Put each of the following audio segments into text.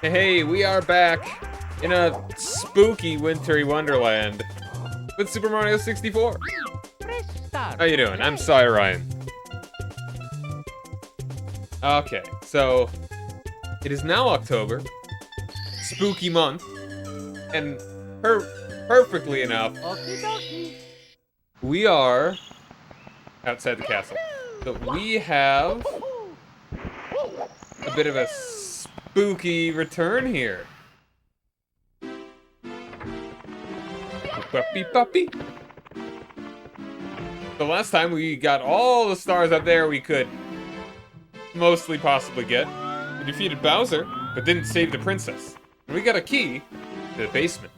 Hey, we are back in a spooky wintry wonderland with Super Mario 64. How you doing? I'm sorry, Ryan. Okay, so it is now October, spooky month, and perfectly enough, we are outside the castle. So we have a bit of a spooky return here. Puppy puppy. The last time we got all the stars up there we could mostly possibly get. We defeated Bowser, but didn't save the princess. And we got a key to the basement.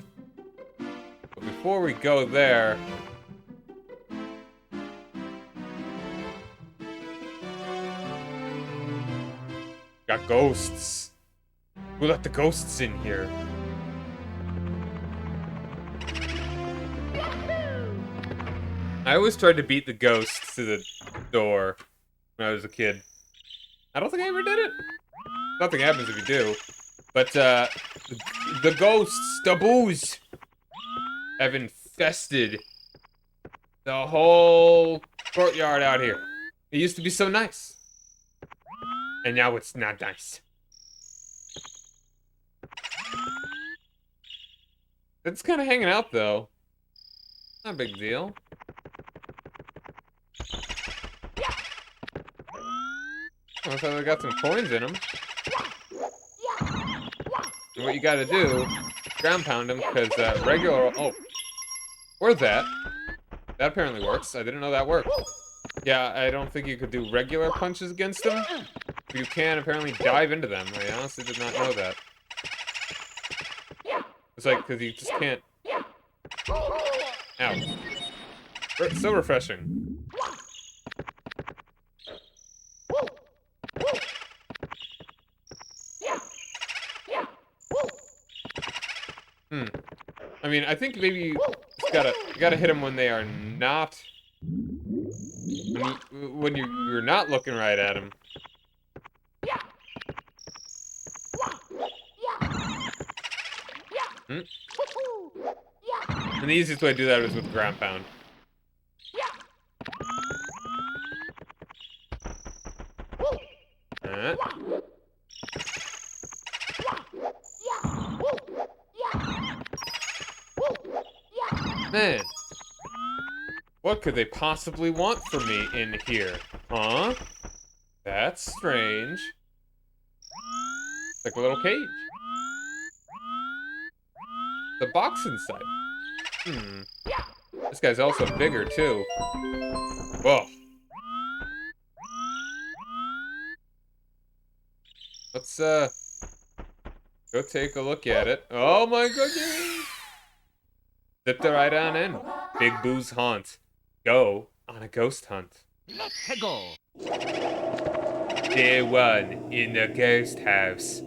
But before we go there... got ghosts. Who let the ghosts in here? I always tried to beat the ghosts to the door when I was a kid. I don't think I ever did it. Nothing happens if you do. But, the ghosts, the boos, have infested the whole courtyard out here. It used to be so nice. And now it's not nice. It's kind of hanging out, though. Not a big deal. Oh, I thought they got some coins in them. And what you gotta do, ground pound them, because regular... Oh. Or that. That apparently works. I didn't know that worked. Yeah, I don't think you could do regular punches against them. But you can apparently dive into them. I honestly did not know that. It's like, because you just can't... Ow. So refreshing. I mean, I think maybe you gotta hit them when they are not... When you're not looking right at them. And the easiest way to do that is with ground pound. Man, what could they possibly want from me in here? Huh? That's strange. It's like a little cage. The box inside. This guy's also bigger, too. Whoa. Let's, go take a look at it. Oh my goodness! Zipped it right on in. Big Boo's haunt. Go on a ghost hunt. Let's go. Day one in the ghost house.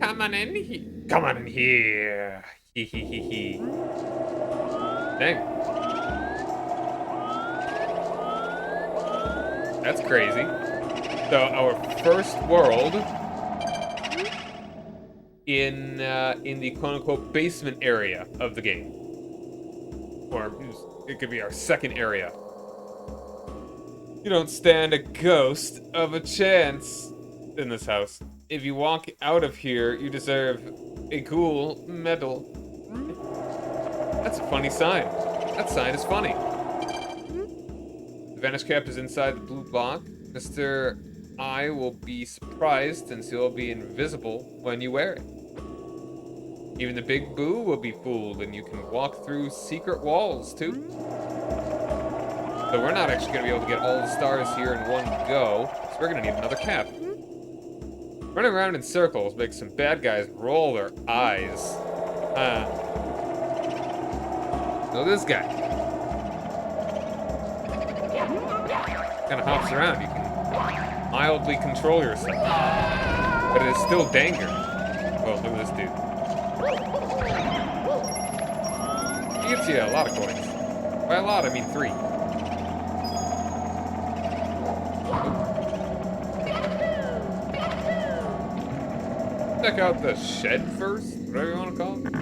Come on in here. Come on in here. Hee hee hee hee. Dang. That's crazy. So our first world in the quote-unquote basement area of the game. Or it could be our second area. You don't stand a ghost of a chance in this house. If you walk out of here, you deserve a cool medal. That's a funny sign. That sign is funny. The vanish cap is inside the blue block. Mr. I will be surprised since you'll be invisible when you wear it. Even the Big Boo will be fooled, and you can walk through secret walls, too. So we're not actually going to be able to get all the stars here in one go, so we're going to need another cap. Running around in circles makes some bad guys roll their eyes. So this guy kind of hops around. You can mildly control yourself. But it is still danger. Well, look at this dude. He gets you a lot of coins. By a lot, I mean 3. Check out the shed first, whatever you want to call it.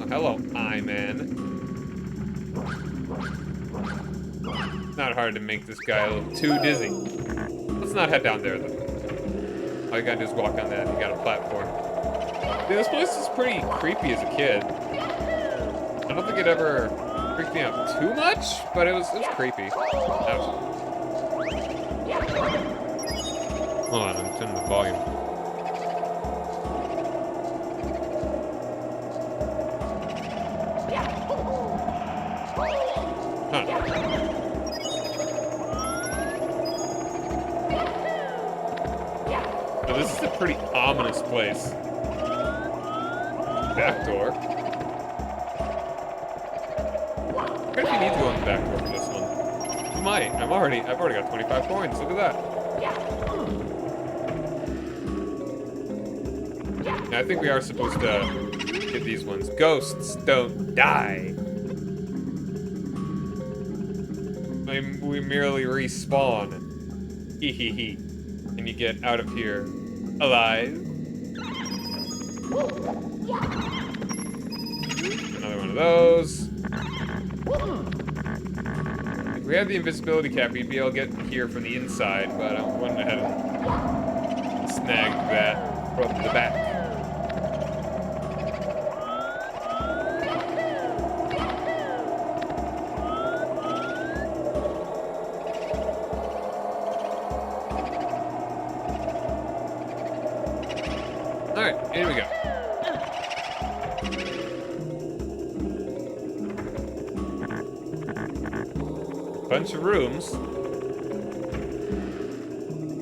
Oh, hello, I-Man. Not hard to make this guy a little too dizzy. Let's not head down there, though. All you gotta do is walk on that, and you got a platform. Dude, this place is pretty creepy as a kid. I don't think it ever freaked me out too much, but it was creepy. Hold on, I'm turning the volume. Huh. Now, this is a pretty ominous place. Back door. I wonder if you need to go in the back door for this one. You might. I've already got 25 coins. Look at that. Yeah, I think we are supposed to get these ones. Ghosts don't die. We merely respawn. Hee hee hee. And you get out of here alive. Another one of those. If we had the invisibility cap, we'd be able to get here from the inside, but I went ahead and snagged that from the back. Alright, here we go. Bunch of rooms.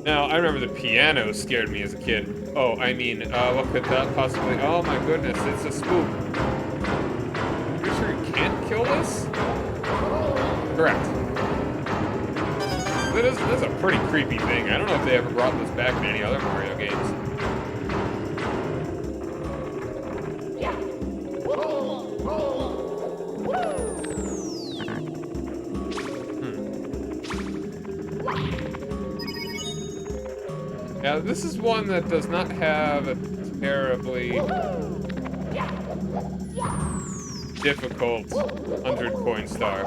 Now, I remember the piano scared me as a kid. Oh, I mean, what could that possibly... Oh my goodness, it's a spook. You sure you can't kill this? Correct. That's a pretty creepy thing. I don't know if they ever brought this back in any other Mario games. Now, this is one that does not have a terribly difficult 100 coin star.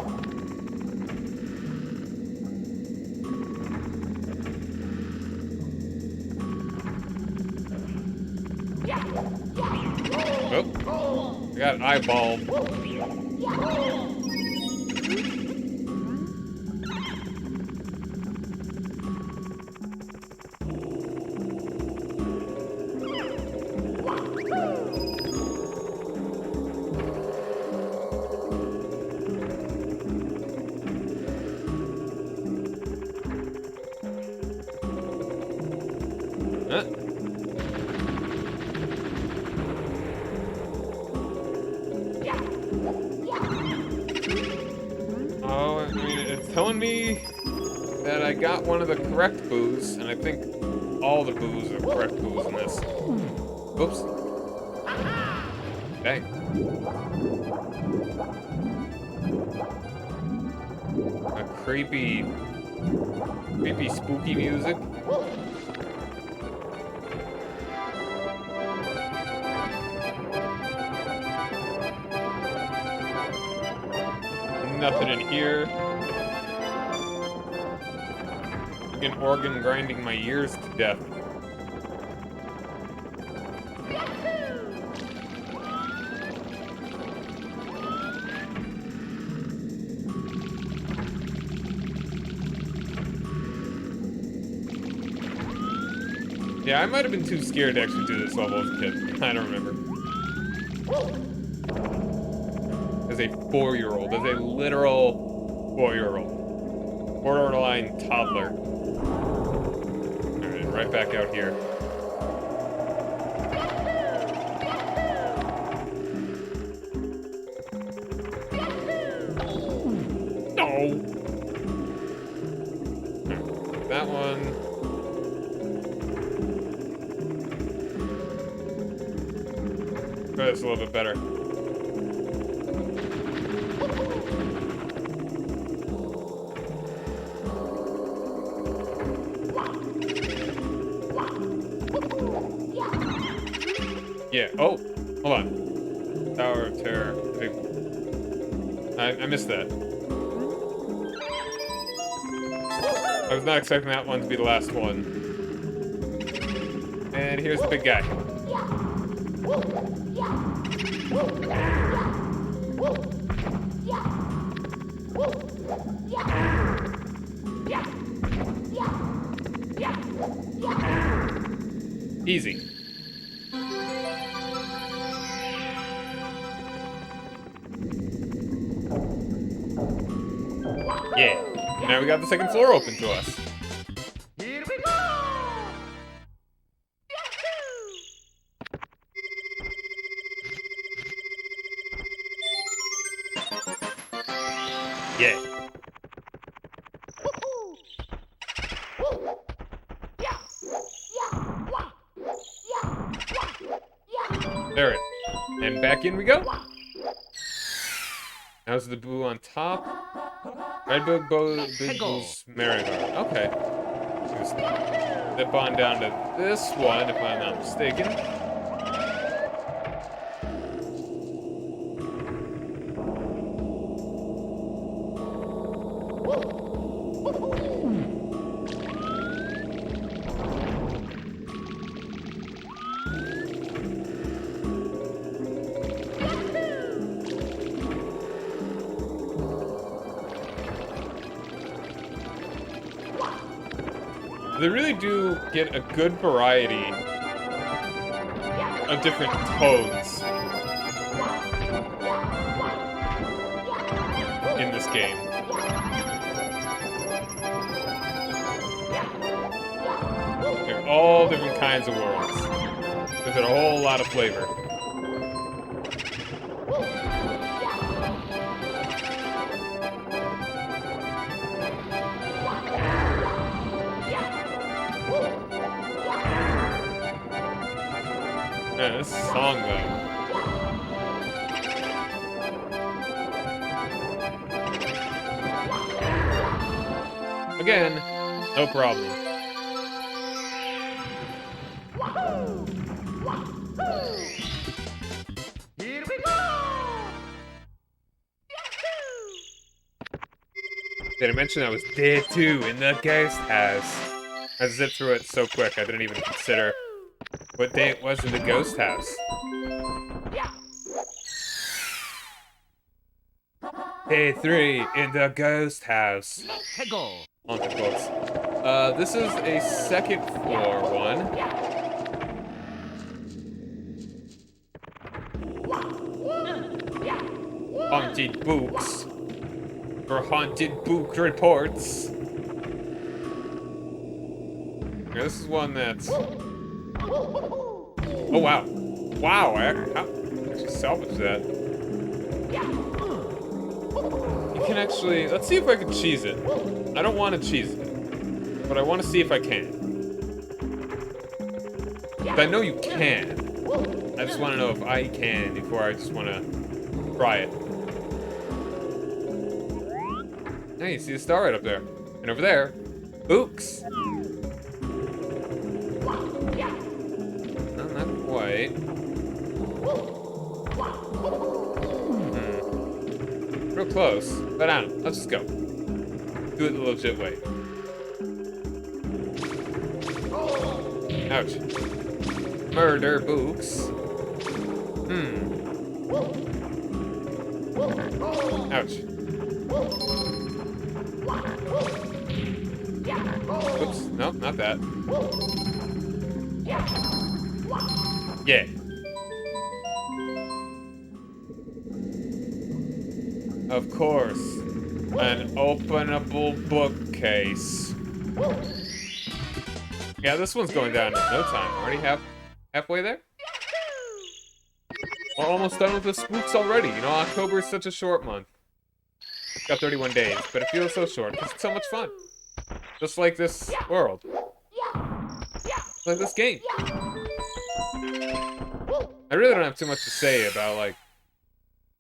Oh, I got an eyeball. Huh? Oh, I mean, it's telling me that I got one of the correct boos, and I think all the boos are correct boos in this. Oops. Dang. A creepy, spooky music. Nothing in here. An organ grinding my ears to death. Yeah, I might have been too scared to actually do this level as a kid. I don't remember. As a 4-year-old, as a literal 4-year-old. Borderline toddler. Alright, right back out here. No! That one. Try this a little bit better. Yeah. Oh, hold on. Tower of Terror. I missed that. I was not expecting that one to be the last one. And here's the big guy. Easy. Yeah. Now we got the second floor open to us. Here we go! Yeah. There it. And back in we go. How's the boo on top? Redbug Big Boo's merry-go-round. Okay. Just step on down to this one, if I'm not mistaken. They really do get a good variety of different toads in this game. They're all different kinds of worlds. There's a whole lot of flavor. Man, this song, though. Again, no problem. Here we go! Did I mention I was there too in the ghost house? I zipped through it so quick I didn't even consider what day it was in the ghost house. Day 3 in the ghost house. Haunted books. This is a second floor one. Haunted books. For haunted book reports. Okay, this is one that's... Oh, wow. Wow, I actually salvaged that. You can actually... Let's see if I can cheese it. I don't want to cheese it, but I want to see if I can. I know you can. I just want to know if I can before I just want to try it. Hey, you see the star right up there. And over there, books. No, not quite. Real close. But I don't know. Let's just go. Do it the legit way. Ouch. Murder books. Ouch. Oops, no, not that. Yeah. Of course. An openable bookcase. Yeah, this one's going down in no time. Already halfway there? We're almost done with the spooks already. You know, October is such a short month. It's got 31 days, but it feels so short because it's so much fun. Just like this world. Like this game. I really don't have too much to say about, like,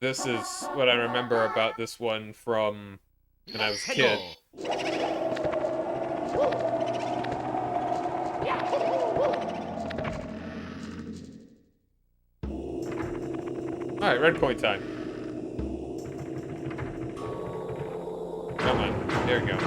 this is what I remember about this one from when I was a kid. Alright, red coin time. Come on. There we go.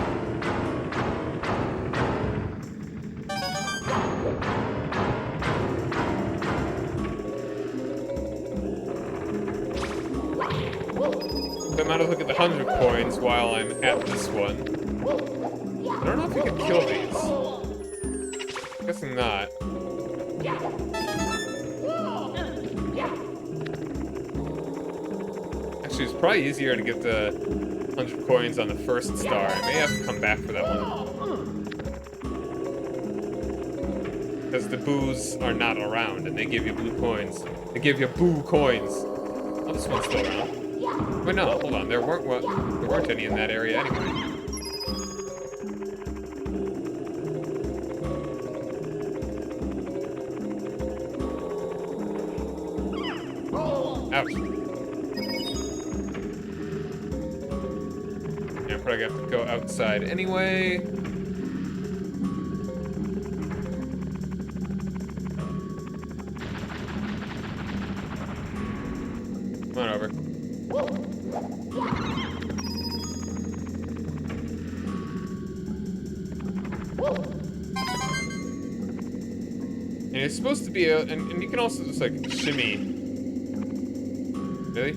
So I might as well get the 100 coins while I'm at this one. I don't know if you can kill these. Guessing not. Actually, it's probably easier to get the 100 coins on the first star. I may have to come back for that one. Because the boos are not around, and they give you blue coins. They give you boo coins. Oh, this one's still around. Wait, no, hold on. There weren't any in that area anyway. Ouch. Yeah, I'm probably gonna have to go outside anyway. Come on over. And it's supposed to be a, and you can also just like shimmy. Really?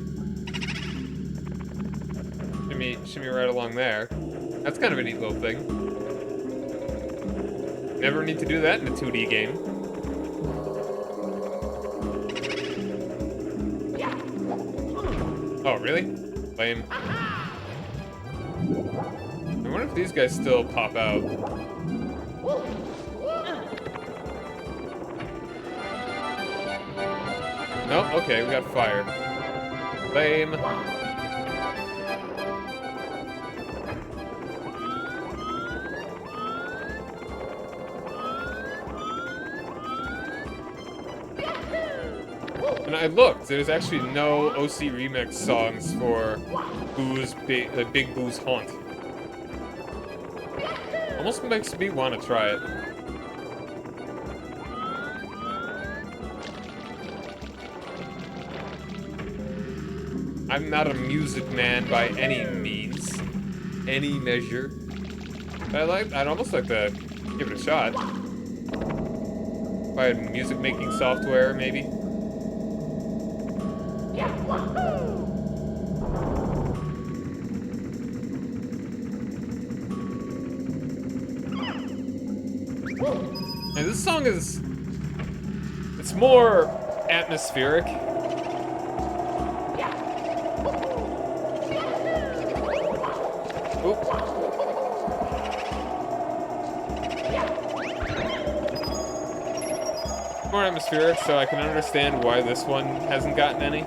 Shimmy right along there. That's kind of a neat little thing. Never need to do that in a 2D game. Oh, really? Lame. I wonder if these guys still pop out. Nope, okay, we got fire. Lame. And I looked, there's actually no OC remix songs for Big Boo's Haunt. Almost makes me want to try it. I'm not a music man by any means, any measure. But I'd almost like to give it a shot. If I had music making software, maybe. And this song it's more atmospheric. Oop. More atmospheric, so I can understand why this one hasn't gotten any.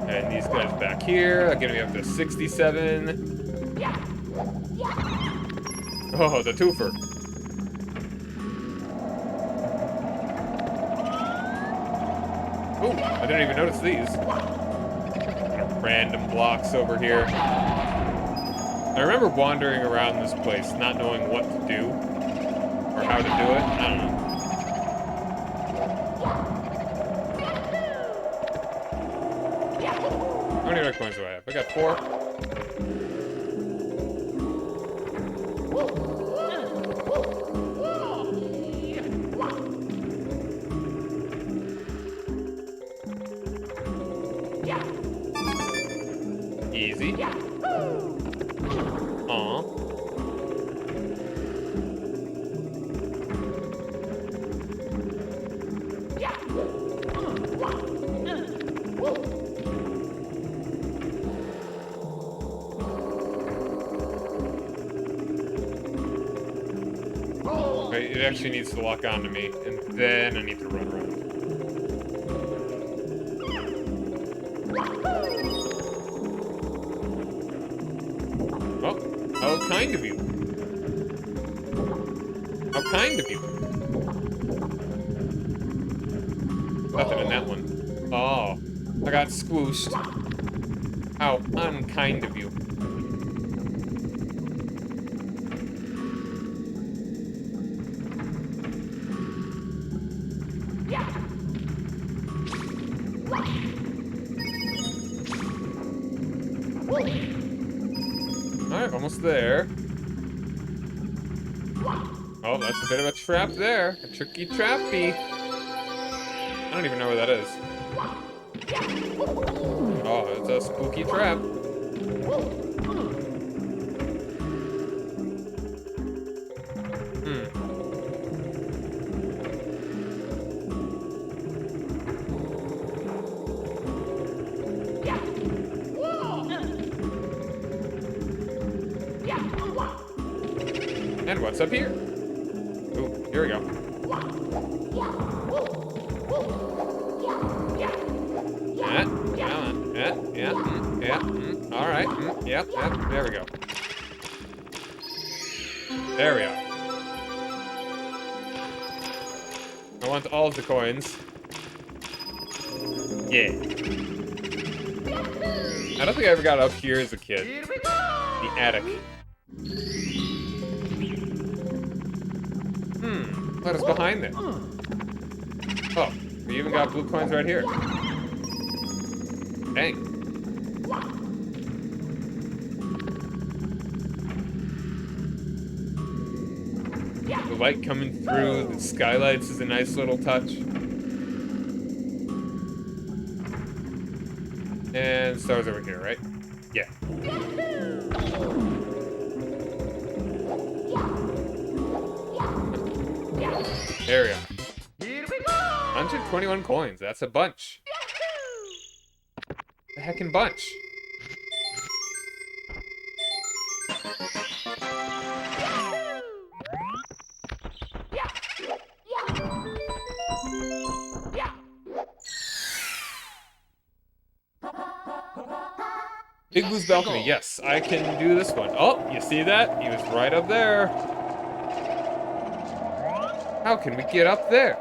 And these guys back here are getting me up to 67. Oh, the twofer. Oh, I didn't even notice these. Random blocks over here. I remember wandering around this place, not knowing what to do or how to do it. I don't know. How many red coins do I have? I got 4. Easy. Aw. Wait, it actually needs to lock onto me, and then I need to run around. Oh, how kind of you. How kind of you. Nothing in that one. Oh, I got squooshed. How unkind of you. Alright, almost there. Oh, that's a bit of a trap there. A tricky trappy. I don't even know where that is. Oh, it's a spooky trap. And what's up here? Ooh, here we go. All right. Yep. There we go. There we are. I want all of the coins. Yeah. I don't think I ever got up here as a kid. Here we go! The attic. What is behind there? Oh, we even got blue coins right here. Dang. The light coming through the skylights is a nice little touch. And stars over here, right? Yeah. There we go. Here we go! 121 coins. That's a bunch. The heckin' bunch. Big Blue's balcony. Yes, I can do this one. Oh, you see that? He was right up there. How can we get up there?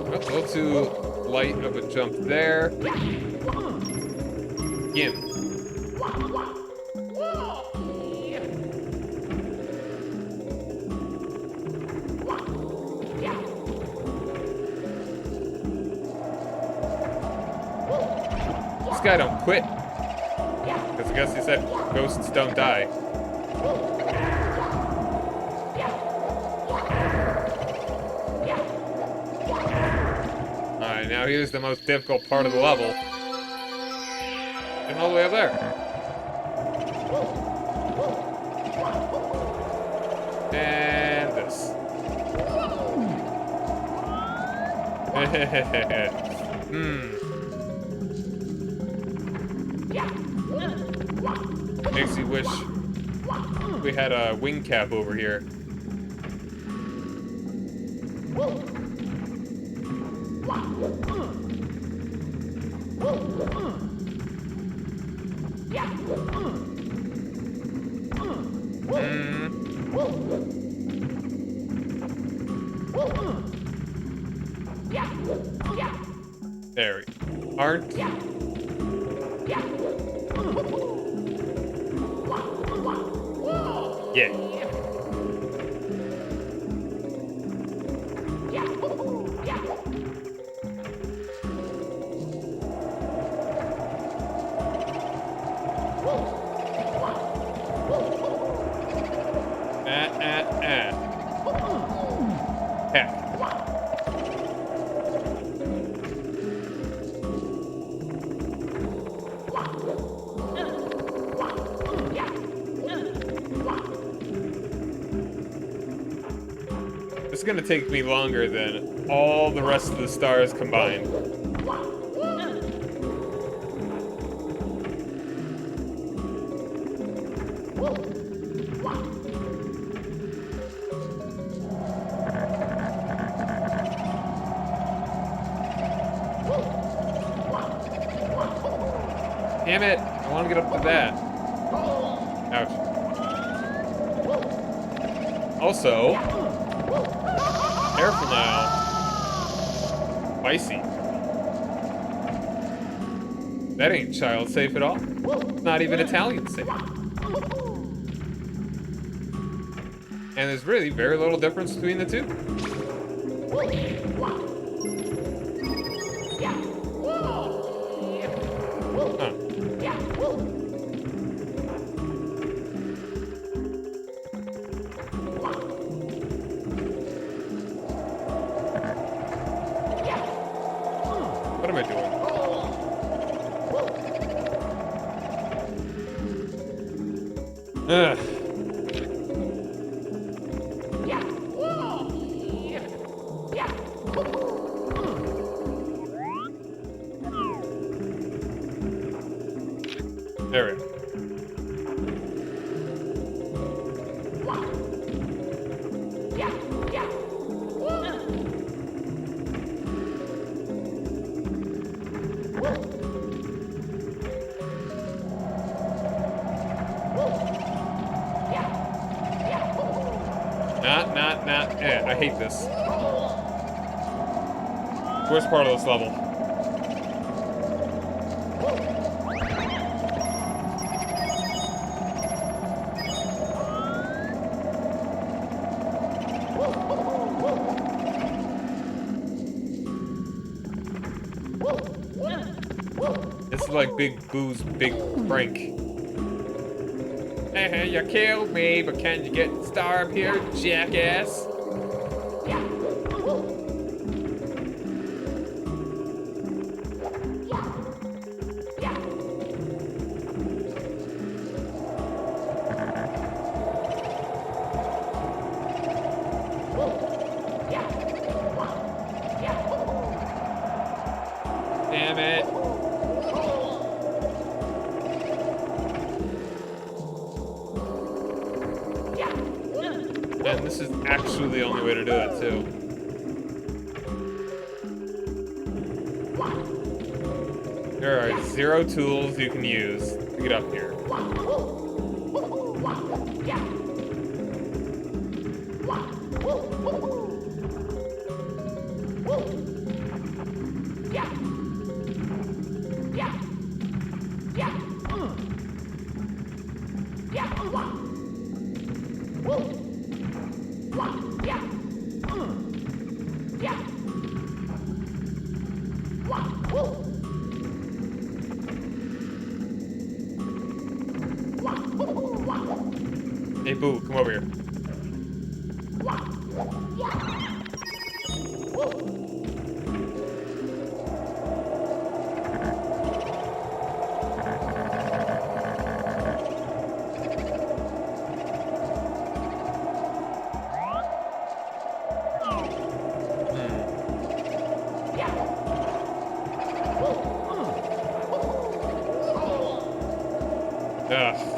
A little too light of a jump there. Gim. This guy don't quit. Because I guess he said ghosts don't die. Alright, now here's the most difficult part of the level. And all the way up there. And this. Makes me wish we had a wing cap over here. There we aren't. Yeah. Heck. gonna take me longer than all the rest of the stars combined. Damn it! I want to get up to that. Ouch. Also, careful now. Spicy. That ain't child safe at all. It's not even Italian safe. And there's really very little difference between the two. Huh. What am I doing? Ugh. There we go. I hate this. Worst part of this level. This is like Big Boo's big prank. You killed me, but can you get the star up here, jackass? Damn it. And this is actually the only way to do it, too. There are 0 tools you can use to get up here. Hey, Boo, come over here. Ugh.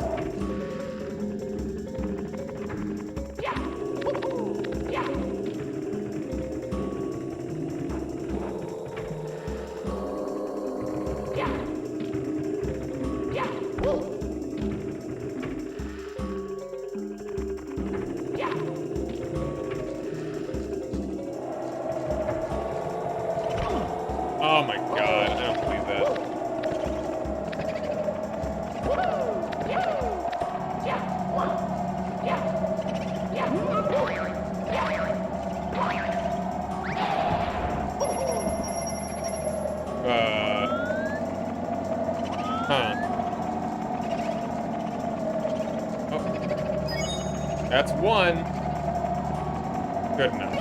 Oh my god, I don't believe that. Huh. Oh. That's one. Good enough.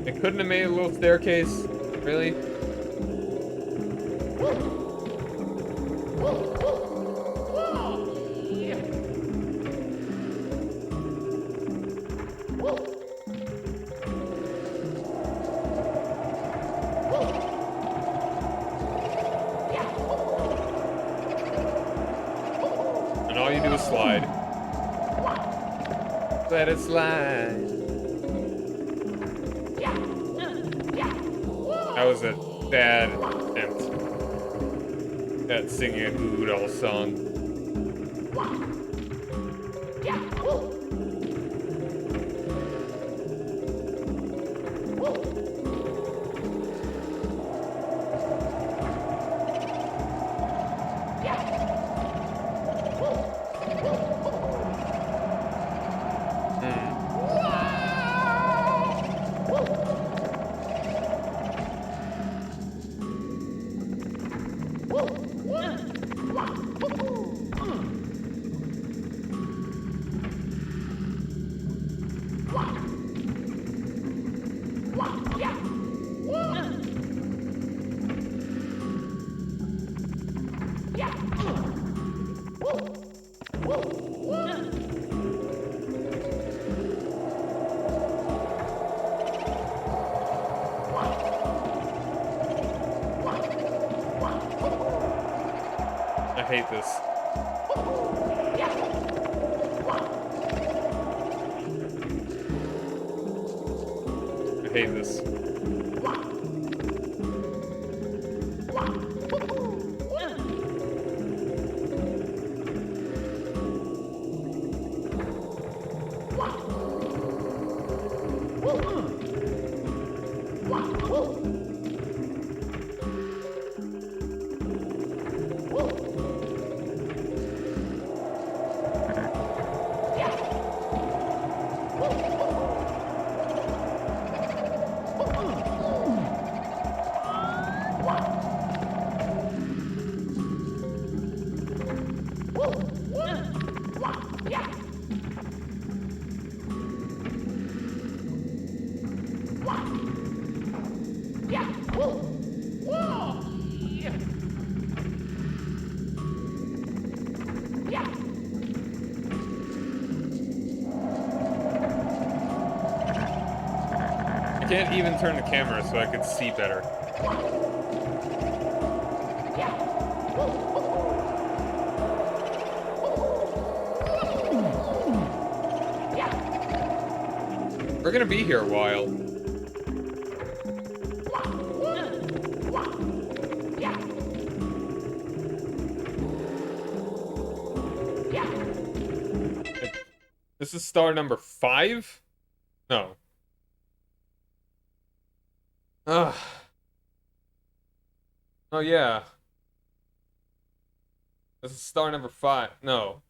They couldn't have made a little staircase? Really? And all you do is slide. Let it slide. That was a bad attempt at singing a Goo Doll song. I hate this. I hate this. I can't even turn the camera so I could see better. We're gonna be here a while. This is star number 5? No. Ugh. Oh, yeah. This is star number 5. No.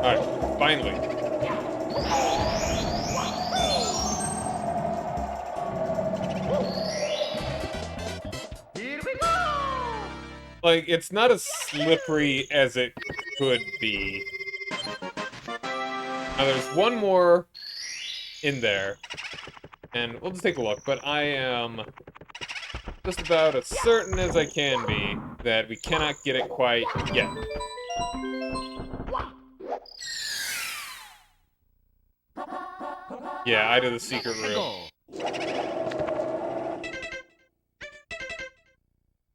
Alright, finally. Here we go! Like, it's not as slippery as it could be. Now, there's one more in there. And we'll just take a look, but I am just about as certain as I can be that we cannot get it quite yet. Yeah, I did the secret room.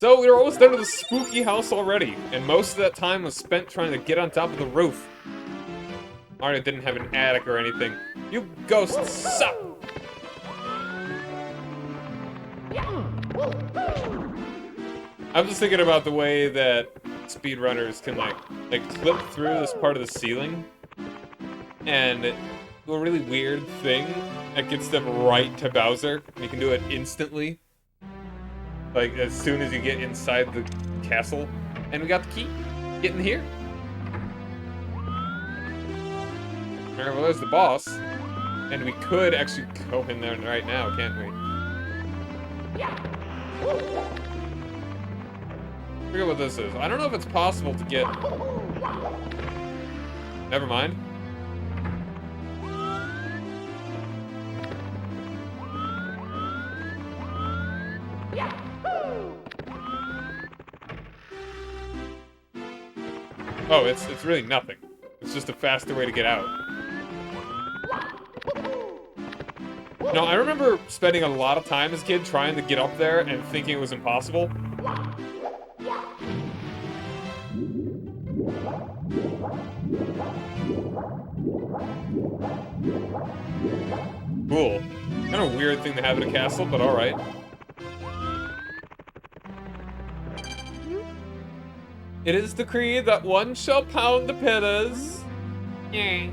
So, we were almost done with the spooky house already, and most of that time was spent trying to get on top of the roof. Alright, I didn't have an attic or anything. You ghosts suck! I'm just thinking about the way that speedrunners can, like clip through this part of the ceiling, and do a really weird thing that gets them right to Bowser. You can do it instantly. Like, as soon as you get inside the castle. And we got the key. Get in here. Alright, well, there's the boss. And we could actually go in there right now, can't we? I forget what this is. I don't know if it's possible to get... Never mind. Oh, it's really nothing. It's just a faster way to get out. No, I remember spending a lot of time as a kid trying to get up there and thinking it was impossible. Cool. Kind of weird thing to have in a castle, but alright. It is decreed that one shall pound the pillars. Yeah.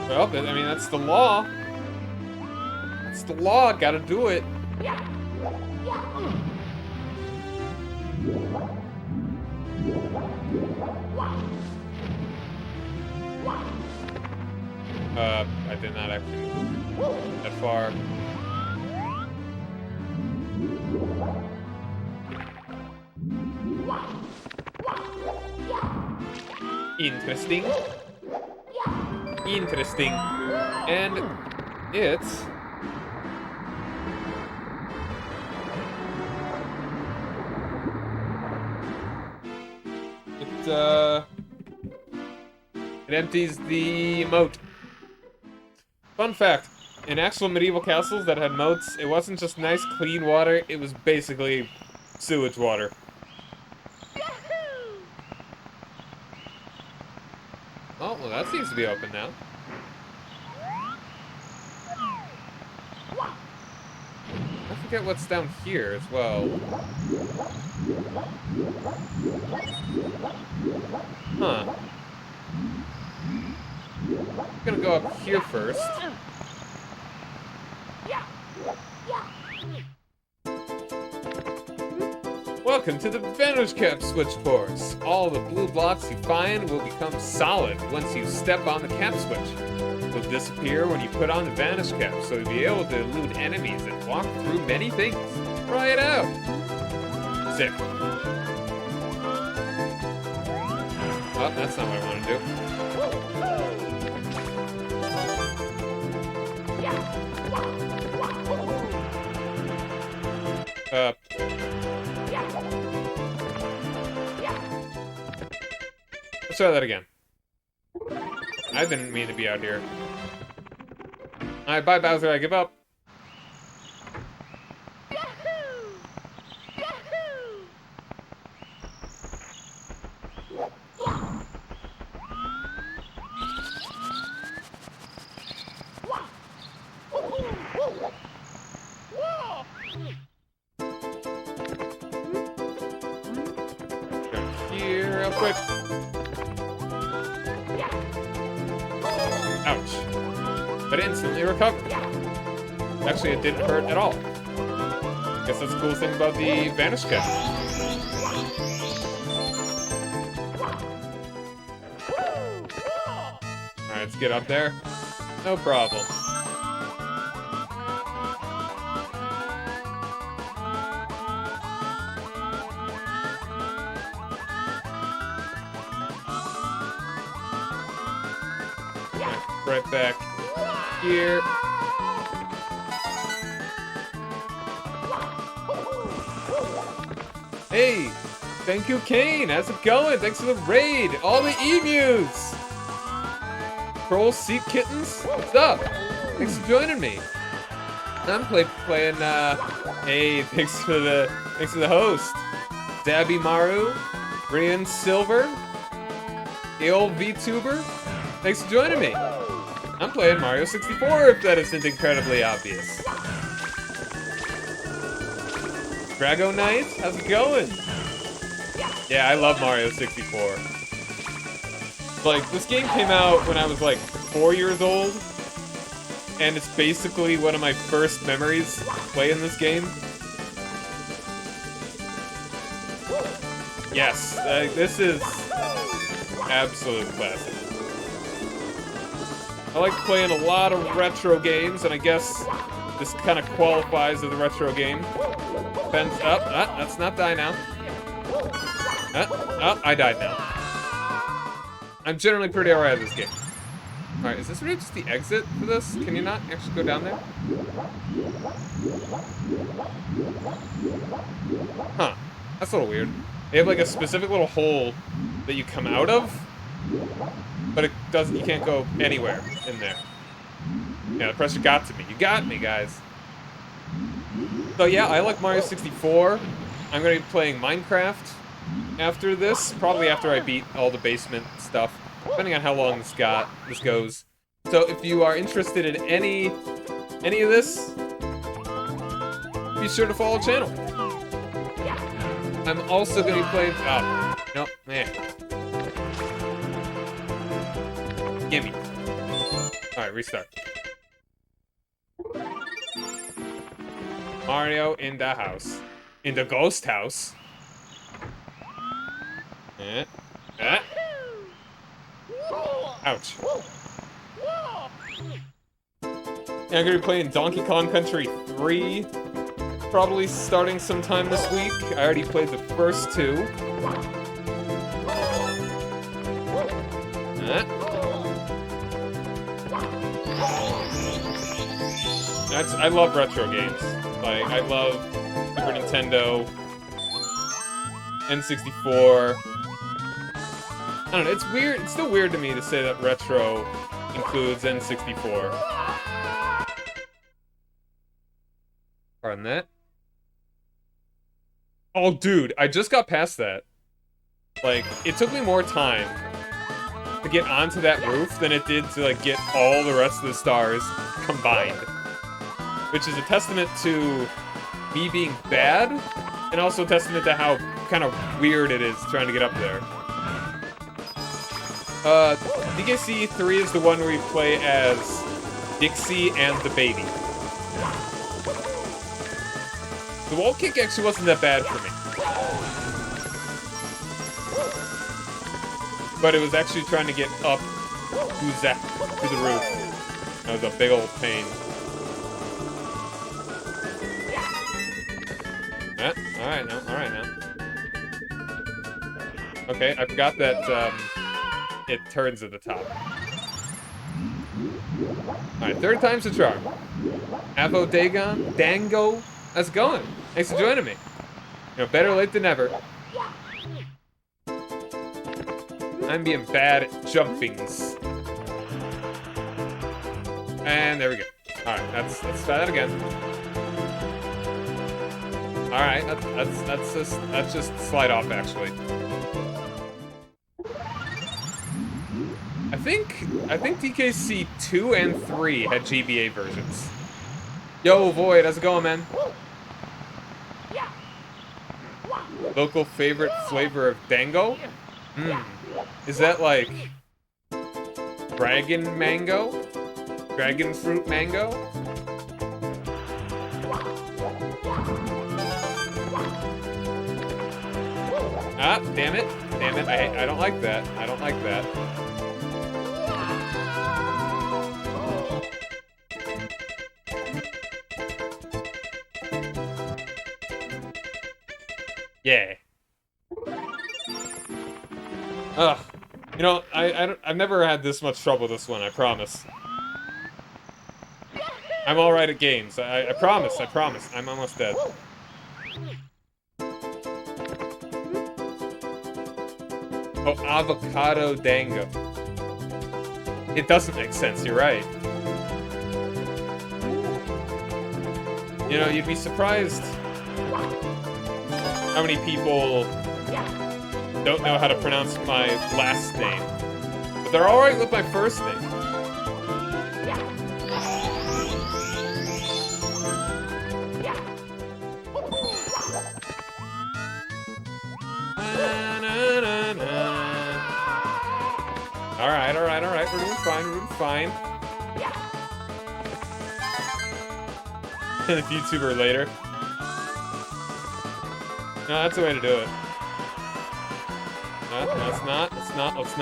Well, I mean, that's the law. That's the law, gotta do it. I did not actually move that far. Interesting. Interesting. And it's... It empties the moat. Fun fact, in actual medieval castles that had moats, it wasn't just nice, clean water, it was basically sewage water. Oh, well that seems to be open now. I forget what's down here as well. Huh. I'm gonna go up here first. Welcome to the Vanish Cap switch course. All the blue blocks you find will become solid once you step on the cap switch. Will disappear when you put on the Vanish Cap, so you'll be able to elude enemies and walk through many things. Try it out. Sick. Oh, that's not what I want to do. Let's try that again. I didn't mean to be out here. Alright, bye Bowser, I give up. Go here real quick. Ouch. But it instantly recovered. Actually, it didn't hurt at all. Guess that's the cool thing about the Vanish Cap. Alright, let's get up there. No problem. Right back here. Hey, thank you, Kane. How's it going? Thanks for the raid. All the emus. Troll Seat Kittens. What's up? Thanks for joining me. I'm playing. Hey, thanks for the host. Dabby Maru, Brian Silver, the old VTuber. Thanks for joining me. I'm playing Mario 64, if that isn't incredibly obvious. Drago Knight, how's it going? Yeah, I love Mario 64. Like, this game came out when I was like 4 years old, and it's basically one of my first memories playing this game. Yes, this is absolute classic. I like playing a lot of retro games, and I guess this kind of qualifies as a retro game. Depends. Let's not die now. I died now. I'm generally pretty alright at this game. Alright, is this really just the exit for this? Can you not actually go down there? Huh. That's a little weird. They have like a specific little hole that you come out of, but it doesn't. You can't go anywhere in there. Yeah, the pressure got to me. You got me, guys. So yeah, I like Mario 64. I'm gonna be playing Minecraft after this, probably after I beat all the basement stuff, depending on how long this goes. So if you are interested in any of this, be sure to follow the channel. I'm also gonna be playing. Oh, no, man. Gimme. Alright, restart. Mario in the house. In the ghost house. Eh. Eh. Ouch. Yeah, I'm gonna be playing Donkey Kong Country 3. Probably starting sometime this week. I already played the first two. Eh. I love retro games. Like, I love Super Nintendo, N64. I don't know, it's weird. It's still weird to me to say that retro includes N64. Pardon that. Oh, dude, I just got past that. Like, it took me more time to get onto that roof than it did to, like, get all the rest of the stars combined. Which is a testament to me being bad, and also a testament to how kind of weird it is trying to get up there. DKC 3 is the one where you play as Dixie and the baby. The wall kick actually wasn't that bad for me. But it was actually trying to get up to the roof. That was a big old pain. Alright now. Okay, I forgot that, it turns at the top. Alright, third time's the charm. Avo Dagon, Dango, how's it going? Thanks for joining me. You know, better late than never. I'm being bad at jumpings. And there we go. Alright, let's try that again. Alright, that's just slide off, actually. I think DKC 2 and 3 had GBA versions. Yo, Void, how's it going, man? Local favorite flavor of Dango? Is that like dragon mango? Dragon fruit mango? Ah, damn it. I don't like that. I don't like that. Yeah. Ugh. You know, I've never had this much trouble with this one, I promise. I'm alright at games. I promise. I'm almost dead. Oh, avocado dango. It doesn't make sense, you're right. You know, you'd be surprised how many people don't know how to pronounce my last name. But they're alright with my first name. Alright, we're doing fine. And a YouTuber later. No, that's the way to do it. No, it's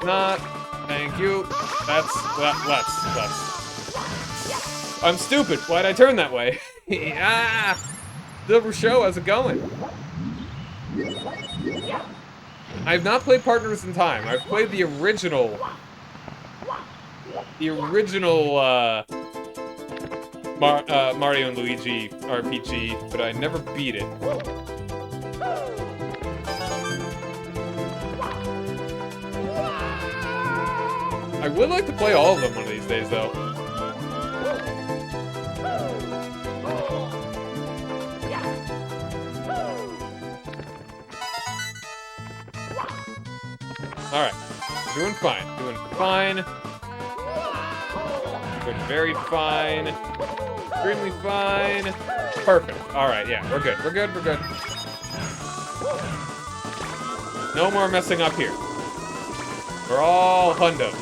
not. Thank you. Let's. I'm stupid. Why'd I turn that way? Ah! Silver Show, how's it going? I've not played Partners in Time. I've played the original Mario and Luigi RPG, but I never beat it. would like to play all of them one of these days, though. Alright. Doing fine. Doing fine. Doing very fine. Extremely fine. Perfect. Alright, yeah, we're good. We're good, we're good. No more messing up here. We're all hundo.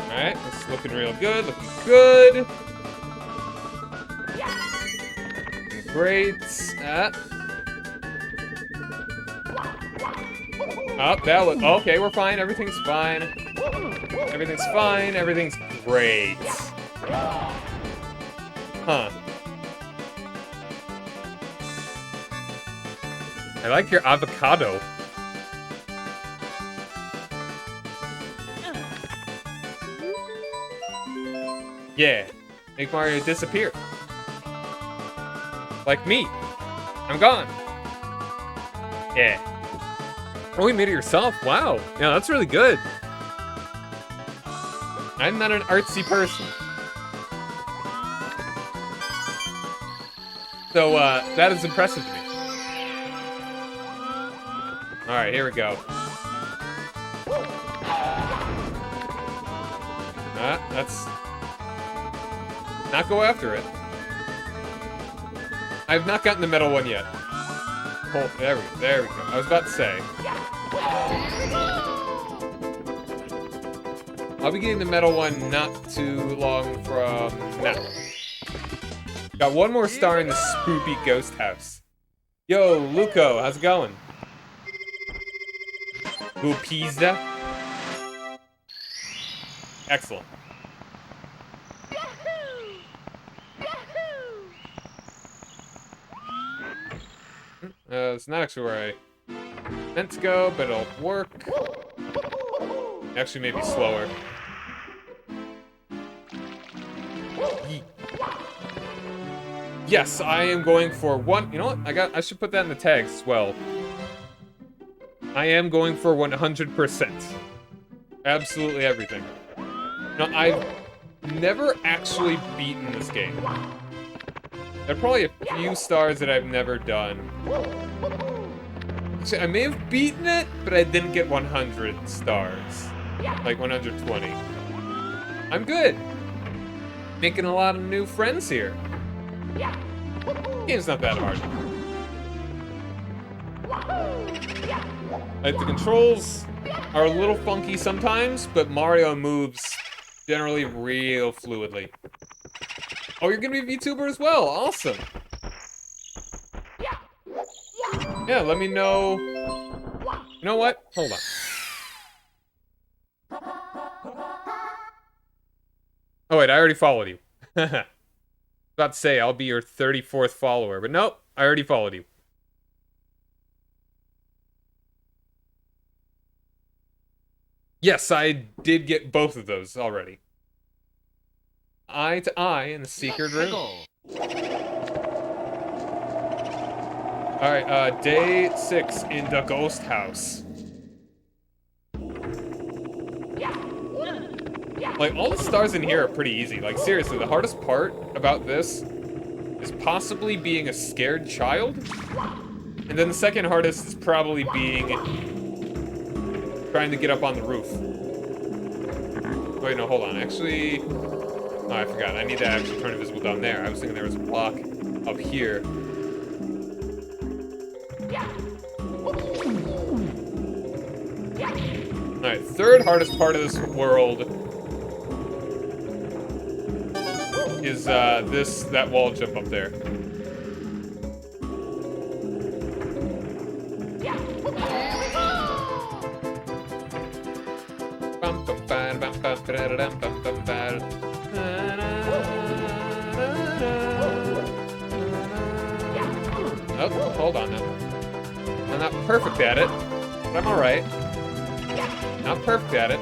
Alright, this is looking real good, looking good. Great. Oh, that was okay, we're fine, everything's fine. Everything's fine, everything's great. Huh. I like your avocado. Yeah, make Mario disappear. Like me. I'm gone. Yeah. Oh, you made it yourself? Wow. Yeah, that's really good. I'm not an artsy person. So, that is impressive to me. Alright, here we go. That's... Not go after it. I've not gotten the metal one yet. Oh, there we go. I was about to say. I'll be getting the metal one not too long from now. Got one more star in the spoopy ghost house. Yo, Luco, how's it going? Pizza. Excellent. It's not actually where I meant to go, but it'll work. Actually, maybe slower. Yeet. Yes, I am going for one. You know what? I should put that in the tags as well. I am going for 100%. Absolutely everything. Now, I've never actually beaten this game. There are probably a few stars that I've never done. Actually, I may have beaten it, but I didn't get 100 stars. Like 120. I'm good. Making a lot of new friends here. Game's not that hard. Like, the controls are a little funky sometimes, but Mario moves generally real fluidly. Oh, you're gonna be a VTuber as well. Awesome. Yeah, let me know. You know what? Hold on. Oh, wait, I already followed you. About to say, I'll be your 34th follower, but nope, I already followed you. Yes, I did get both of those already. Eye to eye in the secret room. Alright, day 6 in the ghost house. Like, all the stars in here are pretty easy. Like, seriously, the hardest part about this is possibly being a scared child. And then the second hardest is probably trying to get up on the roof. Wait, no, hold on. Actually... Oh, I forgot. I need to actually turn invisible down there. I was thinking there was a block up here. Alright, third hardest part of this world is that wall jump up there. Hold on now. I'm not perfect at it, but I'm alright. Not perfect at it,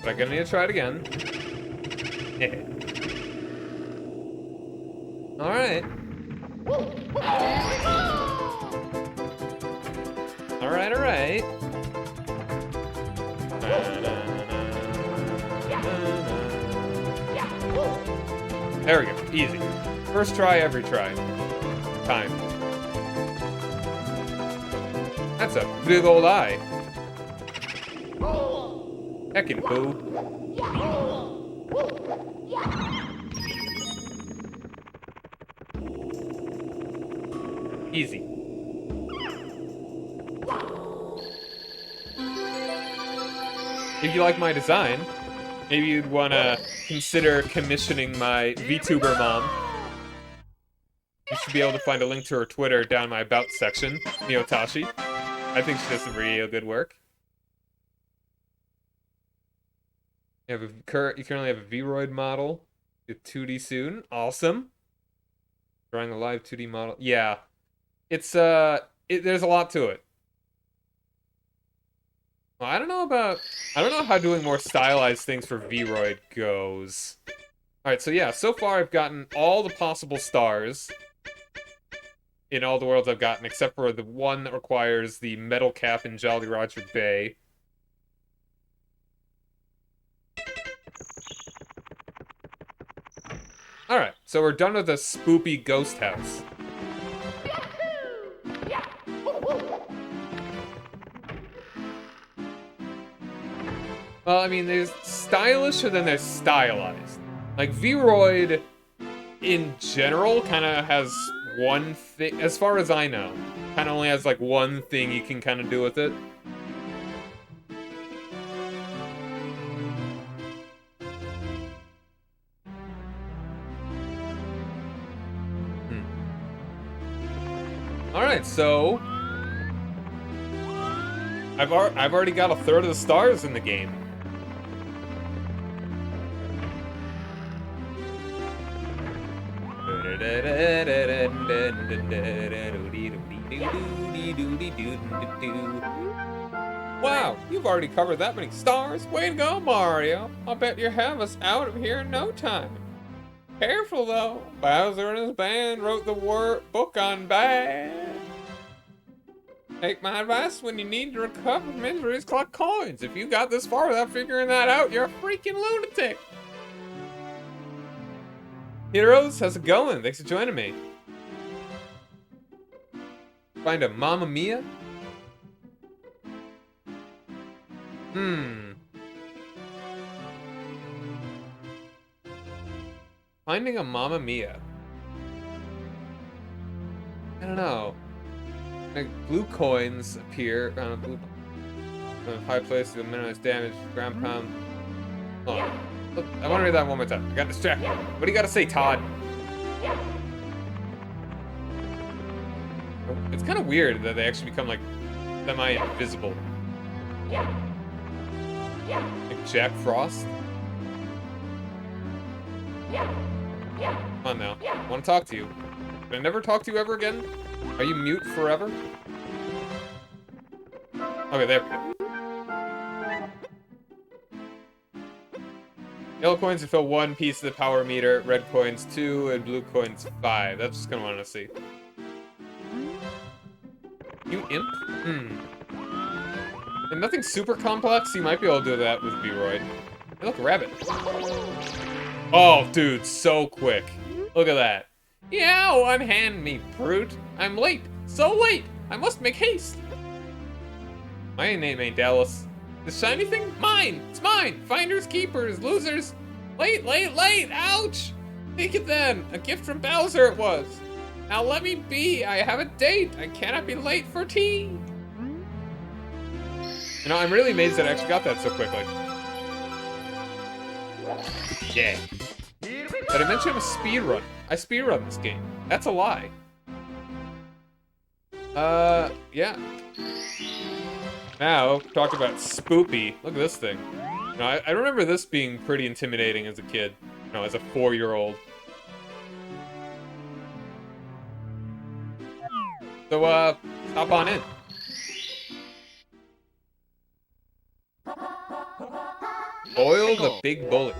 but I'm gonna need to try it again. Alright. Alright. There we go. Easy. First try, every try. Time. That's a big old eye. Heckin' boo. Easy. If you like my design, maybe you'd want to consider commissioning my VTuber mom. You should be able to find a link to her Twitter down my About section, Miyotashi. I think she does some real good work. You currently have a Vroid model. Get 2D soon. Awesome. Drawing a live 2D model. Yeah. It's, there's a lot to it. Well, I don't know how doing more stylized things for Vroid goes. Alright, so yeah, so far I've gotten all the possible stars in all the worlds I've gotten, except for the one that requires the metal cap in Jolly Roger Bay. Alright, so we're done with the spoopy ghost house. Well, I mean, there's stylish and then there's stylized. Like, Vroid, in general, kind of has one thing, as far as I know, kind of only has, like, one thing you can kind of do with it. Alright, so... I've already got a third of the stars in the game. Wow, you've already covered that many stars. Way to go, Mario. I'll bet you have us out of here in no time. Careful, though. Bowser and his band wrote the book on bad. Take my advice when you need to recover from injuries, collect coins. If you got this far without figuring that out, you're a freaking lunatic. Heroes, how's it going? Thanks for joining me. Find a Mamma Mia? Finding a Mamma Mia. I don't know. Like, blue coins appear on a blue high place to minimize damage, ground pound. Hold on. Look, I want to read that one more time. I got distracted. What do you got to say, Todd? It's kind of weird that they actually become, like, semi-invisible. Like Jack Frost? Come on now. I want to talk to you. Can I never talk to you ever again? Are you mute forever? Okay, there we go. Yellow coins to fill 1 piece of the power meter, red coins 2, and blue coins 5. That's just gonna want to see. You imp? And nothing super complex, you might be able to do that with Vroid. Hey, look, a rabbit. Oh, dude, so quick. Look at that. Yeah, unhand me, brute. I'm late. So late. I must make haste. My name ain't Dallas. The shiny thing? Mine. It's mine. Finders, keepers, losers. Late, late, late. Ouch. Take it then. A gift from Bowser it was. Now let me be. I have a date. I cannot be late for tea. You know, I'm really amazed that I actually got that so quickly. Yeah. Did I mention I'm a speedrun? I speedrun this game. That's a lie. Yeah. Now, talk about spoopy. Look at this thing. You know, I remember this being pretty intimidating as a kid. You know, as a 4-year-old. So, hop on in. Boil the big bully.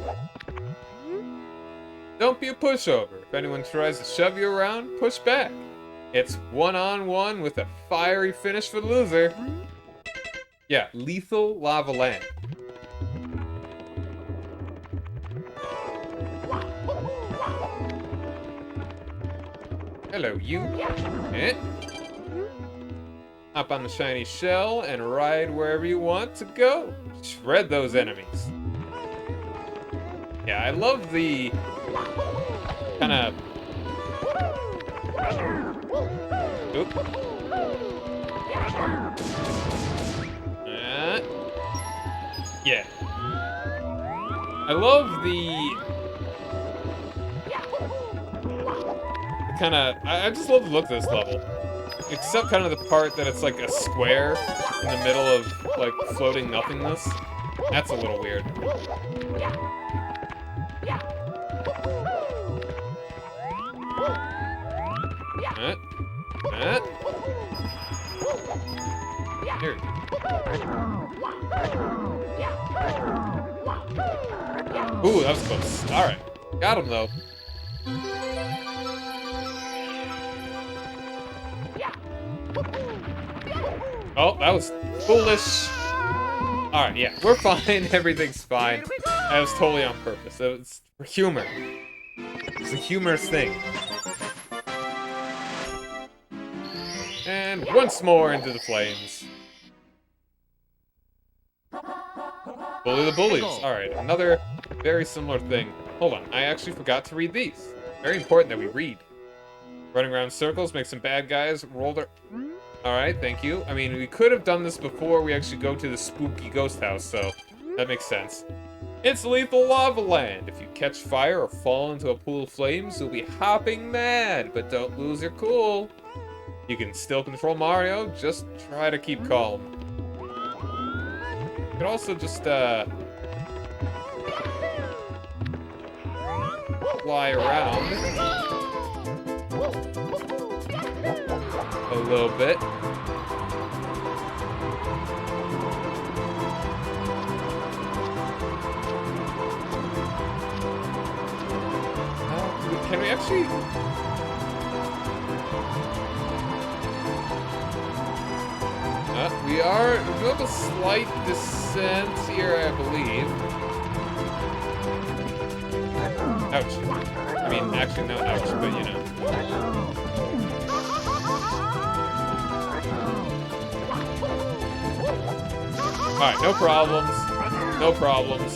Don't be a pushover. If anyone tries to shove you around, push back. It's one-on-one with a fiery finish for the loser. Yeah, Lethal Lava Land. Hello, you. Eh? Hop on the shiny shell and ride wherever you want to go. Shred those enemies. Yeah, I love the kind of... Oop. Yeah. I love the kind of... I just love the look of this level. Except kind of the part that it's like a square in the middle of, like, floating nothingness. That's a little weird. Here. Ooh, that was close. Alright. Got him, though. Oh, that was foolish. Alright, yeah, we're fine. Everything's fine. That was totally on purpose. It was for humor. It's a humorous thing. And once more into the flames. Bully the bullies. Alright, another very similar thing. Hold on, I actually forgot to read these. Very important that we read. Running around circles, make some bad guys roll their... Alright, thank you. I mean, we could have done this before we actually go to the spooky ghost house, so that makes sense. It's Lethal Lava Land. If you catch fire or fall into a pool of flames, you'll be hopping mad, but don't lose your cool. You can still control Mario, just try to keep calm. You can also just, fly around a little bit. Can we actually... we have a slight descent here, I believe. Ouch. I mean, actually, no ouch, but you know. Alright, no problems. No problems.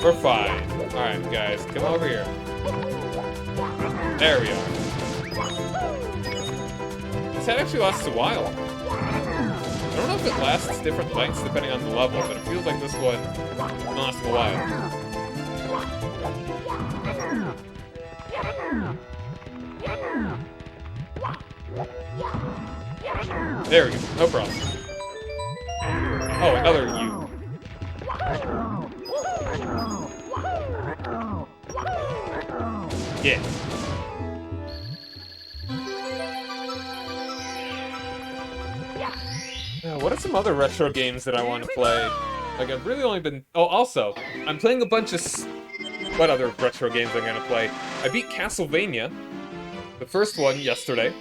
We're fine. Alright, guys, come over here. There we are. This head actually lasts a while. I don't know if it lasts different lengths depending on the level, but it feels like this one lasts a while. There we go, no problem. Oh, another U. Yeah. What are some other retro games that I want to play? Like, I've really only been... Oh, also, I'm playing a bunch of... What other retro games I'm gonna play? I beat Castlevania, the first one, yesterday.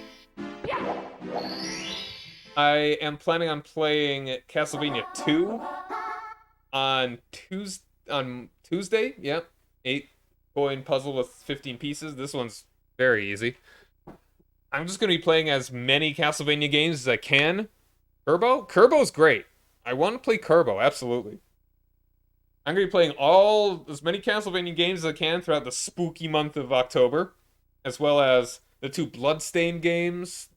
I am planning on playing Castlevania 2 on Tuesday. Yep, 8-coin puzzle with 15 pieces. This one's very easy. I'm just gonna be playing as many Castlevania games as I can. Kerbo? Kerbo's great. I want to play Kerbo, absolutely. I'm going to be playing as many Castlevania games as I can throughout the spooky month of October, as well as the 2 Bloodstained games.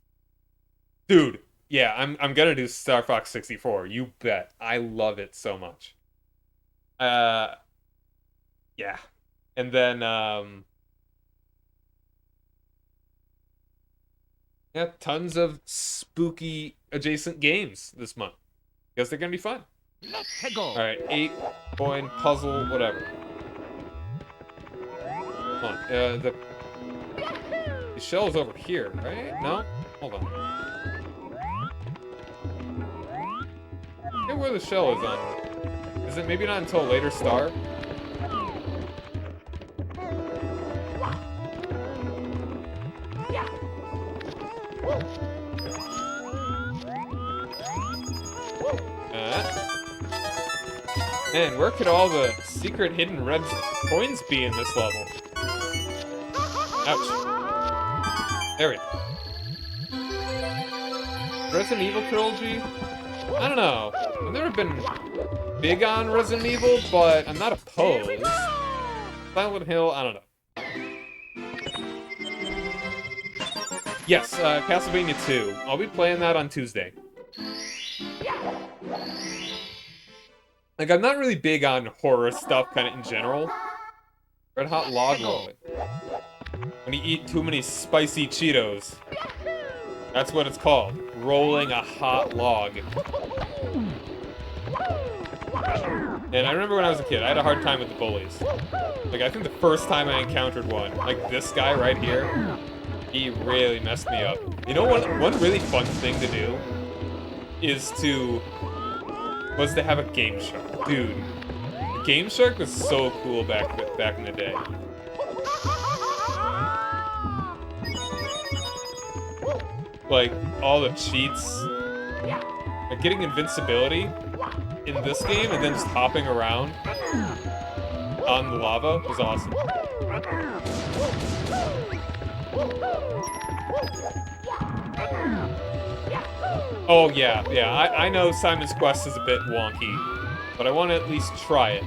Dude, yeah, I'm going to do Star Fox 64, you bet. I love it so much. Yeah. And then, yeah, tons of spooky adjacent games this month. Because they're going to be fun. Let's go. Alright, 8-coin puzzle, whatever. Come on, the shell is over here, right? No? Hold on. where the shell is on. Is it maybe not until a later star? Man, where could all the secret hidden red coins be in this level? Ouch. There we go. Resident Evil trilogy? I don't know. I've never been big on Resident Evil, but I'm not opposed. Silent Hill, I don't know. Yes, Castlevania 2. I'll be playing that on Tuesday. Like, I'm not really big on horror stuff, kind of in general. Red Hot Log Moment. When you eat too many spicy Cheetos. That's what it's called. Rolling a hot log. And I remember when I was a kid, I had a hard time with the bullies. Like, I think the first time I encountered one, like this guy right here, he really messed me up. You know, one really fun thing to do was to have a Game Shark. Dude, Game Shark was so cool back in the day. Like, all the cheats. Like, getting invincibility in this game and then just hopping around on the lava was awesome. Oh, yeah. I know Simon's Quest is a bit wonky, but I want to at least try it.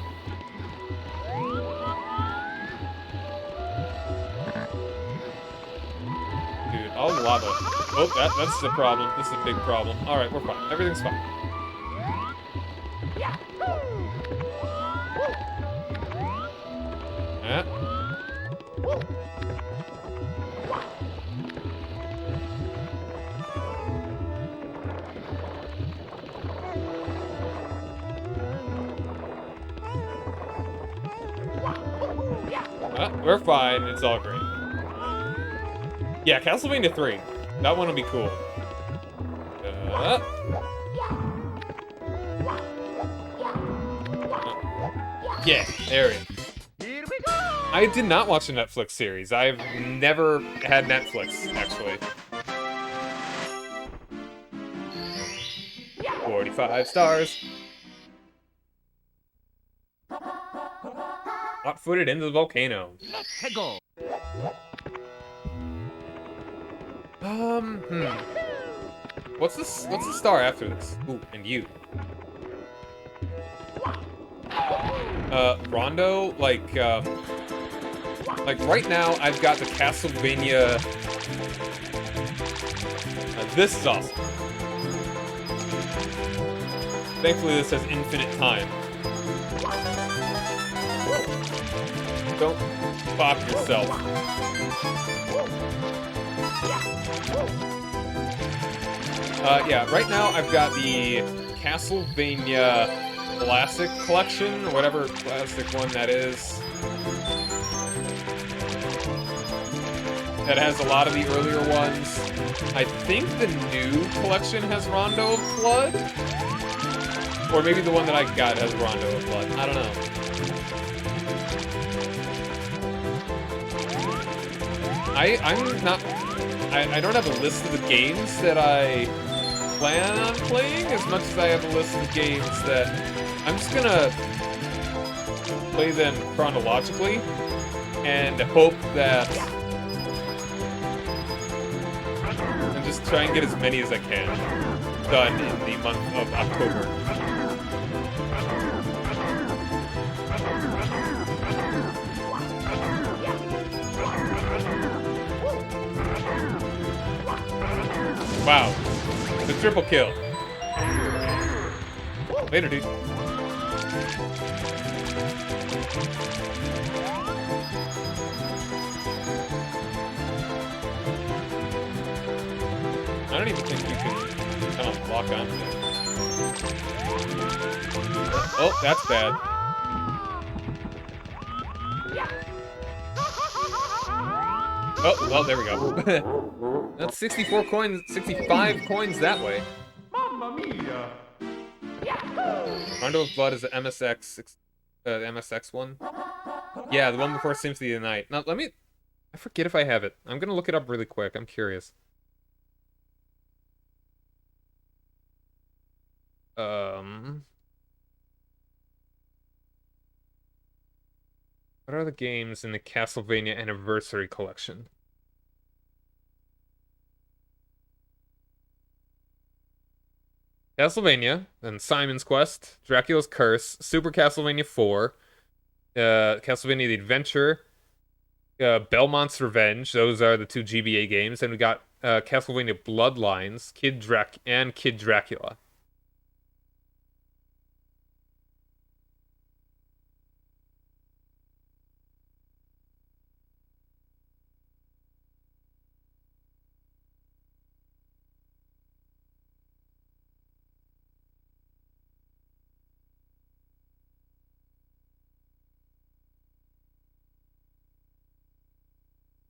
Dude, all the lava. Oh, that's the problem. This is a big problem. Alright, we're fine. Everything's fine. We're fine. It's all great. Yeah, Castlevania 3. That one will be cool. Yeah, there we go. Here we go! I did not watch a Netflix series. I've never had Netflix, actually. 45 stars. Hot-footed into the volcano. Let's go! What's the star after this? Ooh, and you. Rondo, like right now I've got the Castlevania. This is awesome. Thankfully this has infinite time. Don't bop yourself. Yeah, right now I've got the Castlevania Classic Collection, or whatever classic one that is. That has a lot of the earlier ones. I think the new collection has Rondo of Blood? Or maybe the one that I got has Rondo of Blood. I don't know. I don't have a list of the games that I plan on playing as much as I have a list of games that I'm just gonna play them chronologically and hope that and just try and get as many as I can done in the month of October. Wow, the triple kill. Later, dude. I don't even think you can kind of lock onto it. Oh, that's bad. Oh, well, there we go. That's 64 coins, 65 coins that way. Mamma mia! Rondo of Blood is the MSX one. Yeah, the one before Symphony of the Night. Now, I forget if I have it. I'm gonna look it up really quick. I'm curious. What are the games in the Castlevania Anniversary Collection? Castlevania, then Simon's Quest, Dracula's Curse, Super Castlevania 4, Castlevania The Adventure, Belmont's Revenge. Those are the two GBA games. And we got Castlevania Bloodlines, Kid Dracula.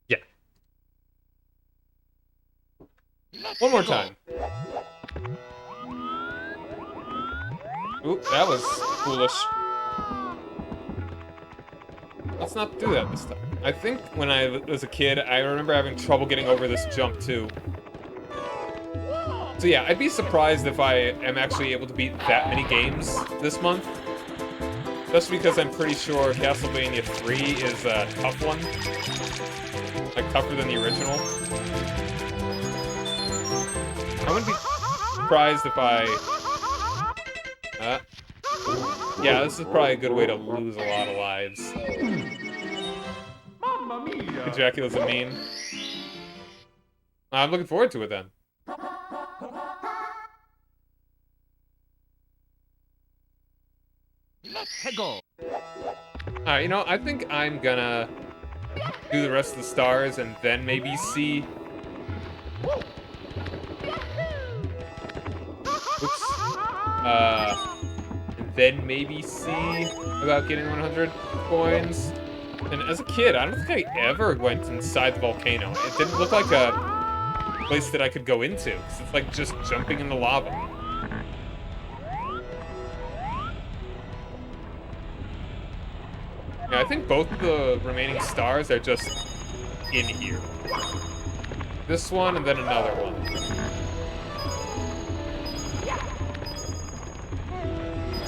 Yeah. One more time. Ooh, that was foolish. Let's not do that this time. I think when I was a kid, I remember having trouble getting over this jump too. So yeah, I'd be surprised if I am actually able to beat that many games this month. Just because I'm pretty sure Castlevania 3 is a tough one. Like, tougher than the original. I wouldn't be surprised if I... yeah, this is probably a good way to lose a lot of lives. Dracula's a meme. I'm looking forward to it then. Alright, you know, I think I'm gonna do the rest of the stars and then maybe see... Oops. And then maybe see about getting 100 coins. And as a kid, I don't think I ever went inside the volcano. It didn't look like a place that I could go into, because it's like just jumping in the lava. Yeah, I think both the remaining stars are just in here. This one and then another one.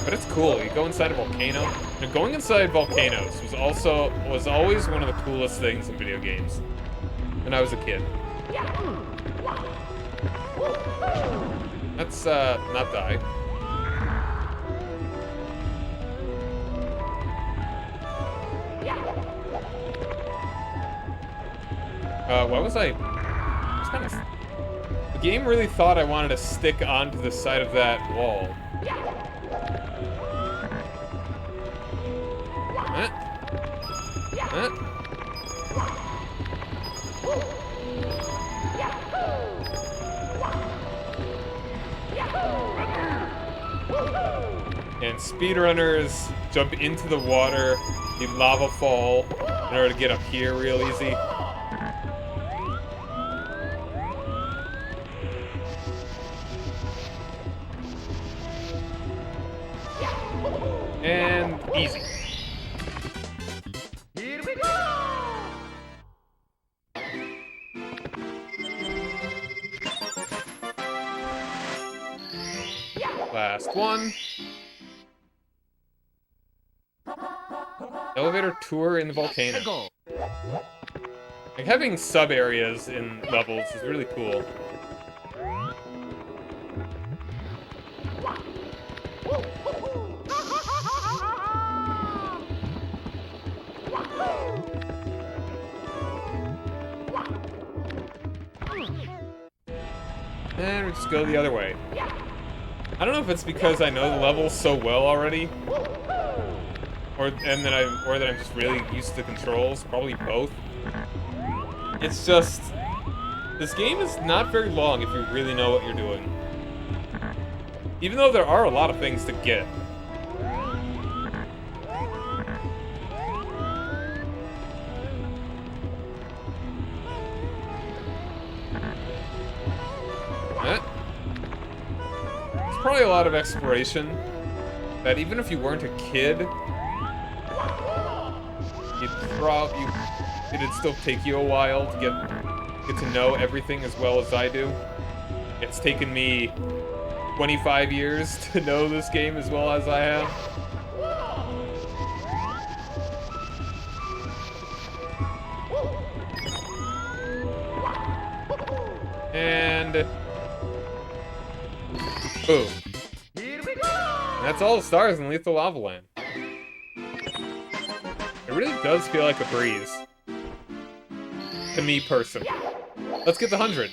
But it's cool. You go inside a volcano. And going inside volcanoes was always one of the coolest things in video games when I was a kid. Let's not die. What was I? The game really thought I wanted to stick onto the side of that wall. And speedrunners jump into the water, the lava fall, in order to get up here real easy. And easy. Here we go! Last one. Elevator tour in the volcano. Like, having sub-areas in levels is really cool. And we just go the other way. I don't know if it's because I know the levels so well already, or that I'm just really used to the controls. Probably both. It's just this game is not very long if you really know what you're doing. Even though there are a lot of things to get. Probably a lot of exploration that even if you weren't a kid, it'd still take you a while to get to know everything as well as I do. It's taken me 25 years to know this game as well as I have. And boom. Here we go! And that's all the stars in Lethal Lava Land. It really does feel like a breeze. To me personally. Let's get the 100.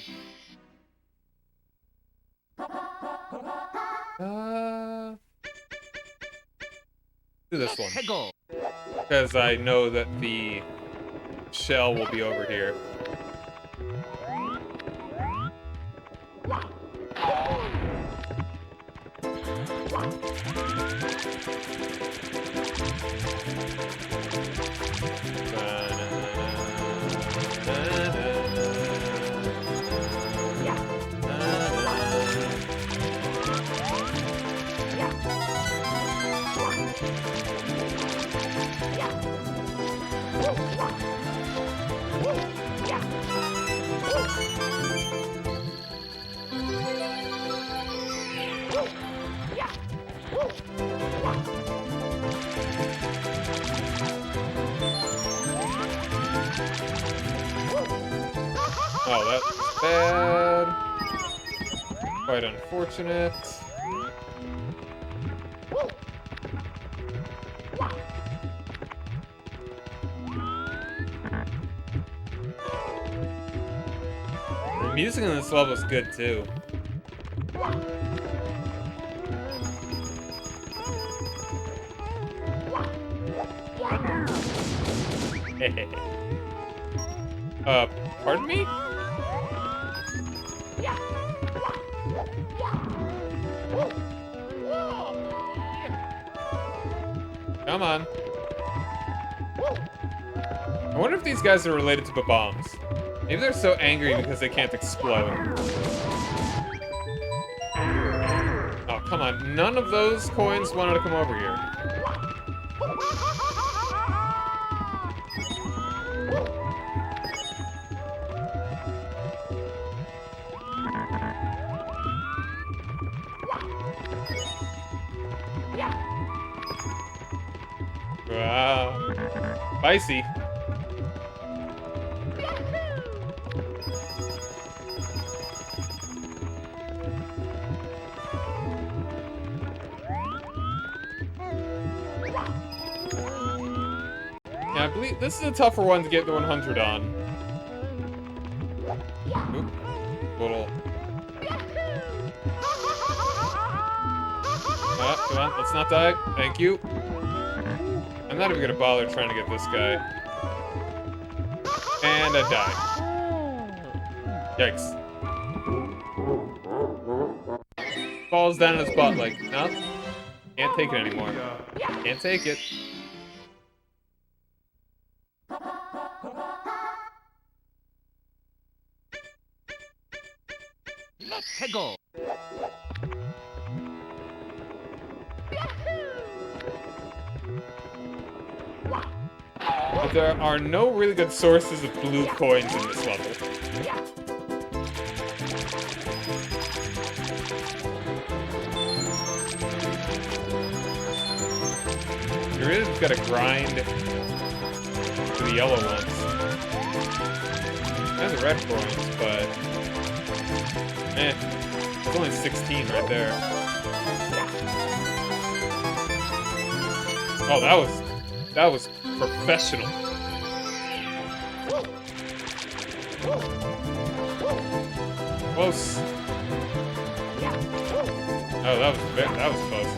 Do this one. Peggle. Because I know that the shell will be over here. Oh, that's bad. Quite unfortunate. The music in this level is good too. Pardon me? Come on. I wonder if these guys are related to bombs. Maybe they're so angry because they can't explode. Oh, come on. None of those coins wanted to come over here. Wow. Spicy. Yeah, I believe this is a tougher one to get the 100 on. Oop. Little. Come on, let's not die. Thank you. I'm not even gonna bother trying to get this guy. And I died. Yikes. Falls down in his butt like, no, can't take it anymore. Can't take it. Peggle. But there are no really good sources of blue coins in this level. You really just gotta grind for the yellow ones. And the red coins, but it's only 16 right there. Oh, that was professional. Close. Oh, that was close.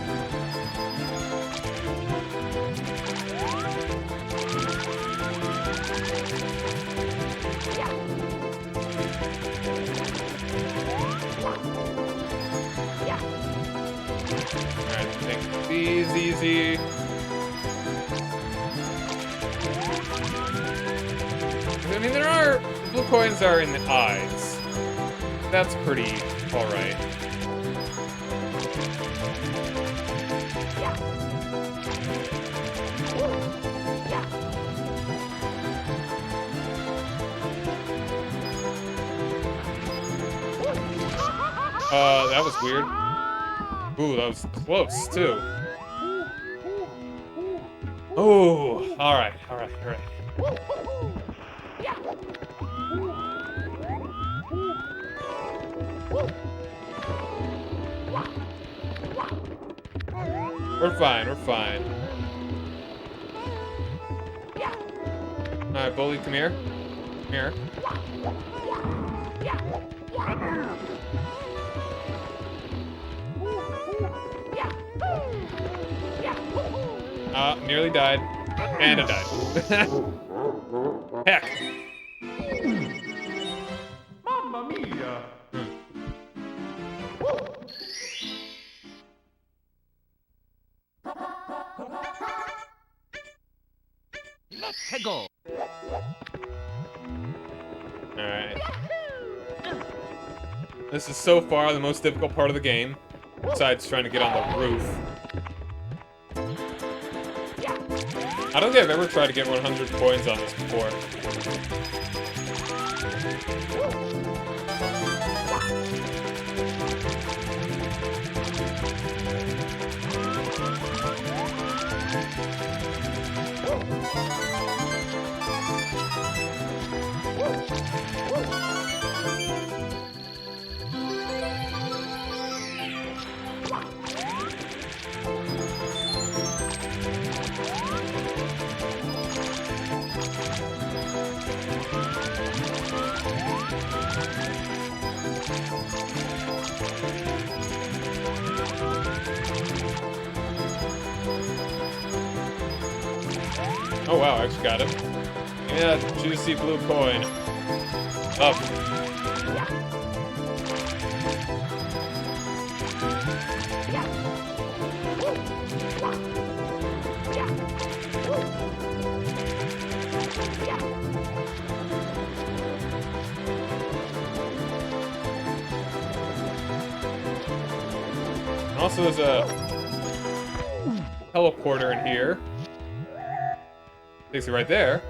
Alright, take these easy. I mean, blue coins are in the eyes. That's pretty alright. That was weird. Ooh, that was close, too. Oh, alright, alright, alright. We're fine, we're fine. Alright, Bully, come here. Come here. Nearly died. And I died. Heck. Mamma mia! Let's go! Alright. This is so far the most difficult part of the game, besides trying to get on the roof. I don't think I've ever tried to get 100 coins on this before. Oh wow, I actually got him. Yeah, juicy blue coin. Up. And also there's a teleporter in here. Takes you right there.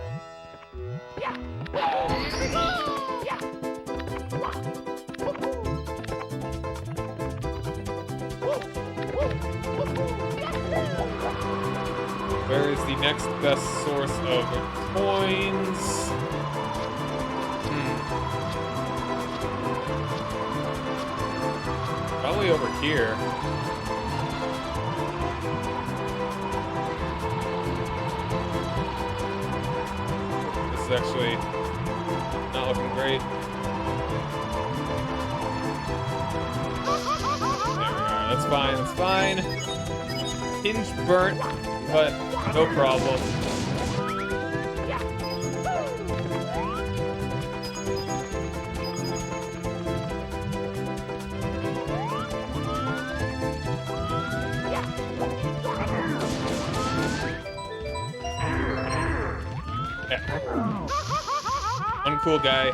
Where is the next best source of coins? Probably over here. This is actually not looking great. There we are. That's fine. That's fine. Hinge burnt, but no problem. Uncool guy.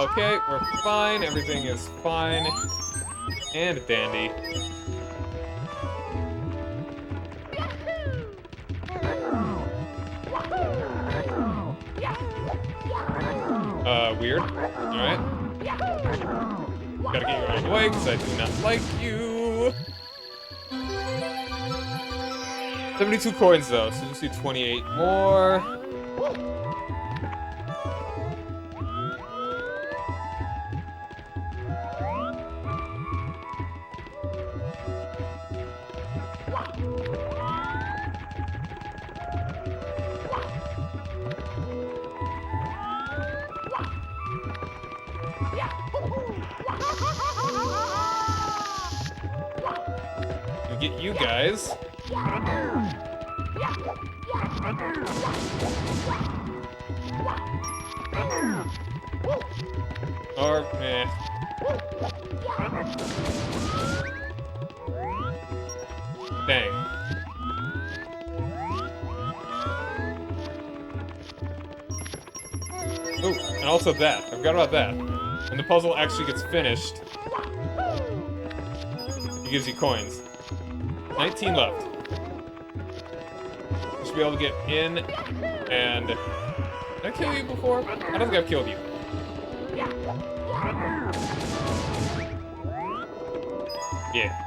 Okay, we're fine. Everything is fine. And dandy. Weird. Alright. Gotta get you out of the way, because I do not like you. 72 coins, though, so you see 28 more. We get you guys. Or, meh. Dang. Oh, and also that. I forgot about that. When the puzzle actually gets finished, he gives you coins. 19 left. You should be able to get in and... Did I kill you before? I don't think I've killed you. Yeah.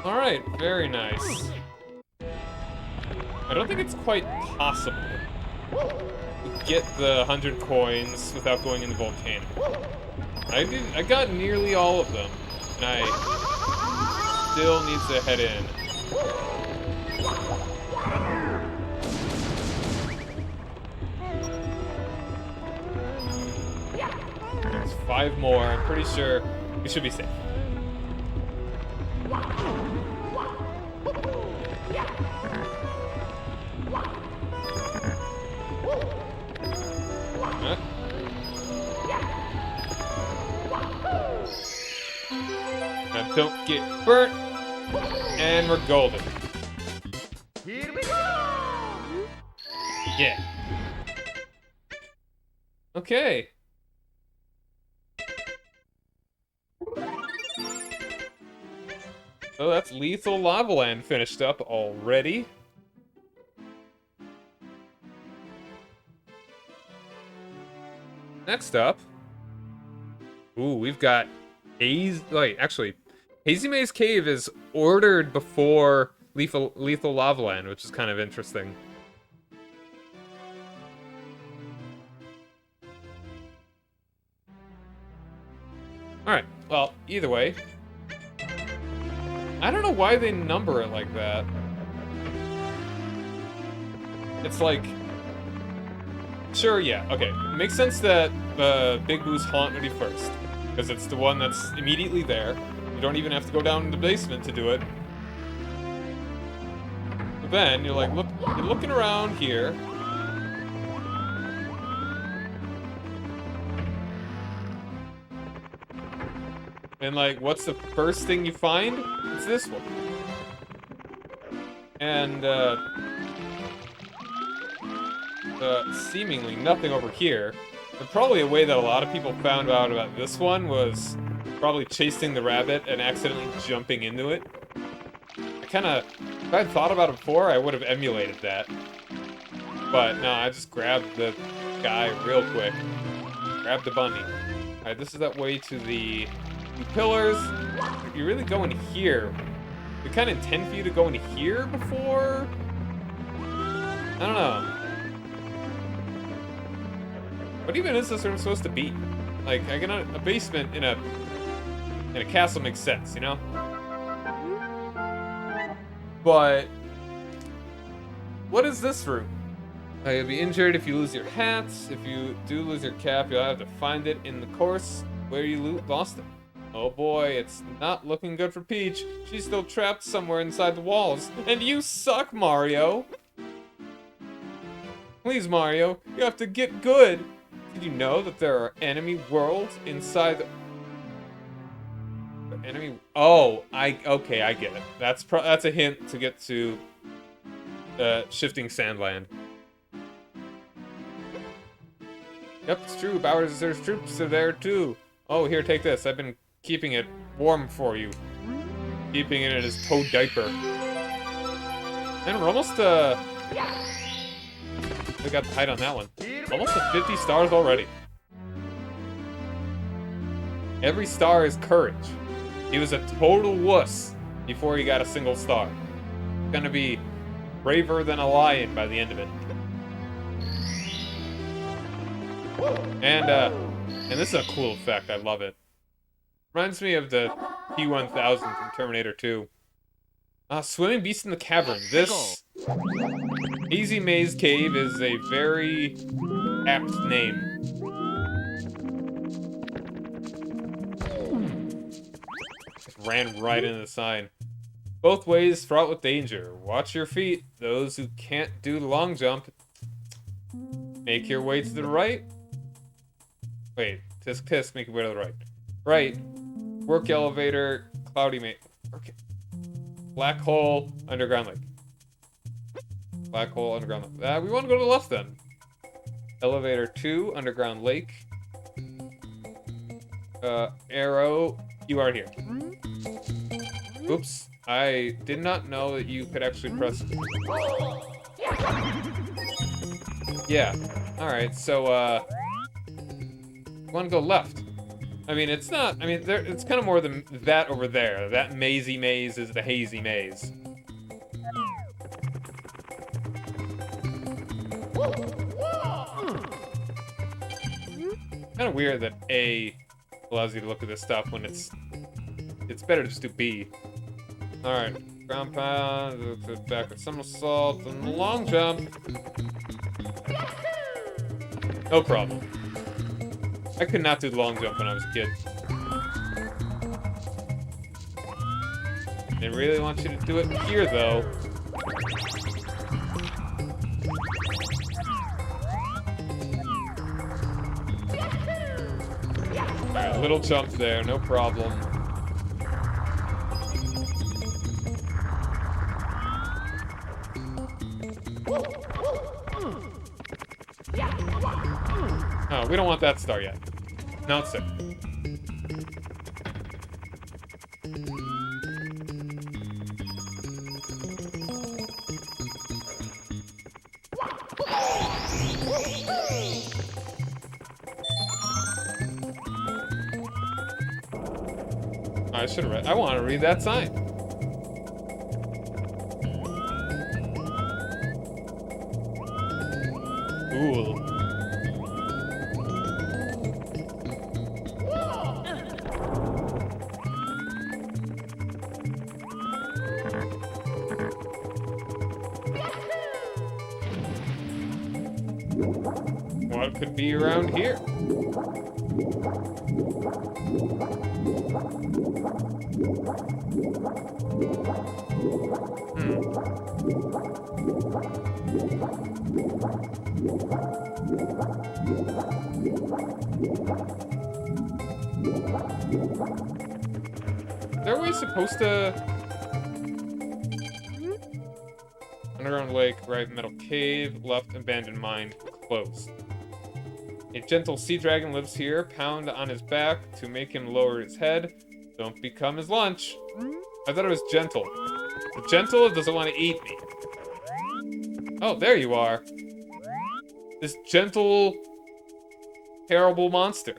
Alright, very nice. I don't think it's quite possible to get the 100 coins without going in the volcano. I got nearly all of them, and I still need to head in. There's 5 more. I'm pretty sure we should be safe. Huh? Now don't get burnt, and we're golden. Here we go! Yeah. Okay. So that's Lethal Lava Land finished up already. Next up, ooh, we've got actually, Hazy Maze Cave is ordered before Lethal Lava Land, which is kind of interesting. Alright, well, either way, I don't know why they number it like that. It's like... Sure, yeah, okay. It makes sense that Big Boo's Haunt would be first, because it's the one that's immediately there. You don't even have to go down in the basement to do it. But then, you're like, you're looking around here. And like, what's the first thing you find? It's this one. And, seemingly nothing over here. But probably a way that a lot of people found out about this one was probably chasing the rabbit and accidentally jumping into it. If I'd thought about it before, I would have emulated that. But no, I just grabbed the guy real quick. Grabbed the bunny. Alright, this is that way to the pillars. If you really go in here, we kind of intend for you to go in here before? I don't know. What even is this room supposed to be? Like, a basement in a castle makes sense, you know? But what is this room? You'll be injured if you lose your hats. If you do lose your cap, you'll have to find it in the course where you lost it. Oh boy, it's not looking good for Peach. She's still trapped somewhere inside the walls. And you suck, Mario! Please, Mario, you have to get good! Did you know that there are enemy worlds inside the enemy? Oh, okay, I get it. That's a hint to get to Shifting Sandland. Yep, it's true. Bowser's troops are there too. Oh, here, take this. I've been keeping it warm for you. Keeping it in his toad diaper. And we're almost we got the height on that one. Almost at 50 stars already. Every star is courage. He was a total wuss before he got a single star. Gonna be braver than a lion by the end of it. And this is a cool effect. I love it. Reminds me of the P-1000 from Terminator 2. Swimming Beast in the Cavern. This Hazy Maze Cave is a very apt name. Just ran right into the sign. Both ways fraught with danger. Watch your feet. Those who can't do the long jump. Make your way to the right. Wait, tisk tisk, make your way to the right. Right. Work elevator, cloudy mate. Okay. Black hole, underground lake. Black hole, underground lake. We want to go to the left then. Elevator 2, underground lake. Arrow, you are here. Oops, I did not know that you could actually press. Yeah. Alright, so, want to go left. I mean, it's not, I mean, it's kind of more than that over there. That mazy maze is the hazy maze. Kind of weird that A allows you to look at this stuff when it's better to just do B. Alright, ground pound, backward somersault, and the long jump. No problem. I could not do the long jump when I was a kid. They really want you to do it here, though. Alright, little jump there, no problem. Oh, we don't want that star yet. No, it's there. I should have read. I want to read that sign. Cool. What could be around here? Are we supposed to... Underground lake, right metal cave, left abandoned mine, closed. A gentle sea dragon lives here. Pound on his back to make him lower his head. Don't become his lunch. I thought it was gentle. The gentle doesn't want to eat me. Oh, there you are. This gentle, terrible monster.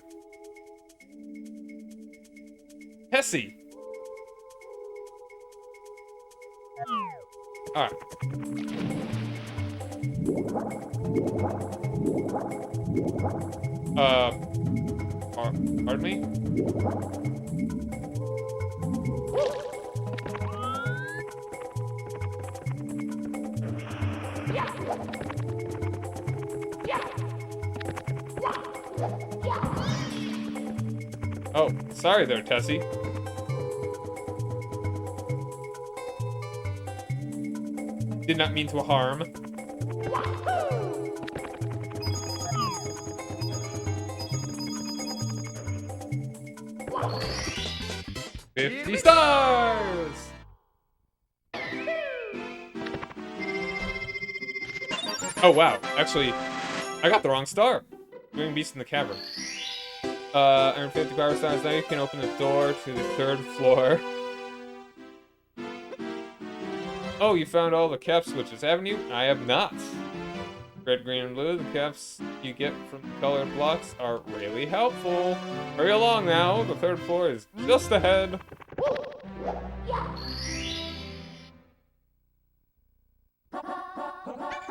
Tessie. Alright. Pardon me? Oh, sorry there, Tessie. Did not mean to harm. $50 stars! Oh wow, actually, I got the wrong star. Doing Beast in the Cavern. Earn 50 power stars. Now you can open the door to the 3rd floor. Oh, you found all the cap switches, haven't you? I have not. Red, green, and blue, the caps you get from the colored blocks are really helpful. Hurry along now, the 3rd floor is just ahead.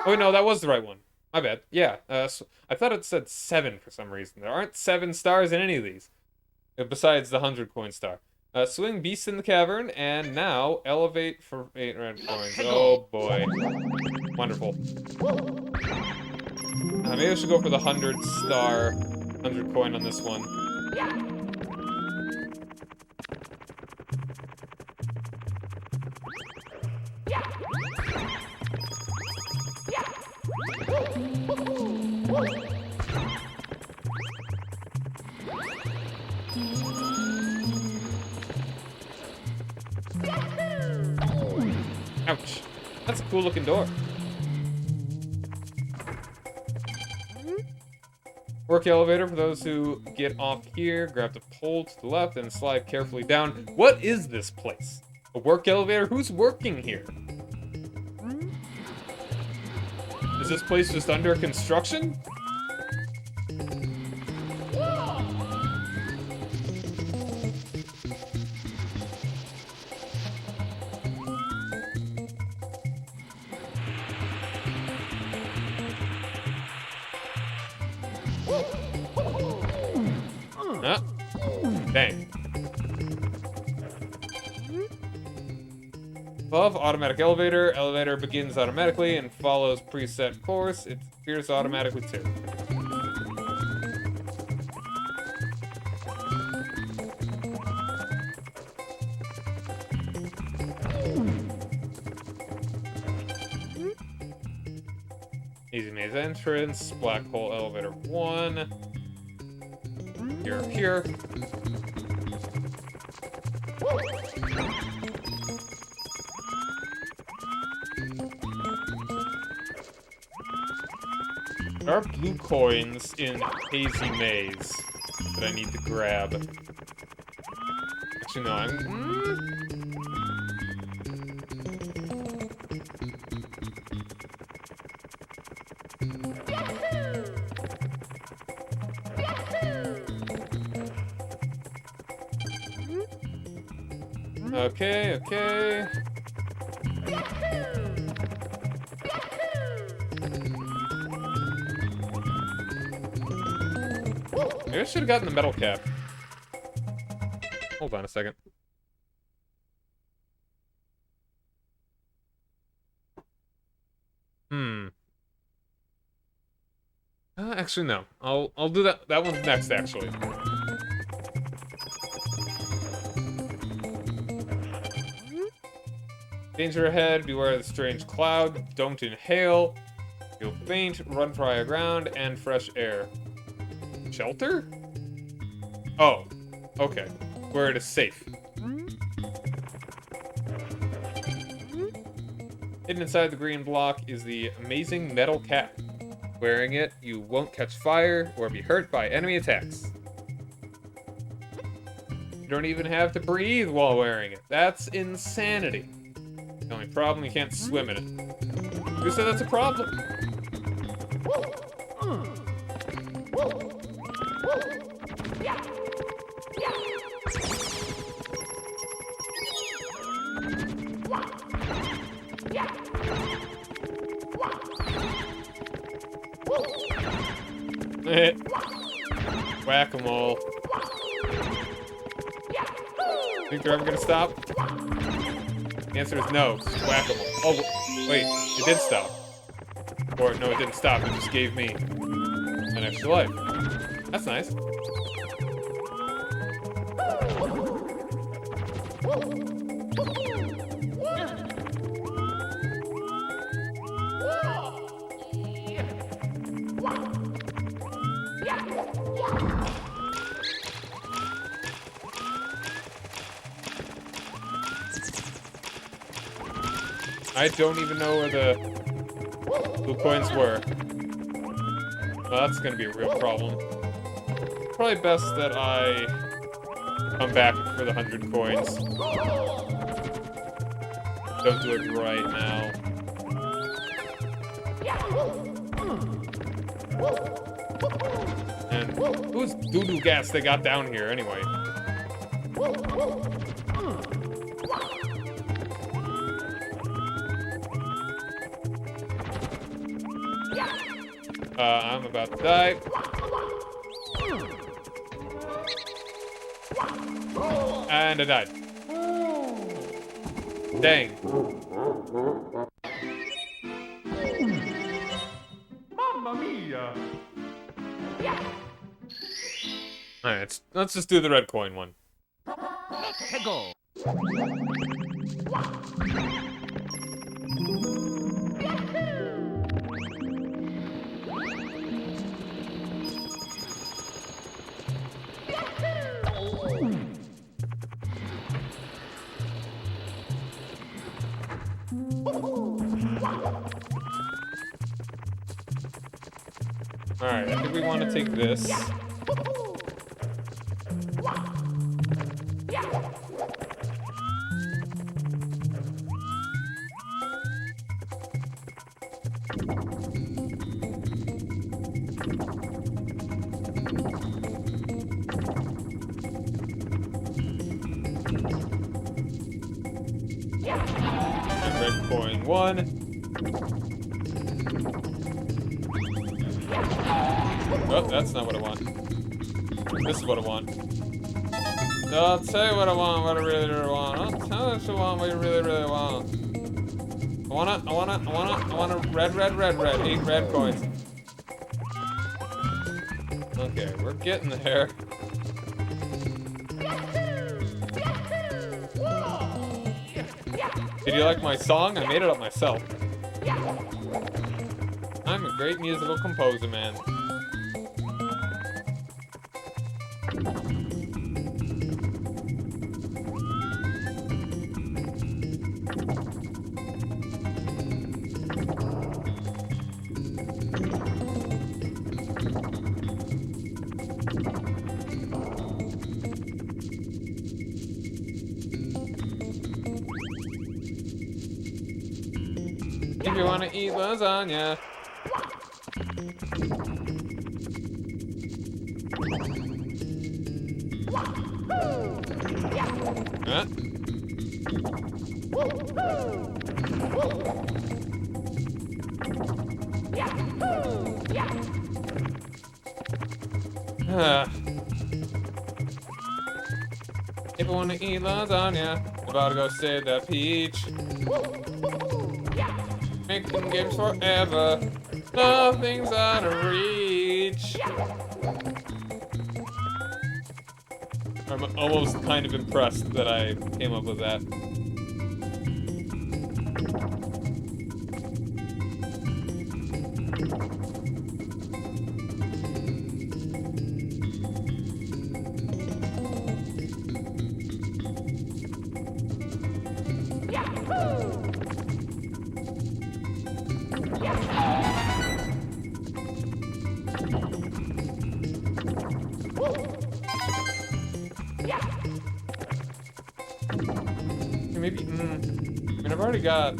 Oh no, that was the right one. My bad. Yeah, so I thought it said 7 for some reason. There aren't 7 stars in any of these. Besides the 100 coin star. Swing Beast in the Cavern, and now elevate for 8 red coins. Oh boy. Wonderful. Maybe I should go for the 100 star, 100 coin on this one. Ouch. That's a cool looking door. Work elevator for those who get off here. Grab the pole to the left and slide carefully down. What is this place? A work elevator? Who's working here? Is this place just under construction? Huh? Dang. Above, automatic elevator. Elevator begins automatically and follows preset course. It appears automatically too. Easy maze entrance. Black hole elevator 1. Here. There are blue coins in Hazy Maze that I need to grab. Actually, no, Okay. Maybe I should have gotten the metal cap. Hold on a second. Actually, no. I'll do that. That one's next, actually. Danger ahead, beware of the strange cloud, don't inhale, feel faint, run for higher ground, and fresh air. Shelter? Oh, okay. Where it is safe. Hidden inside the green block is the amazing metal cap. Wearing it, you won't catch fire or be hurt by enemy attacks. You don't even have to breathe while wearing it. That's insanity. The only problem, you can't swim in it. Who said that's a problem? Whack-a-mole. Think they're ever gonna stop? The answer is no. Whack-a-mole. Oh, wait. It did stop. Or, no, it didn't stop. It just gave me an extra life. That's nice. I don't even know where the blue coins were. Well, that's gonna be a real problem. Probably best that I come back for the 100 coins. Don't do it right now. And whose doo-doo gas they got down here anyway? I'm about to die. And I died. Dang. Mamma mia! Alright, let's just do the red coin one. Let's go! Alright, I think we want to take this. And red coin 1. Oh, that's not what I want. This is what I want. So I'll tell you what I want, what I really, really want. I'll tell you what you want, what you really, really want. I want a red. 8 red coins. Okay, we're getting there. Did you like my song? I made it up myself. I'm a great musical composer, man. If you wanna eat lasagna. Huh? If you wanna eat lasagna, about to go save that peach. Making games forever. Nothing's out of reach. I'm almost kind of impressed that I came up with that. Maybe, I mean, I've already got...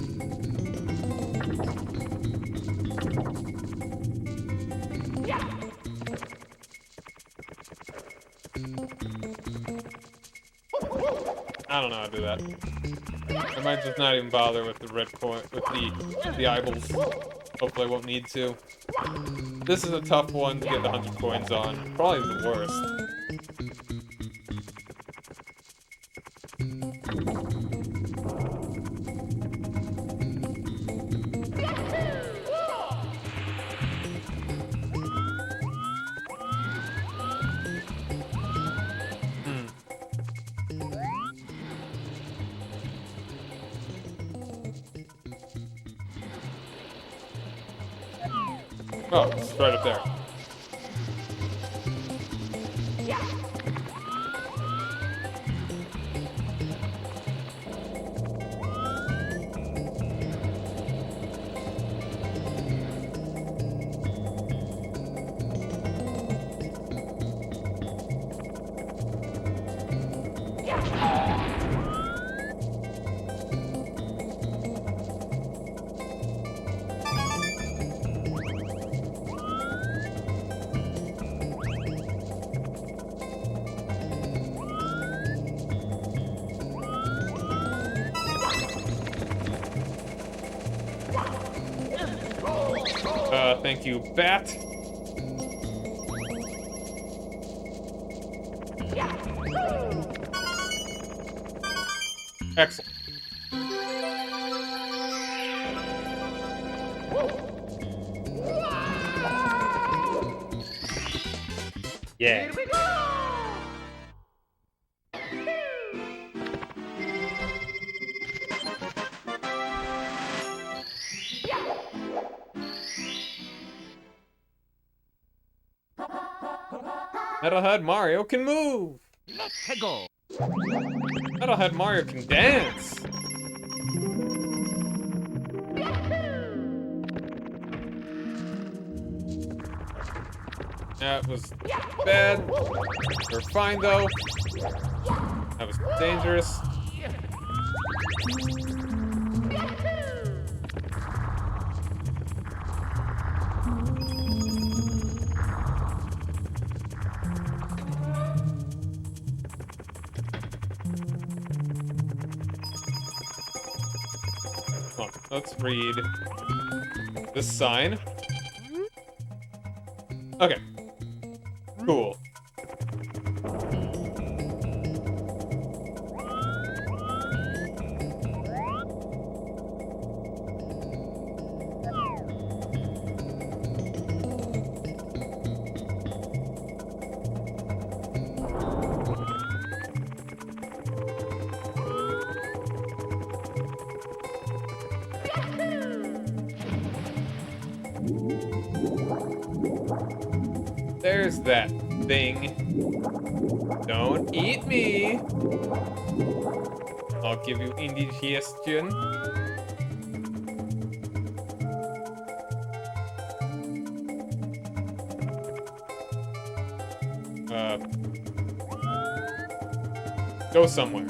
I don't know how to do that. I might just not even bother with the red coin, with the eyeballs. Hopefully I won't need to. This is a tough one to get the 100 coins on. Probably the worst. Oh, it's right up there. Thank you, Bat. Excellent. Yeah. Here we go! Metalhead Mario can move! Let's go! Metalhead Mario can dance! That was bad. We're fine, though. That was dangerous. Come on, let's read this sign. Okay. Cool. There's that thing. Don't eat me. I'll give you indigestion. Go somewhere.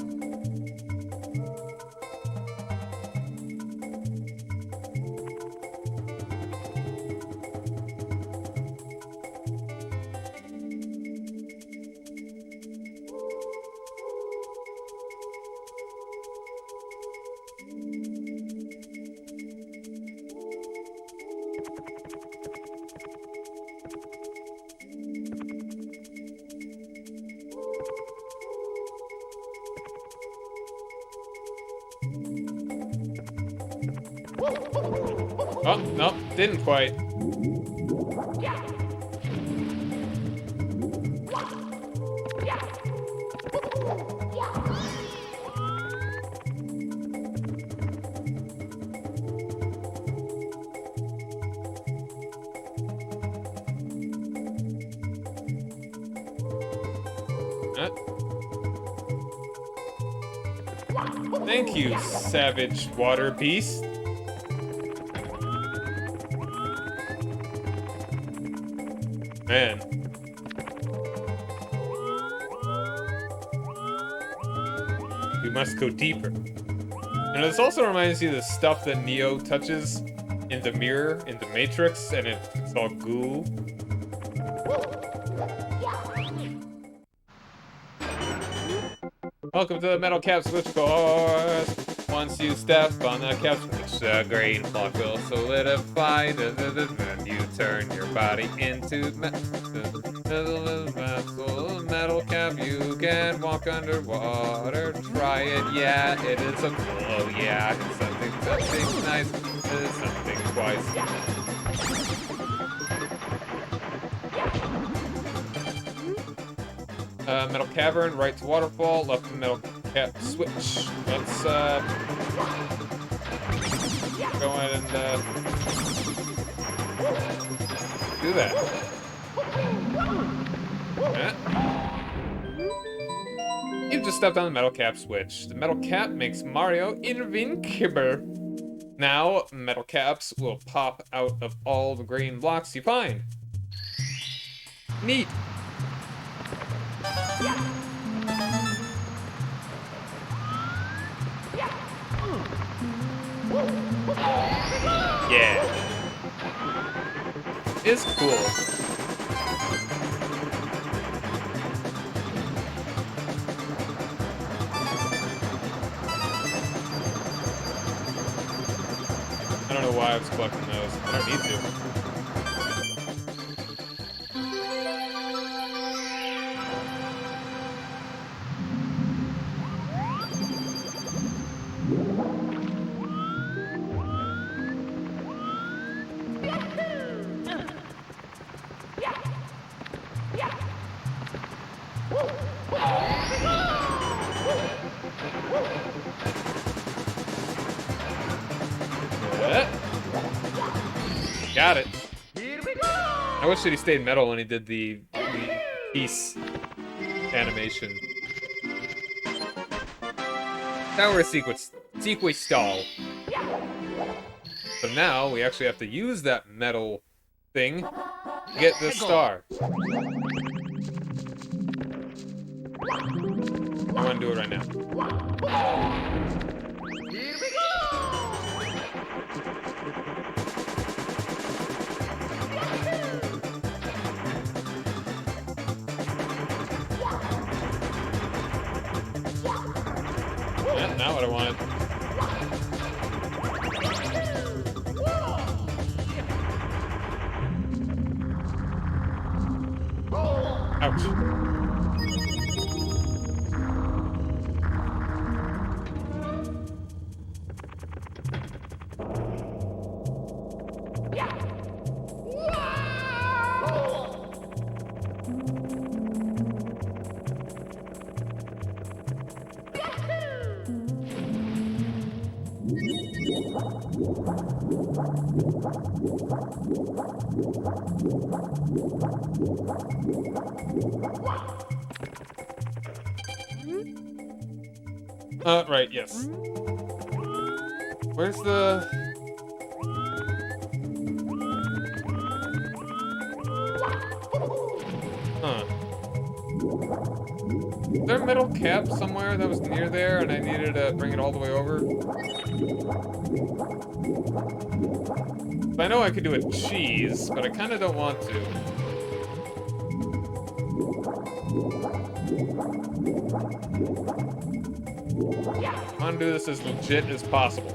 Oh, no, didn't quite. Thank you, savage water beast. Man. We must go deeper. And this also reminds you of the stuff that Neo touches in the mirror, in the Matrix, and it's all goo. Welcome to the metal cap switchboard. Once you step on the cap switch, the green block will solidify. Then you turn your body into metal cap. You can walk underwater. Try it, yeah. It is a oh yeah. It's something nice. It's something twice. Metal cavern, right to waterfall, left to metal cap switch. Let's go ahead and do that. You just stepped on the metal cap switch. The metal cap makes Mario invincible. Now, metal caps will pop out of all the green blocks you find. Neat. Yeah. It's cool. I don't know why I was collecting those. I don't need to. Got it. Here we go. I wish that he stayed metal when he did the peace animation. Tower sequence stall. So now we actually have to use that metal thing Get this star. I want to do it right now. Here we go! Yeah, not what I wanted. Ouch. Right, yes. Where's the... Huh. Is there a metal cap somewhere that was near there and I needed to bring it all the way over? I know I could do a cheese, but I kind of don't want to. I want to do this as legit as possible.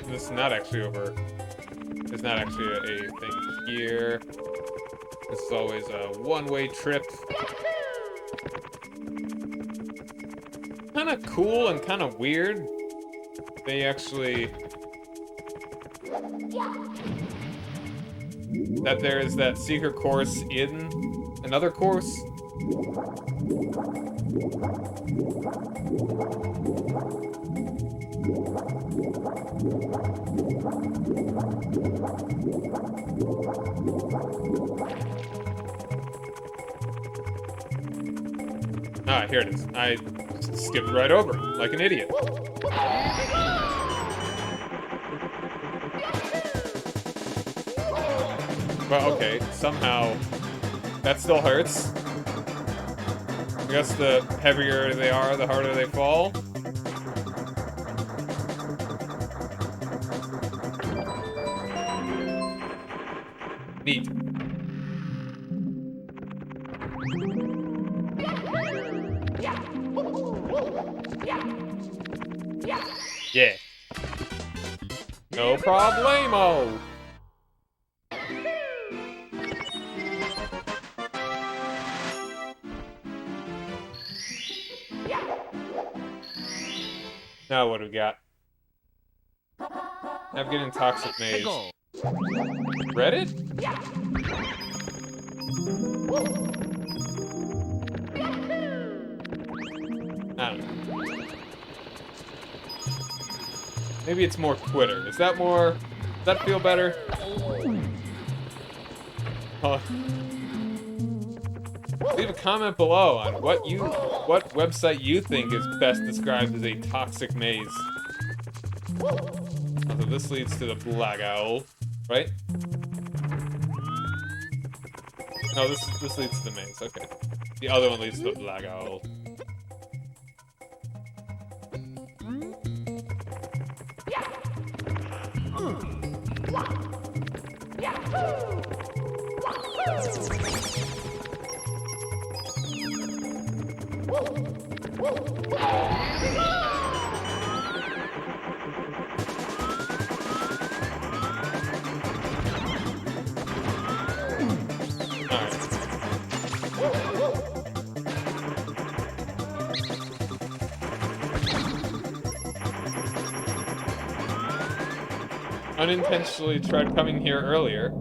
This is not actually over. There's not actually a thing here. This is always a one-way trip. Kind of cool and kind of weird. They actually... that there is that secret course in another course. Ah, here it is. I skipped right over it, like an idiot. Well, okay, somehow that still hurts. I guess the heavier they are, the harder they fall. Neat. Yeah. No problemo. Now what do we got? Navigating Toxic Maze. Reddit? I don't know. Maybe it's more Twitter. Is that more... does that feel better? Leave a comment below on what website you think is best described as a toxic maze. So this leads to the Black Owl, right? No, this leads to the maze. Okay, the other one leads to the Black Owl. Unintentionally tried coming here earlier.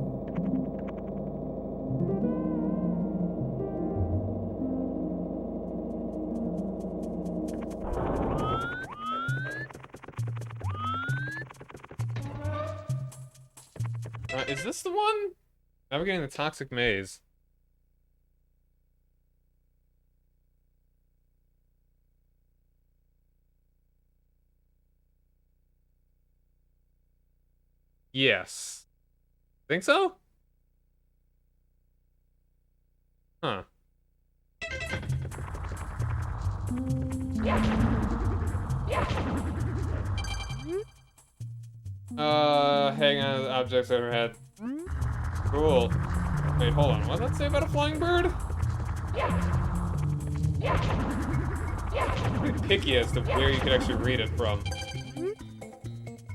Is this the one? Navigating the toxic maze. Yes. Think so? Huh. Hang on to objects overhead. Cool. Wait, hold on. What did that say about a flying bird? Pretty picky as to where you could actually read it from.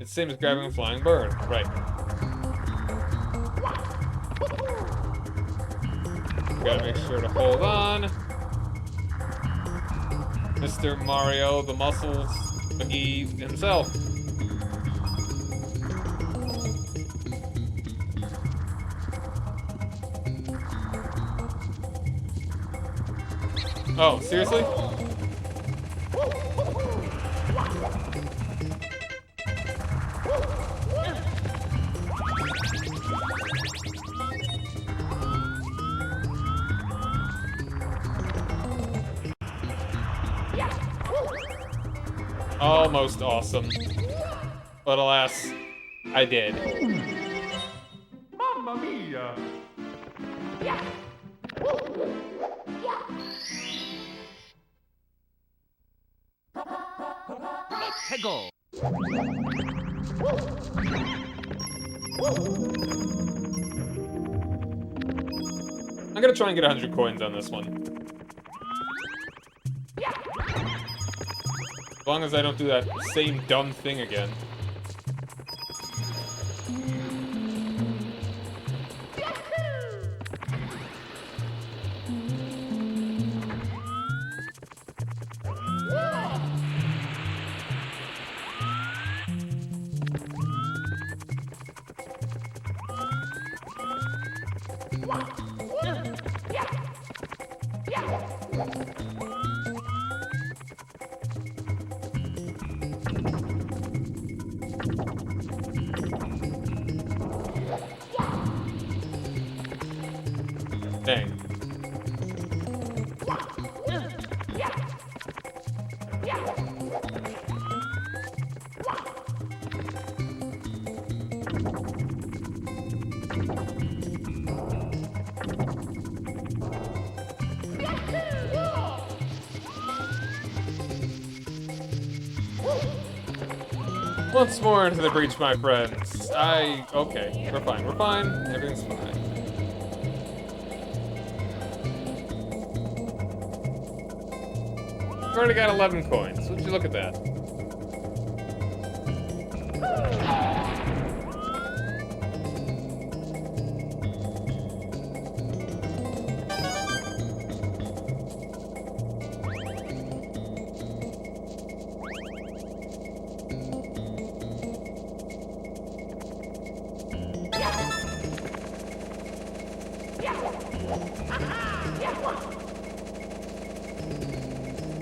It's the same as grabbing a flying bird. Right. Gotta make sure to hold on. Mr. Mario, the Muscles McGee himself. Oh, seriously? Almost awesome. But alas, I did. Mamma mia! Peggle! I'm gonna try and get 100 coins on this one. As long as I don't do that same dumb thing again. Dang. Once more into the breach, my friends. Okay, we're fine, everything's fine. We've already got 11 coins. Would you look at that?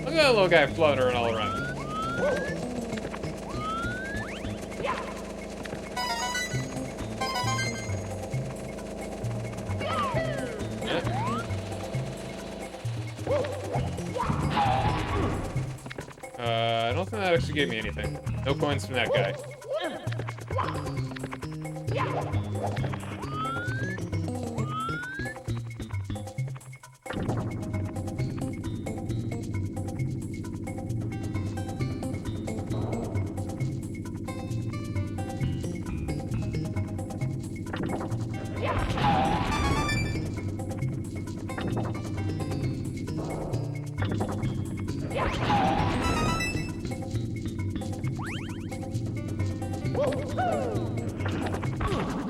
Look at that little guy fluttering all around. I don't think that actually gave me anything. No coins from that guy.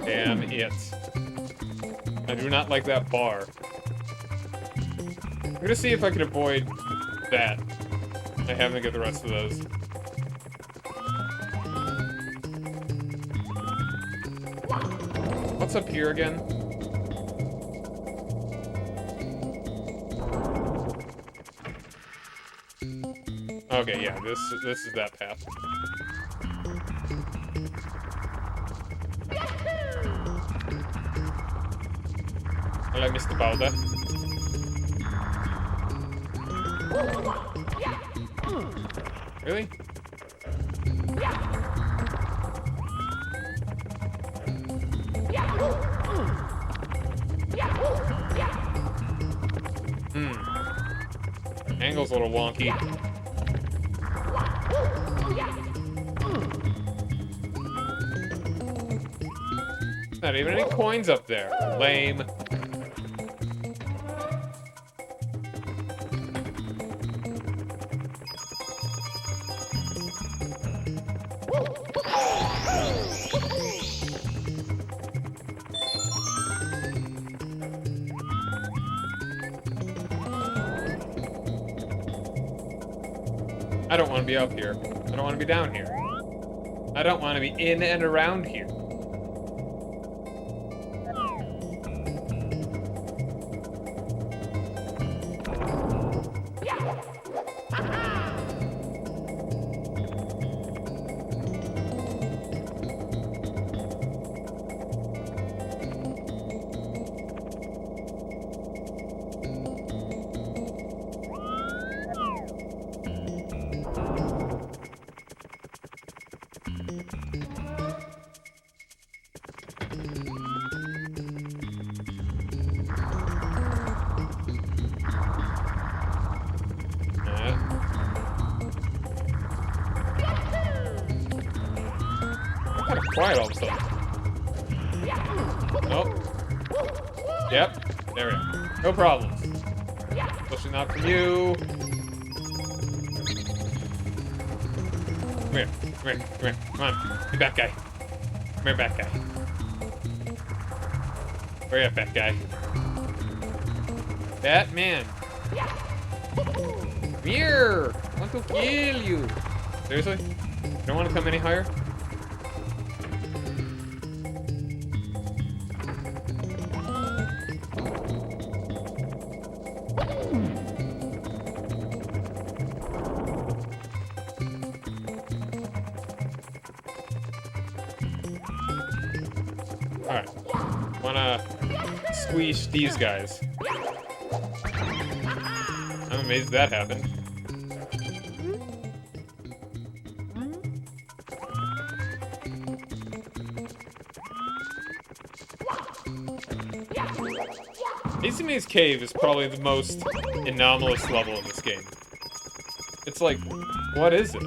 Damn it. I do not like that bar. I'm gonna see if I can avoid that. I have to get the rest of those. What's up here again? Okay, yeah, this is that path. Hello, Mr. Boulder. Really? Angle's a little wonky. Not even any coins up there. Lame. I don't want to be up here. I don't want to be down here. I don't want to be in and around here. Kind of quiet all of a sudden. Nope. Yep. There we go. No problems. Especially not from you. Come here. Come here. Come here. Come on. You bat guy. Come here, bat guy. Where you at, bat guy? Batman. Come here. I want to kill you. Seriously? You don't want to come any higher? Alright. Wanna squeeze these guys. I'm amazed that happened. Mazy Maze Cave is probably the most anomalous level in this game. It's like, what is it?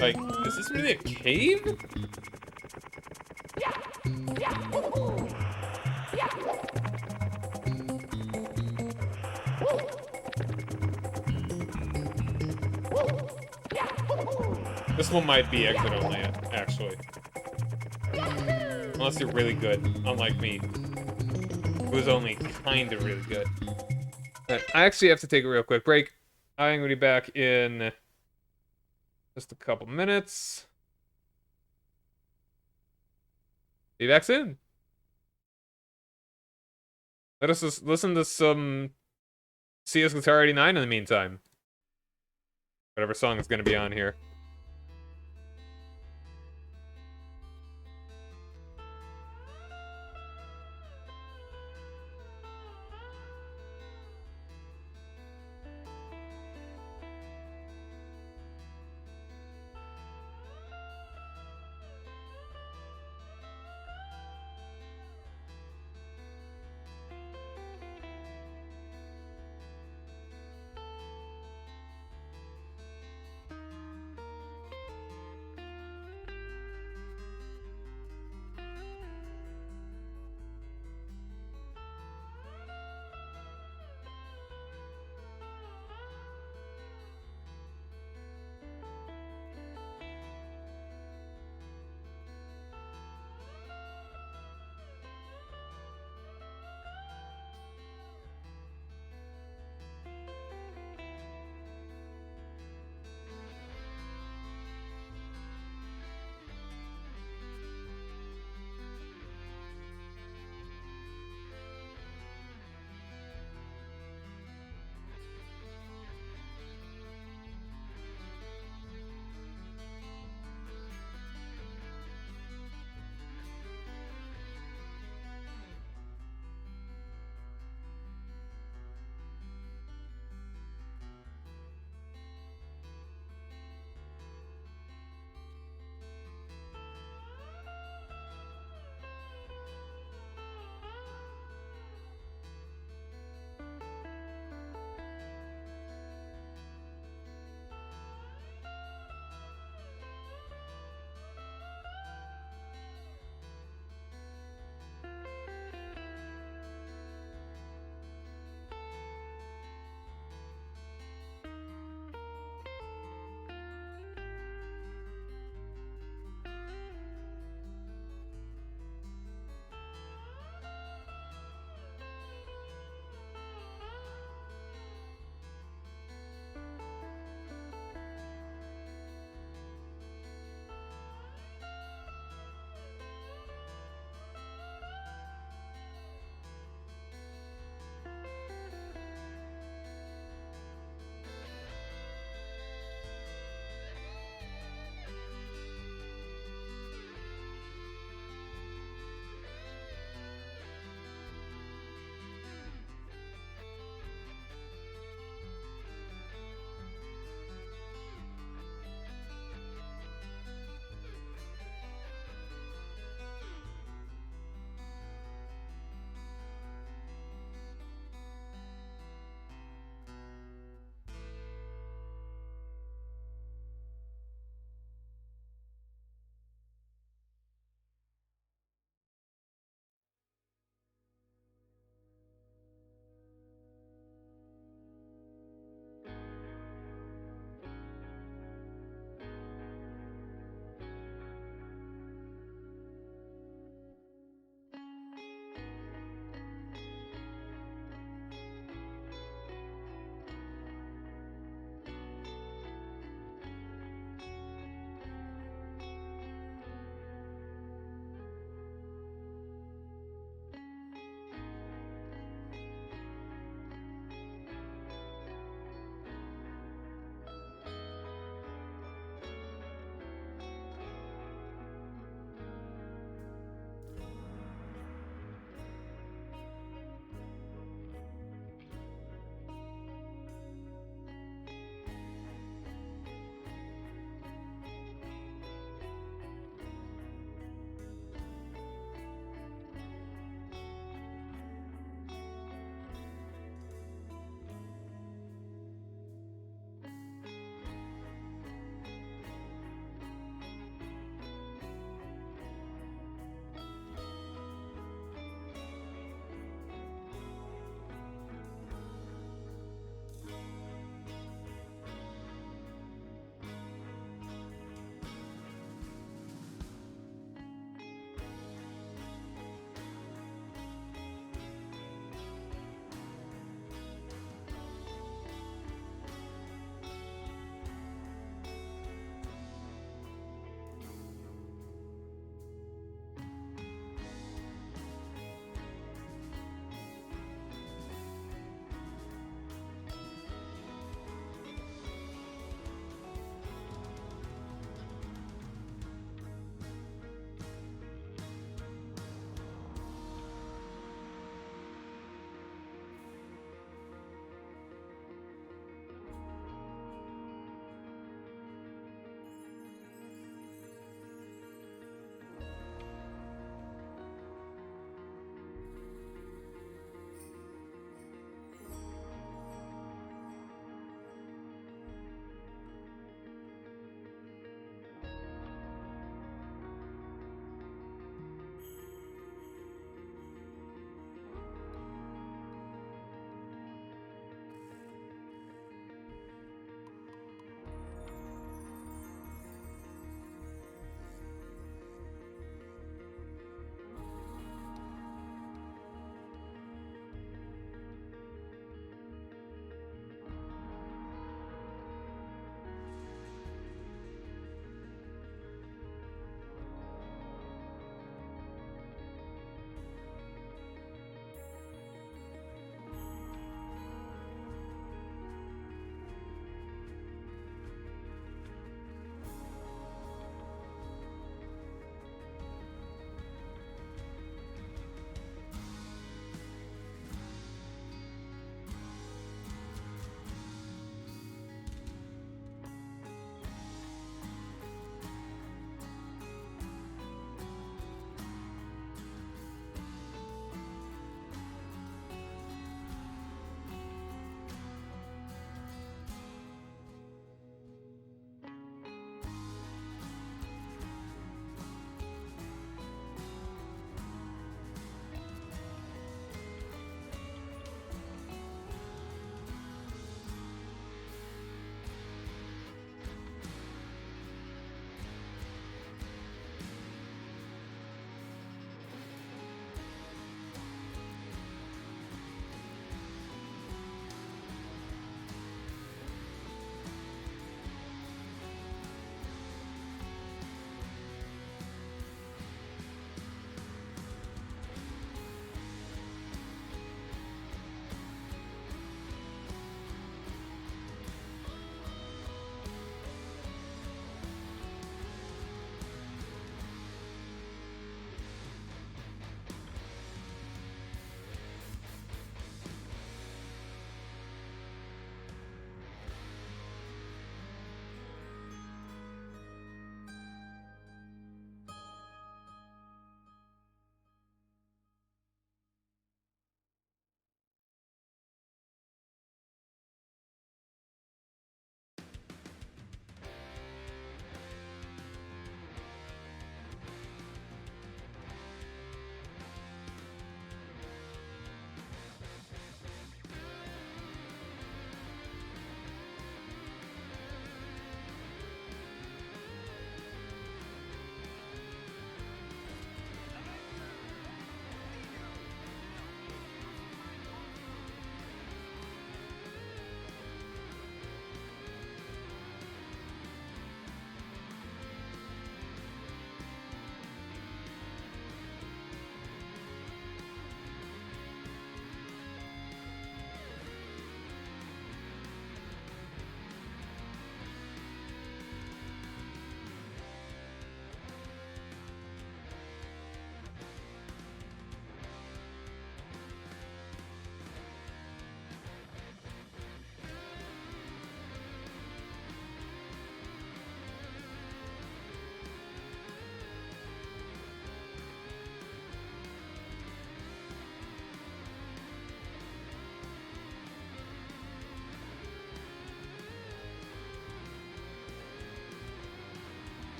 Like, is this really a cave? This one might be exit only, actually. Unless you're really good, unlike me. Who was only kinda really good. Right, I actually have to take a real quick break. I'm gonna be back in just a couple minutes. Be back soon. Let us just listen to some CS Guitar 89 in the meantime. Whatever song is gonna be on here.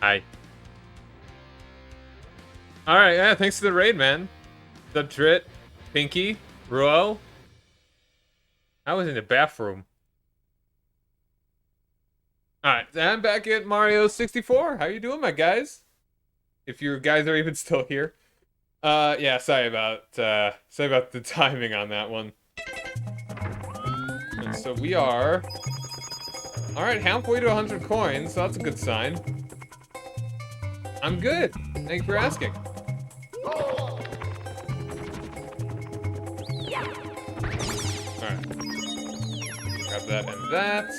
Hi. Alright, yeah, thanks for the raid, man. What's up, Trit? Pinky? Ruo? I was in the bathroom. Alright, I'm back at Mario 64. How you doing, my guys? If you guys are even still here. Yeah, sorry about the timing on that one. And so we are... Alright, halfway to 100 coins, so that's a good sign. I'm good. Thank you for asking. Alright. Grab that and that.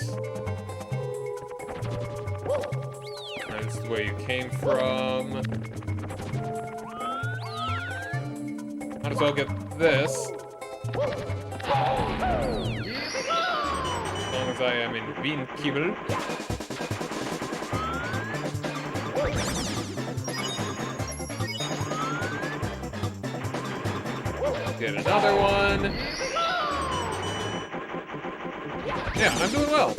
That's the way you came from. Might as well get this. As long as I am in Wien-Kiebel. Get another one. Yeah, I'm doing well.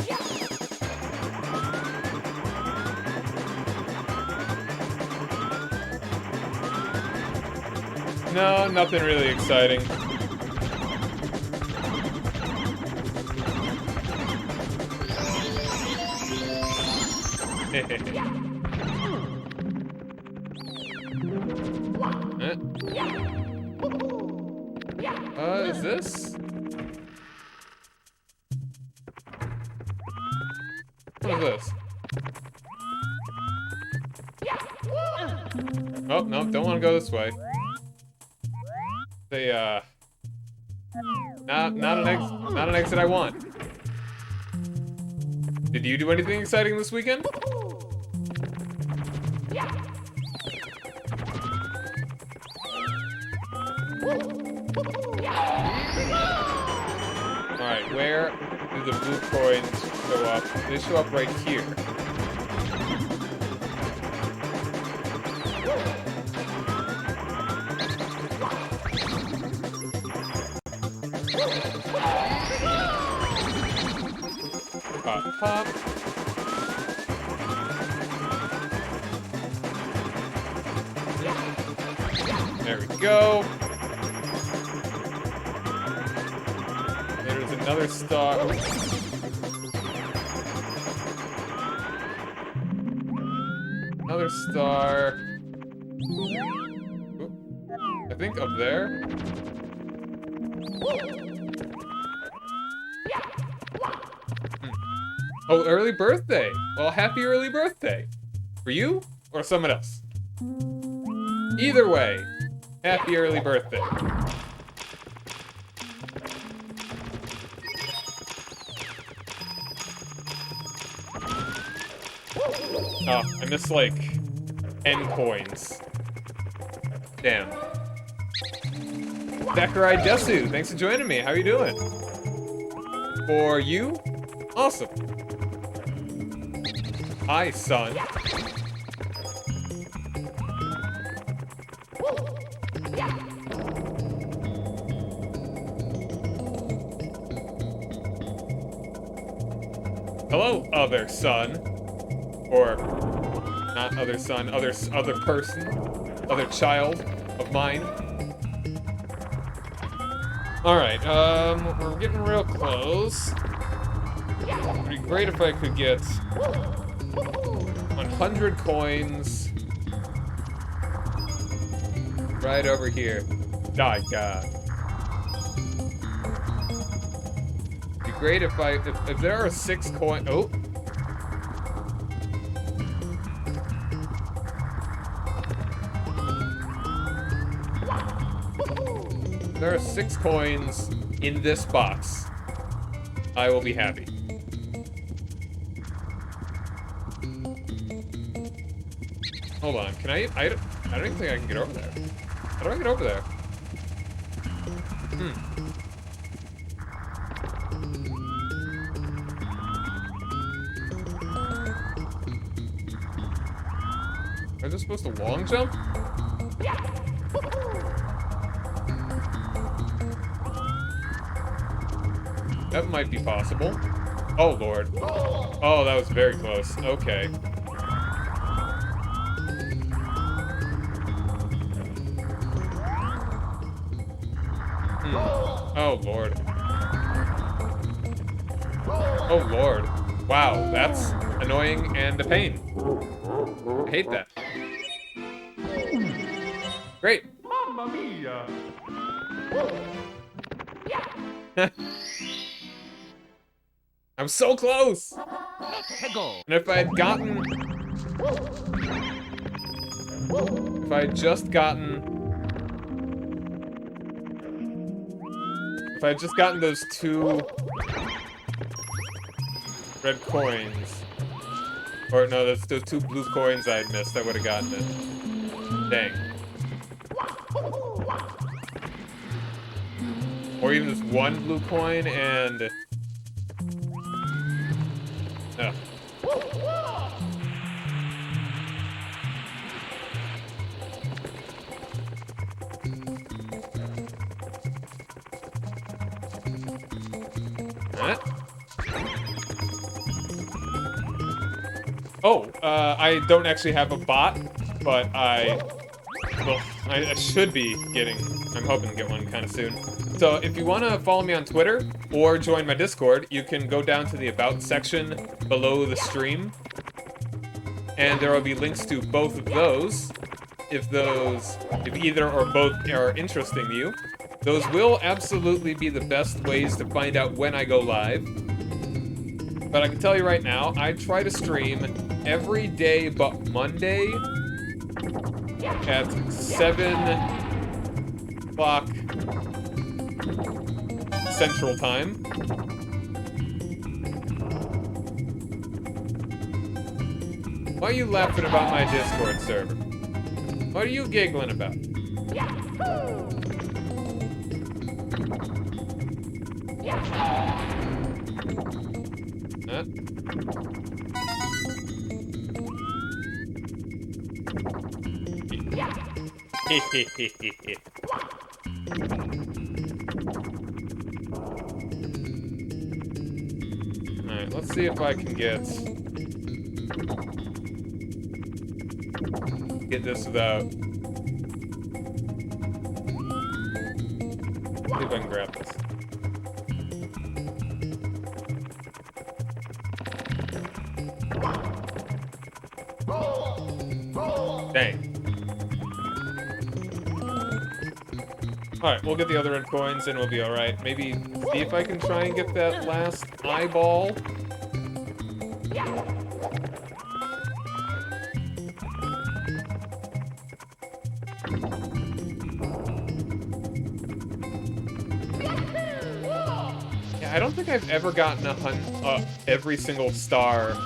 No, nothing really exciting. Is this? What is this? Oh, no, don't want to go this way. Not an exit I want. Did you do anything exciting this weekend? Alright, where do the blue coins show up? They show up right here. Pop, pop. There we go. There's another star. Another star. Oop. I think up there. Oh, early birthday! Well, happy early birthday! For you, or someone else? Either way, happy early birthday. Oh, I missed like 10 coins. Damn. Zachary Desu, thanks for joining me. How are you doing? For you? Awesome. Hi, son. Hello, other son. Or not other son, other person, other child of mine. All right, we're getting real close. It'd be great if I could get 100 coins right over here. Die, God. It'd be great if if there are 6 coins. Oh. There are 6 coins in this box. I will be happy. Hold on, can I don't even think I can get over there. How do I get over there? Are they supposed to long jump? That might be possible. Oh, Lord. Oh, that was very close. Okay. Oh, Lord. Oh, Lord. Wow, that's annoying and a pain. I hate that. Great. Mamma mia! I'm so close! Peggle! And if I had gotten... If I had just gotten... If I had just gotten those 2 red coins... Or no, those 2 blue coins I had missed, I would have gotten it. Dang. Or even just 1 blue coin and... Ugh. Huh? Oh, I don't actually have a bot, but I should be getting, I'm hoping to get one kind of soon. So if you want to follow me on Twitter or join my Discord, you can go down to the About section below the stream. And there will be links to both of those. If either or both are interesting to you. Those will absolutely be the best ways to find out when I go live. But I can tell you right now, I try to stream every day but Monday at 7 o'clock Central Time. Why are you laughing about my Discord server? What are you giggling about? Huh? Alright, let's see if I can get this without... See if I can grab this. Dang. Alright, we'll get the other red coins and we'll be alright. Maybe see if I can try and get that last eyeball. Yeah, I don't think I've ever gotten every single star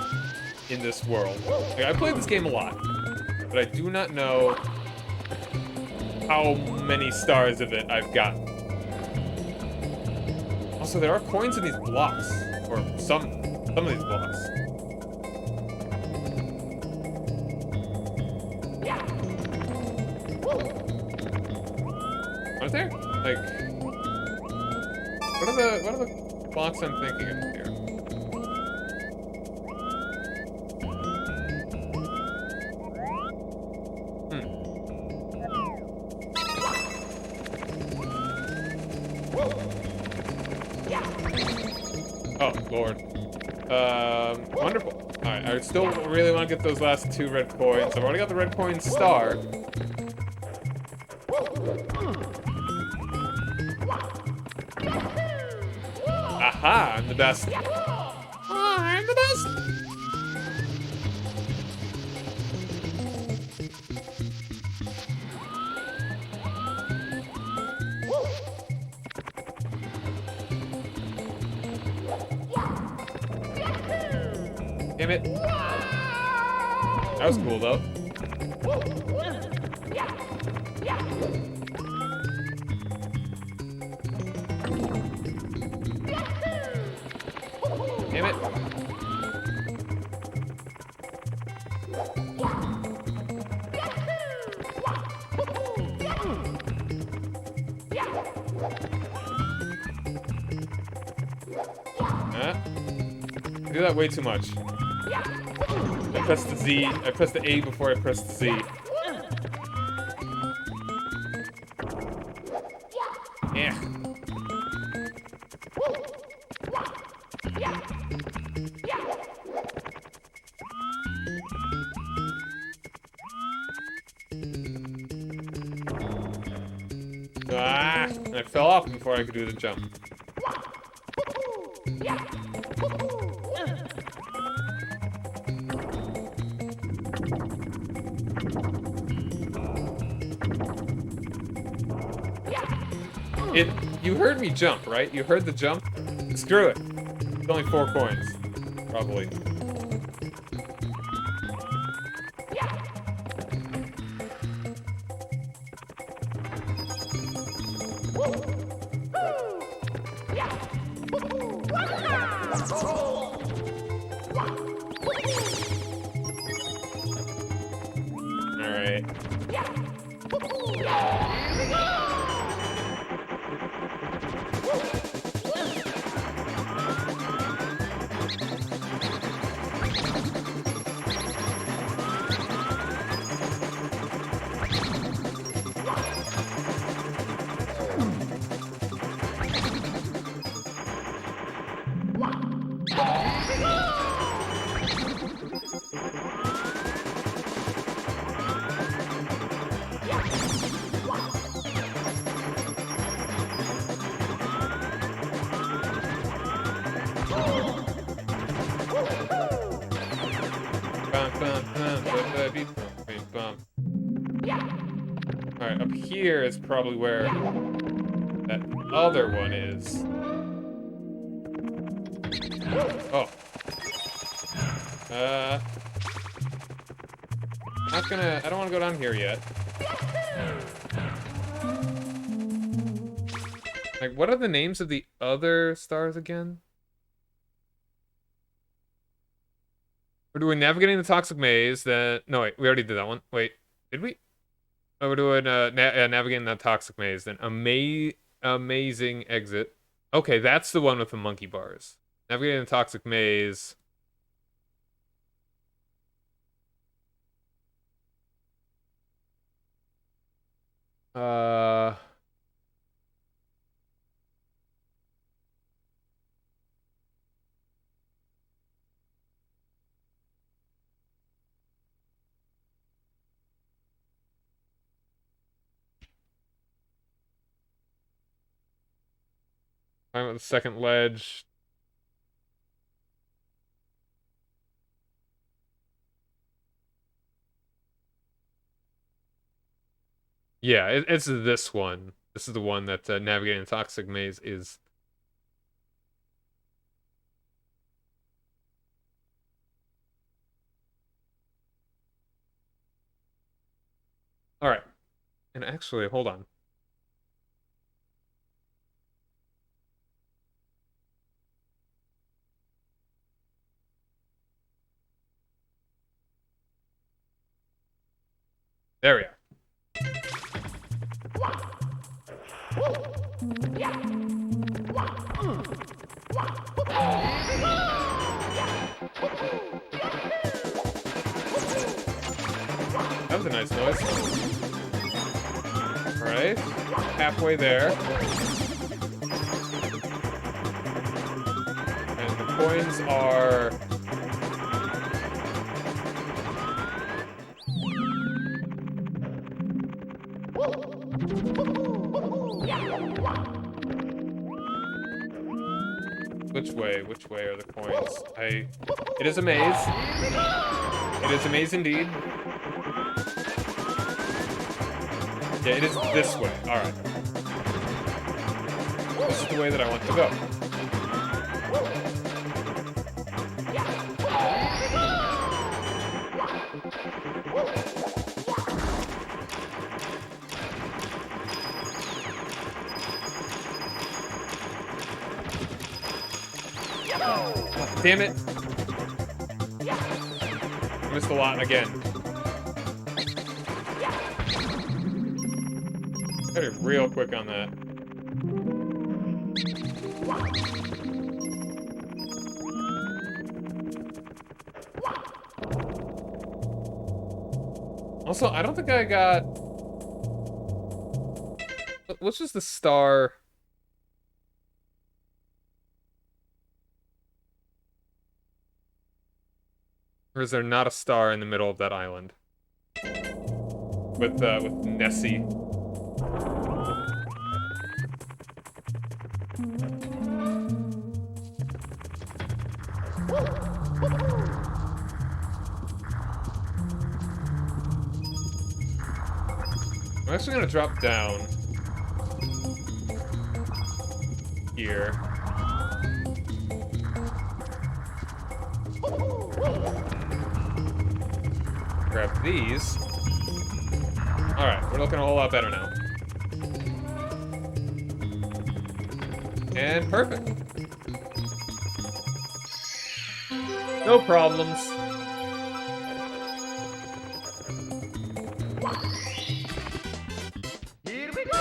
in this world. Like, I played this game a lot, but I do not know how many stars of it I've gotten. Also, there are coins in these blocks, or some of these blocks. Aren't there? Like, what are the blocks I'm thinking of here? Oh, Lord. Wonderful. Alright, I still really want to get those last 2 red coins. I've already got the red coin star. Aha, I'm the best. Oh, I'm the best. Damn it. That was cool, though. Damn it. I do that way too much. I pressed the Z. I pressed the A before I pressed the Z. Yeah. it fell off before I could do the jump. You heard me jump, right? You heard the jump? Screw it. It's only 4 coins. Probably. Alright. Alright, up here is probably where that other one is. Oh. I don't want to go down here yet. Like, what are the names of the other stars again? We're doing Navigating the Toxic Maze, then... No, wait, we already did that one. Wait, did we? Oh, we're doing Navigating the Toxic Maze, then Amazing Exit. Okay, that's the one with the monkey bars. Navigating the Toxic Maze. I'm at the second ledge. Yeah, it's this one. This is the one that Navigating the Toxic Maze is. All right. And actually, hold on. There we are. That was a nice noise. Alright. Halfway there. And the coins are... Which way? Which way are the coins? It is a maze. It is a maze indeed. Yeah, it is this way. Alright. This is the way that I want to go. Damn it. I missed a lot again. Got it real quick on that. Also, I don't think I got... What's just the star... Or is there not a star in the middle of that island? With Nessie. I'm actually gonna drop down here. Grab these. Alright, we're looking a whole lot better now. And perfect. No problems. Here we go!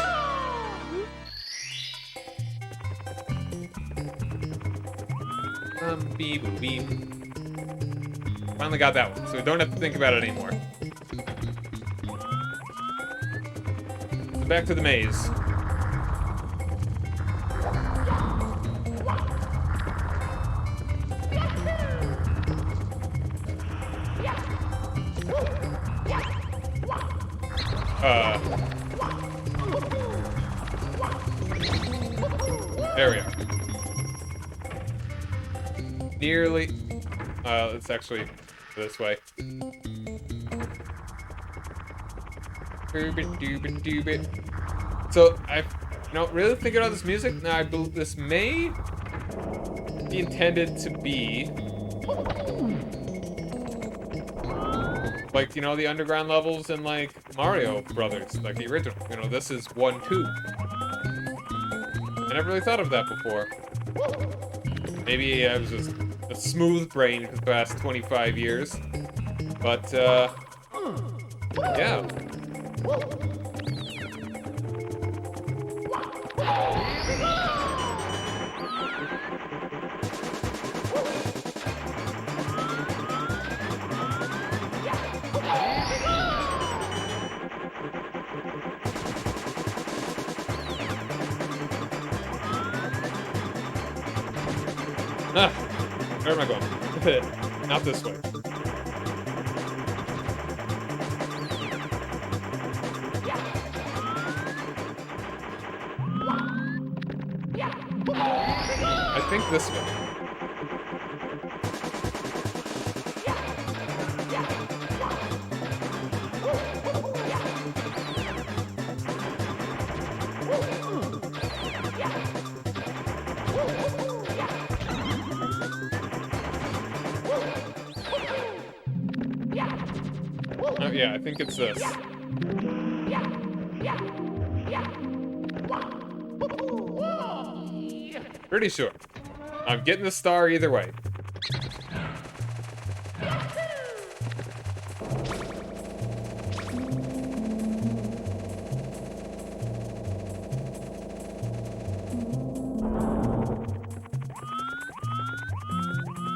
Beep, beep. Finally got that one, so we don't have to think about it anymore. So back to the maze. There we are. Nearly. It's actually this way. So I, really thinking about this music now. I believe this may be intended to be like the underground levels in like Mario Brothers, like the original. This is 1, 2. I never really thought of that before. Maybe I was just a smooth brain for the past 25 years. But, yeah. Ah, where am I going? Not this way. I think this way. Oh yeah, I think it's this. Pretty sure. I'm getting the star either way.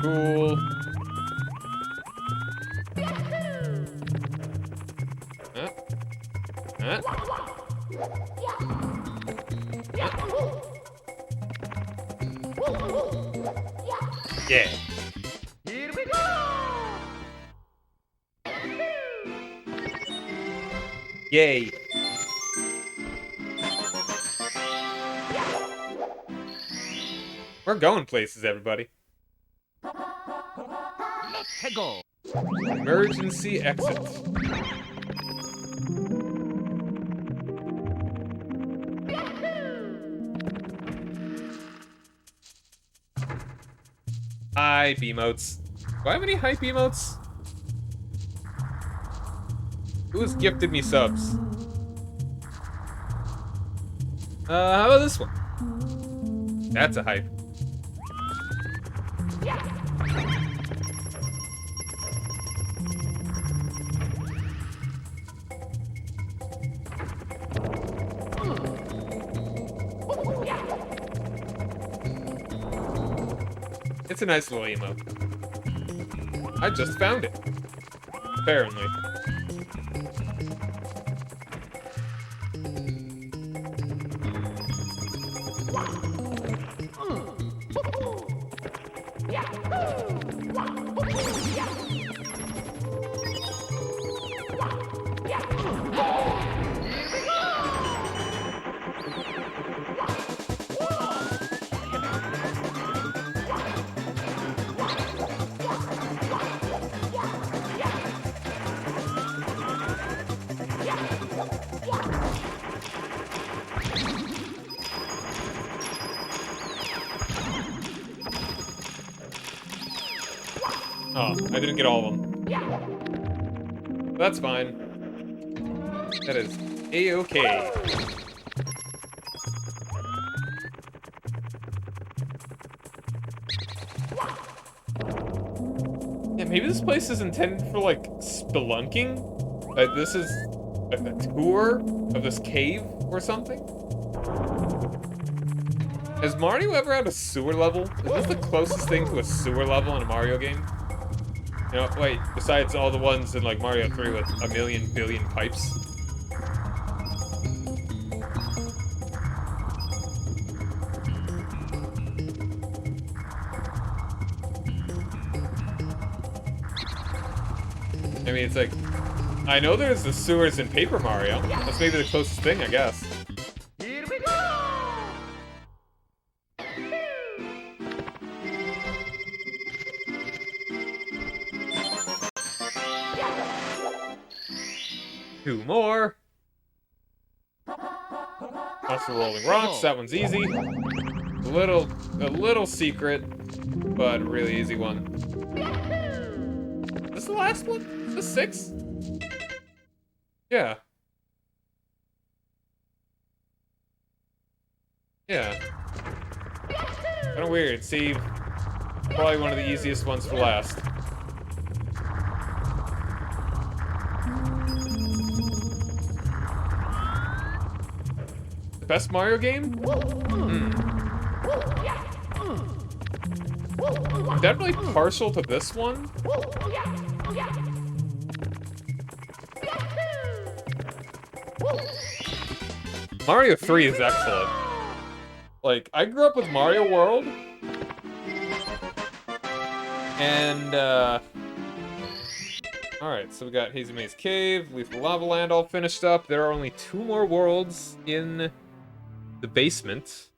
Cool. Yeah. Here we go! Yay. We're going places, everybody. Let's go! Emergency exit. Hype emotes. Do I have any hype emotes? Who has gifted me subs? How about this one? That's a hype. It's a nice little emote. I just found it. Apparently. Oh, I didn't get all of them. That's fine. That is A-okay. Yeah, maybe this place is intended for, like, spelunking? Like, this is a tour of this cave or something? Has Mario ever had a sewer level? Is this the closest thing to a sewer level in a Mario game? You know, wait, besides all the ones in, like, Mario 3 with a million billion pipes. I mean, it's like, I know there's the sewers in Paper Mario. That's maybe the closest thing, I guess. Here we go! 2 more. Monster Rolling Rocks, that one's easy. A little secret, but a really easy one. Is this the last one? Is this 6? Yeah. Yeah. Kinda weird. See, probably one of the easiest ones for last. The best Mario game? I'm definitely partial to this one. Mario 3 is excellent. Like, I grew up with Mario World. And, alright, so we got Hazy Maze Cave, Lethal Lava Land all finished up. There are only 2 more worlds in the basement.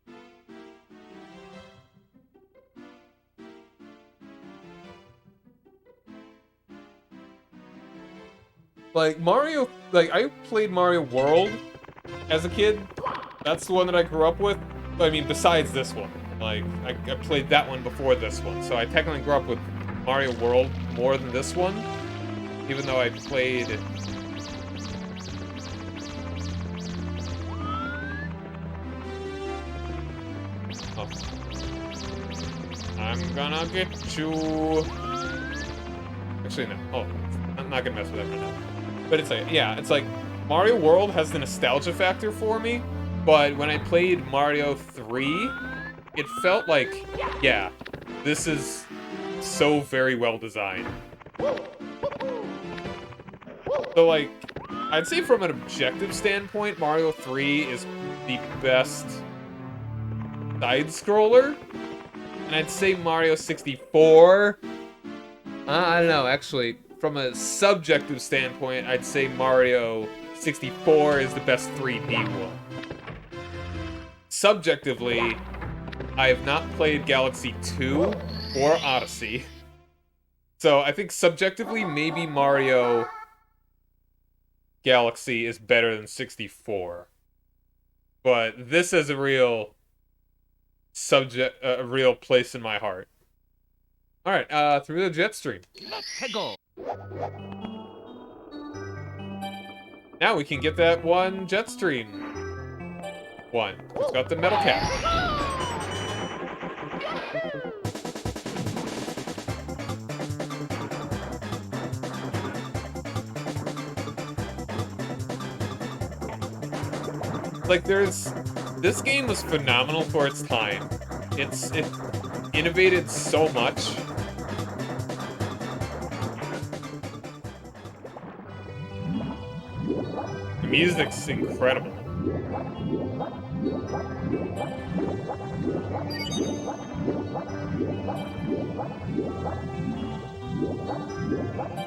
Like, Mario, like, I played Mario World as a kid. That's the one that I grew up with. I mean, besides this one. Like, I played that one before this one. So I technically grew up with Mario World more than this one. Even though I played... Oh. I'm gonna get you... Actually, no. Oh, I'm not gonna mess with that right now. But it's like, yeah, it's like, Mario World has the nostalgia factor for me, but when I played Mario 3, it felt like, yeah, this is so very well designed. So, like, I'd say from an objective standpoint, Mario 3 is the best side-scroller, and I'd say Mario 64, I don't know, actually, from a subjective standpoint, I'd say Mario 64 is the best 3D one. Subjectively, I have not played Galaxy 2 or Odyssey. So I think subjectively, maybe Mario Galaxy is better than 64. But this is a real subject, a real place in my heart. Alright, through the jet stream. Let's go! Now we can get that one jet stream. One. It's got the metal cap. Like, this game was phenomenal for its time. It innovated so much. The music's incredible.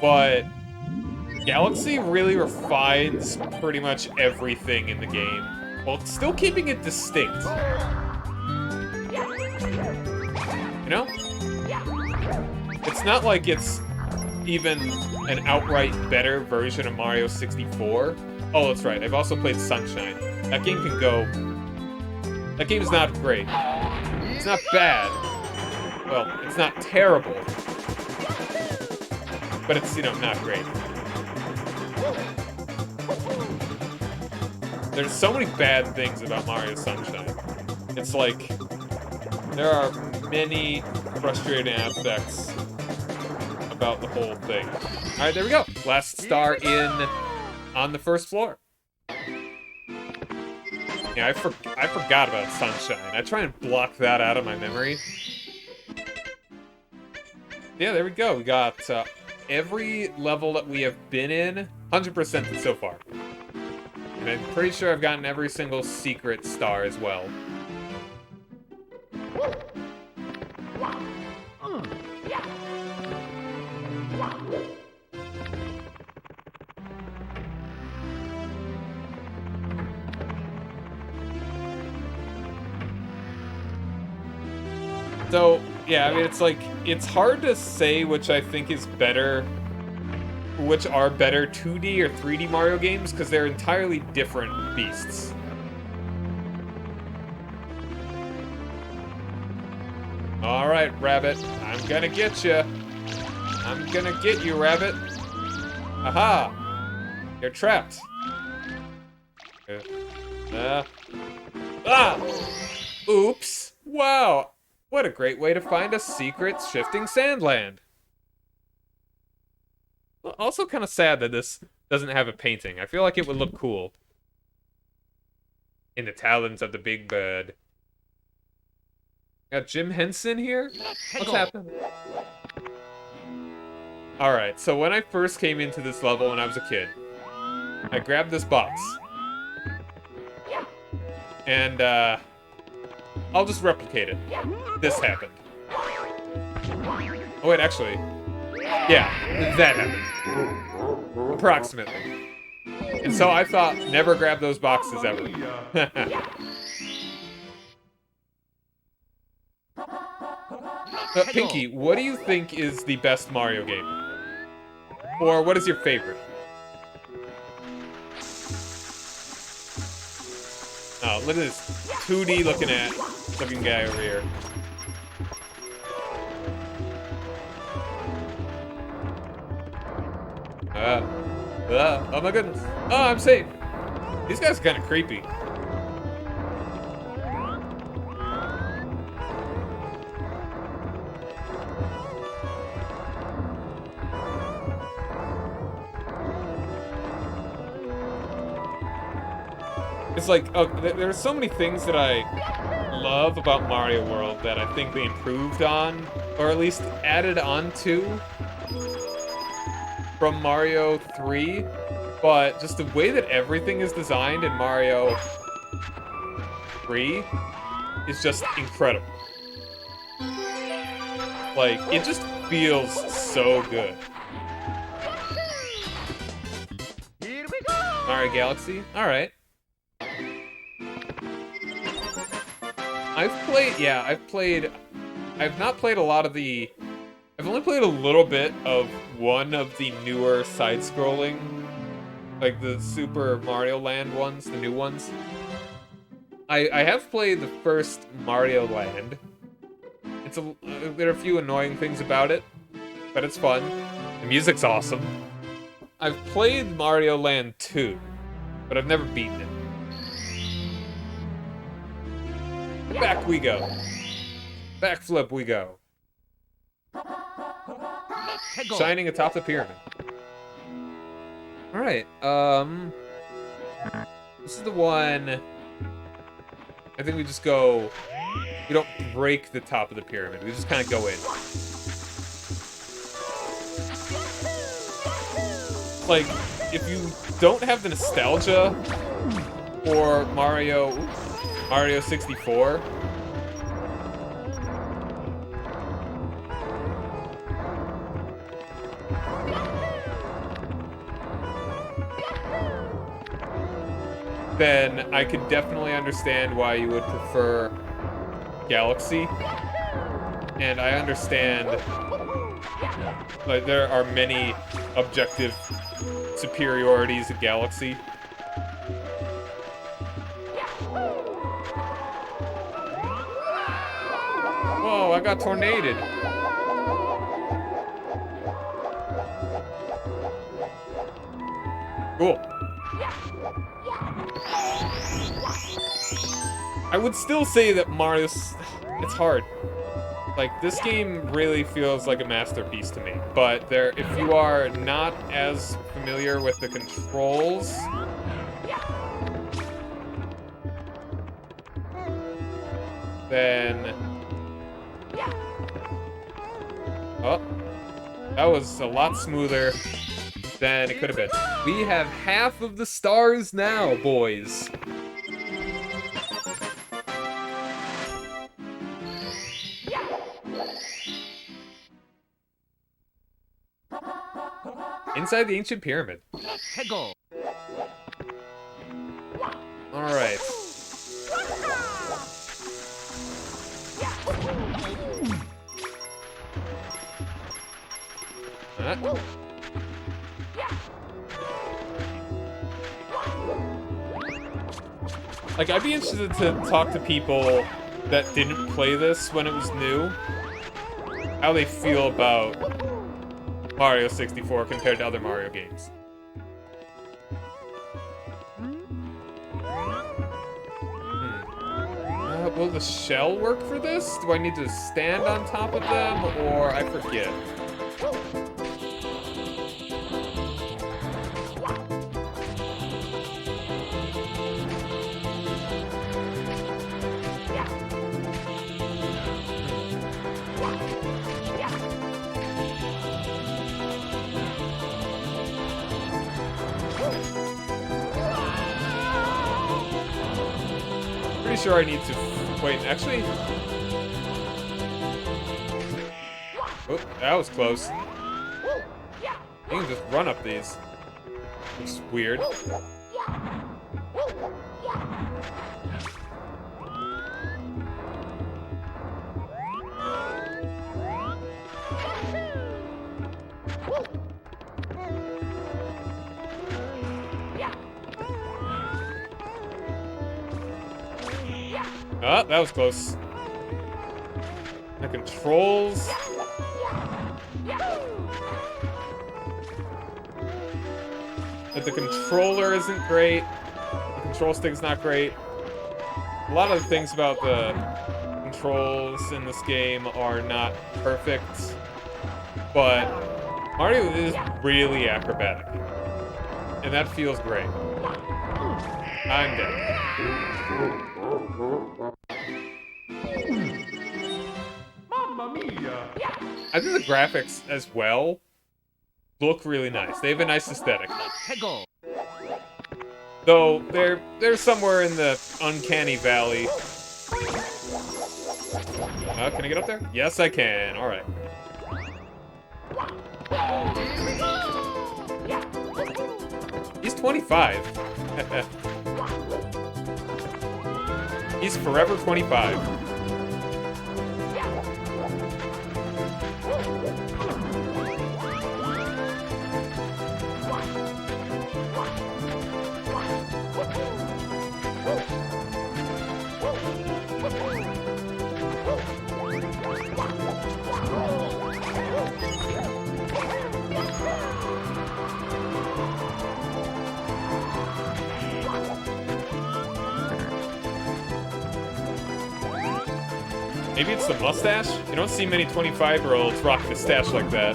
But Galaxy really refines pretty much everything in the game, while still keeping it distinct. You know? It's not like it's even an outright better version of Mario 64. Oh, that's right. I've also played Sunshine. That game can go... That game is not great. It's not bad. Well, it's not terrible. But it's, you know, not great. There's so many bad things about Mario Sunshine. It's like, there are many frustrating aspects about the whole thing. Alright, there we go. Last star in on the first floor. Yeah, I forgot about Sunshine. I try and block that out of my memory. Yeah, there we go. We got every level that we have been in, 100% so far. And I'm pretty sure I've gotten every single secret star as well. So, yeah, I mean, it's like, it's hard to say which I think is better, which are better 2D or 3D Mario games, because they're entirely different beasts. Alright, Rabbit, I'm gonna get you. I'm gonna get you, Rabbit. Aha! You're trapped. Oops! Wow! What a great way to find a secret shifting sandland. Also kind of sad that this doesn't have a painting. I feel like it would look cool. In the talons of the big bird. Got Jim Henson here? What's happening? Alright, so when I first came into this level when I was a kid, I grabbed this box. And, I'll just replicate it. This happened. Oh, wait, actually. Yeah, that happened. Approximately. And so I thought, never grab those boxes ever. Pinky, what do you think is the best Mario game? Or what is your favorite? Oh, look at this 2D looking guy over here. Oh my goodness. Oh, I'm safe. These guys are kind of creepy. It's like, oh, there are so many things that I love about Mario World that I think they improved on, or at least added on to from Mario 3, but just the way that everything is designed in Mario 3 is just incredible. Like, it just feels so good. Mario Galaxy? Alright. I've not played a lot of the... I've only played a little bit of one of the newer side-scrolling, like the Super Mario Land ones, the new ones. I have played the first Mario Land. There are a few annoying things about it, but it's fun. The music's awesome. I've played Mario Land 2, but I've never beaten it. Back we go. Backflip we go. Shining atop the pyramid. Alright, this is the one... I think we just go... We don't break the top of the pyramid, we just kind of go in. Like, if you don't have the nostalgia for Mario 64... then I could definitely understand why you would prefer Galaxy. And I understand Like, there are many objective superiorities in Galaxy. Whoa, I got tornaded. Cool. I would still say that Mario's... It's hard. Like, this game really feels like a masterpiece to me. But if you are not as familiar with the controls... then... Oh. That was a lot smoother than it could have been. We have half of the stars now, boys. Inside the ancient pyramid. Peggle. Alright. Like, I'd be interested to talk to people that didn't play this when it was new. How they feel about Mario 64 compared to other Mario games. Will the shell work for this? Do I need to stand on top of them, or I forget? Pretty sure I need to... Wait, actually... Oh, that was close. You can just run up these. Which is weird. Oh, that was close. The controls. But the controller isn't great. The control stick's not great. A lot of the things about the controls in this game are not perfect. But Mario is really acrobatic. And that feels great. I'm dead. Mamma mia! I think the graphics as well look really nice. They have a nice aesthetic. Peggle. Though they're somewhere in the uncanny valley. Can I get up there? Yes, I can. All right. He's 25. He's forever 25. Maybe it's the mustache? You don't see many 25-year-olds rocking a stash like that.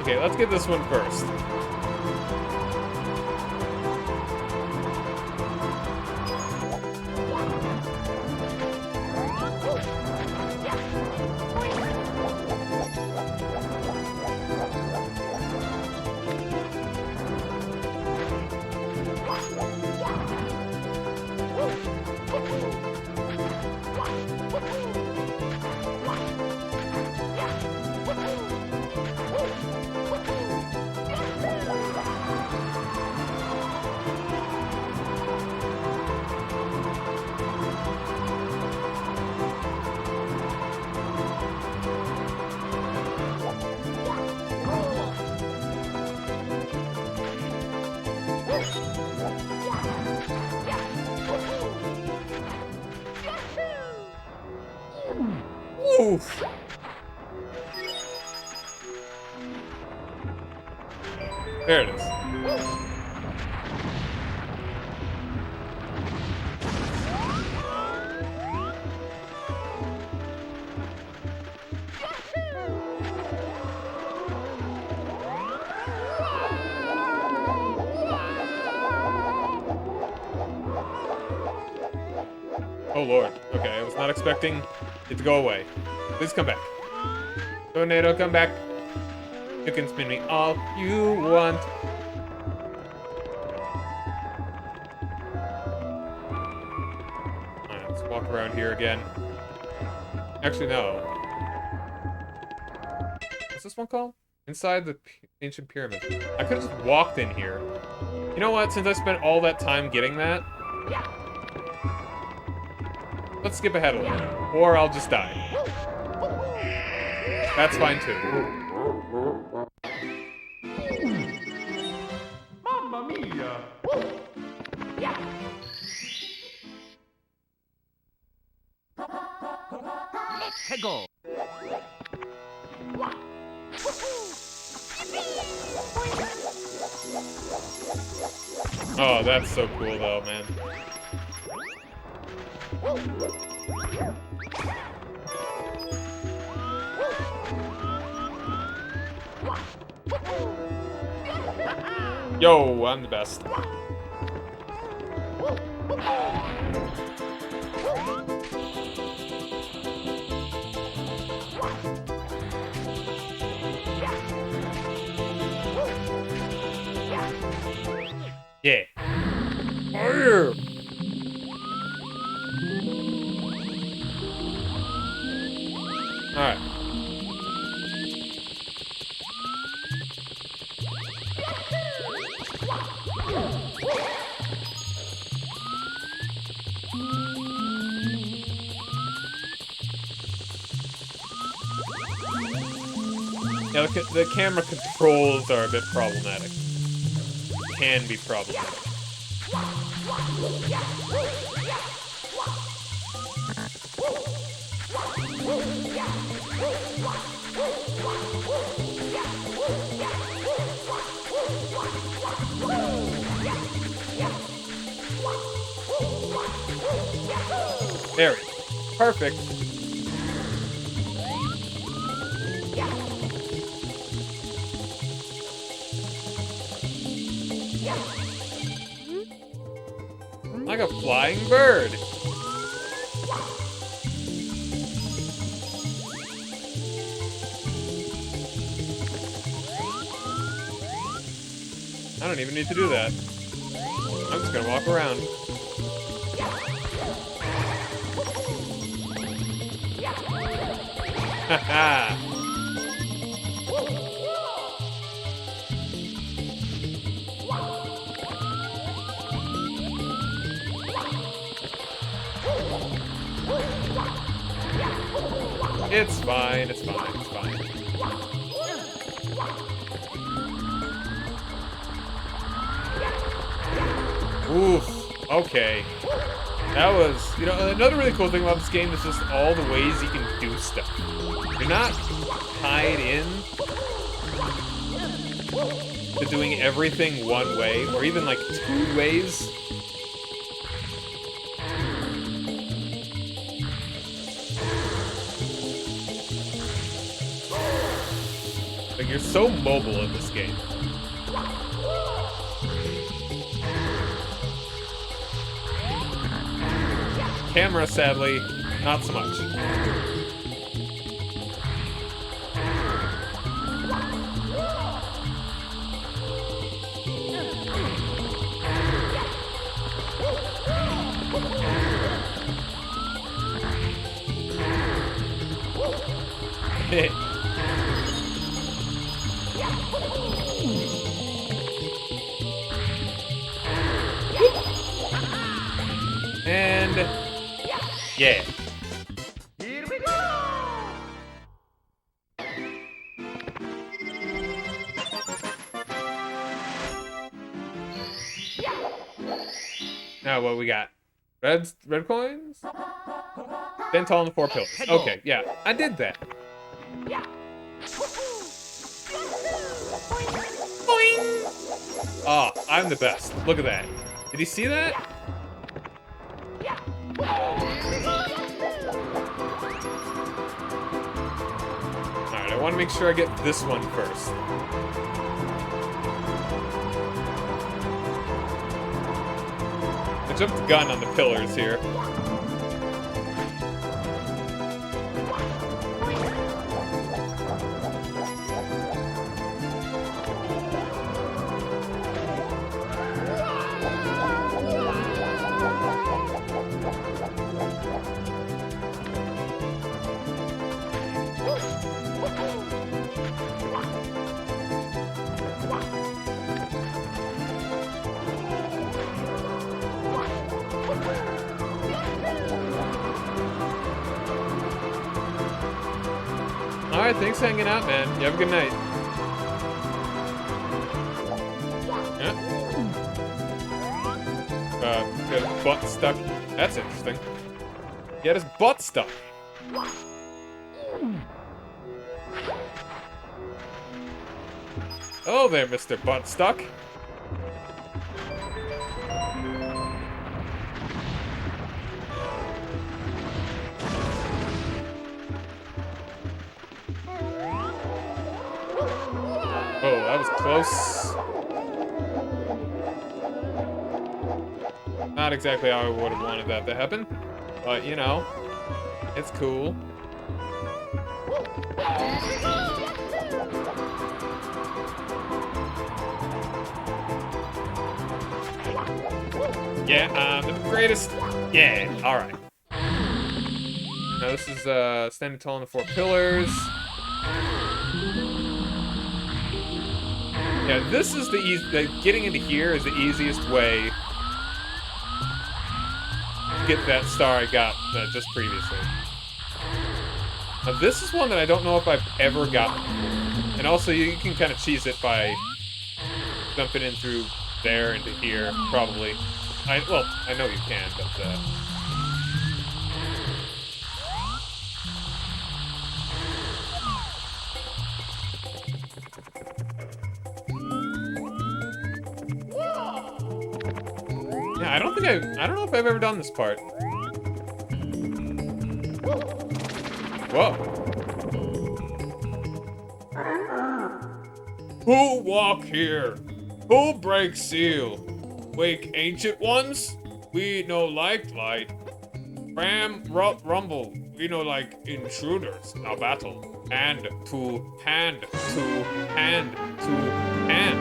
Okay, let's get this one first. Oof. There it is. Oh lord. Okay, I was not expecting it to go away. Please come back. Tornado, come back. You can spin me all you want. Alright, let's walk around here again. Actually, no. What's this one called? Inside the ancient pyramid. I could have just walked in here. You know what? Since I spent all that time getting that, let's skip ahead a little. Or I'll just die. That's fine too. Mamma mia! Let's go! Oh, that's so cool though, man. Yo, I'm the best. Yeah. Arr! Alright. Yeah, the camera controls are a bit problematic. Can be problematic. There we go. Perfect. Like a flying bird. I don't even need to do that. I'm just gonna walk around. Haha. It's fine, it's fine, it's fine. Oof, okay. That was, you know, another really cool thing about this game is just all the ways you can do stuff. You're not tied in to doing everything one way, or even like 2 ways. Like, you're so mobile in this game. Camera, sadly, not so much. And yeah. Here we go! Now what we got? Red coins? Stand tall on the 4 pillars. Okay, yeah, I did that. Boing! Oh, I'm the best. Look at that. Did you see that? Alright, I want to make sure I get this one first. I jumped the gun on the pillars here. Alright, thanks for hanging out, man. You have a good night. Yeah. Got his butt stuck. That's interesting. He had his butt stuck. Oh there, Mr. Butt Stuck. Oh, that was close. Not exactly how I would have wanted that to happen, but you know, it's cool. Yeah, I'm the greatest. Yeah, alright. Now this is standing tall on the 4 pillars. Yeah, this is getting into here is the easiest way to get that star I got just previously. Now this is one that I don't know if I've ever gotten. And also you can kind of cheese it by jumping in through there into here, probably. Well, I know you can, but yeah, I don't know if I've ever done this part. Whoa. Who walk here? Who break seal? Wake ancient ones? We no like light. Ram rumble. We no like intruders. Now battle. Hand to hand to hand to hand.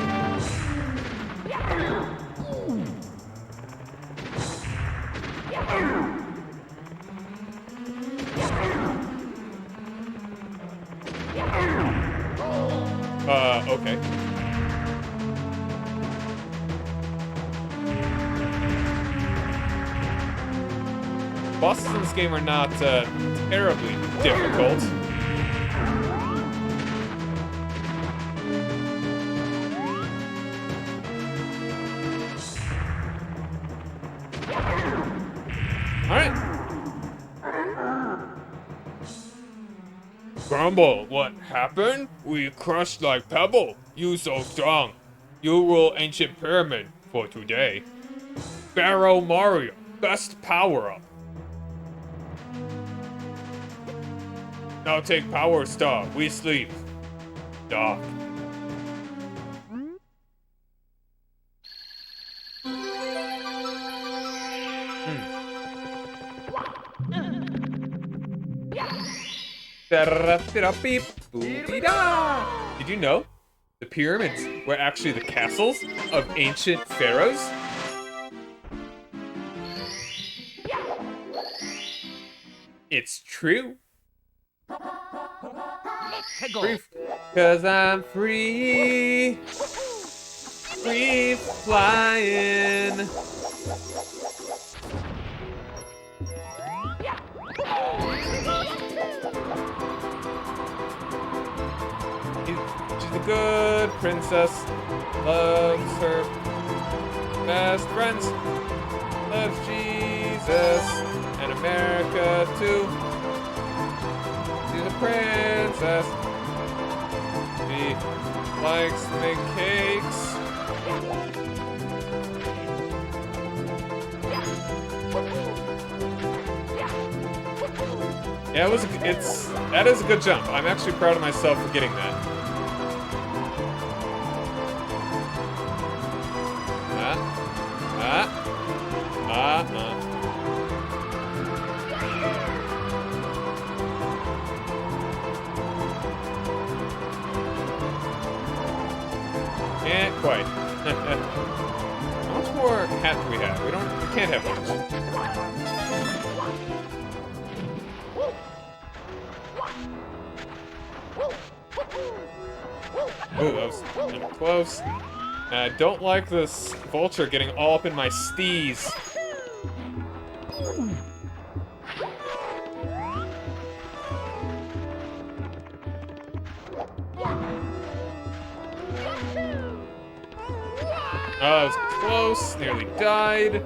Okay. Bosses in this game are not terribly difficult. Alright. Grumble, what happened? We crushed like pebble. You so strong. You rule ancient pyramid for today. Pharaoh Mario, best power up. Now take power star. We sleep. Dark. Did you know the pyramids were actually the castles of ancient pharaohs? It's true. Free, 'cause I'm free. Free flying. She's a good princess. Loves her best friends. Loves Jesus. And a America too. She's a princess. She likes to make cakes. Yeah, that is a good jump. I'm actually proud of myself for getting that. Can't quite. How much more hat do we have? We can't have much. Oh, that was kind of close. And I don't like this vulture getting all up in my stees. Oh, that was close. Nearly died.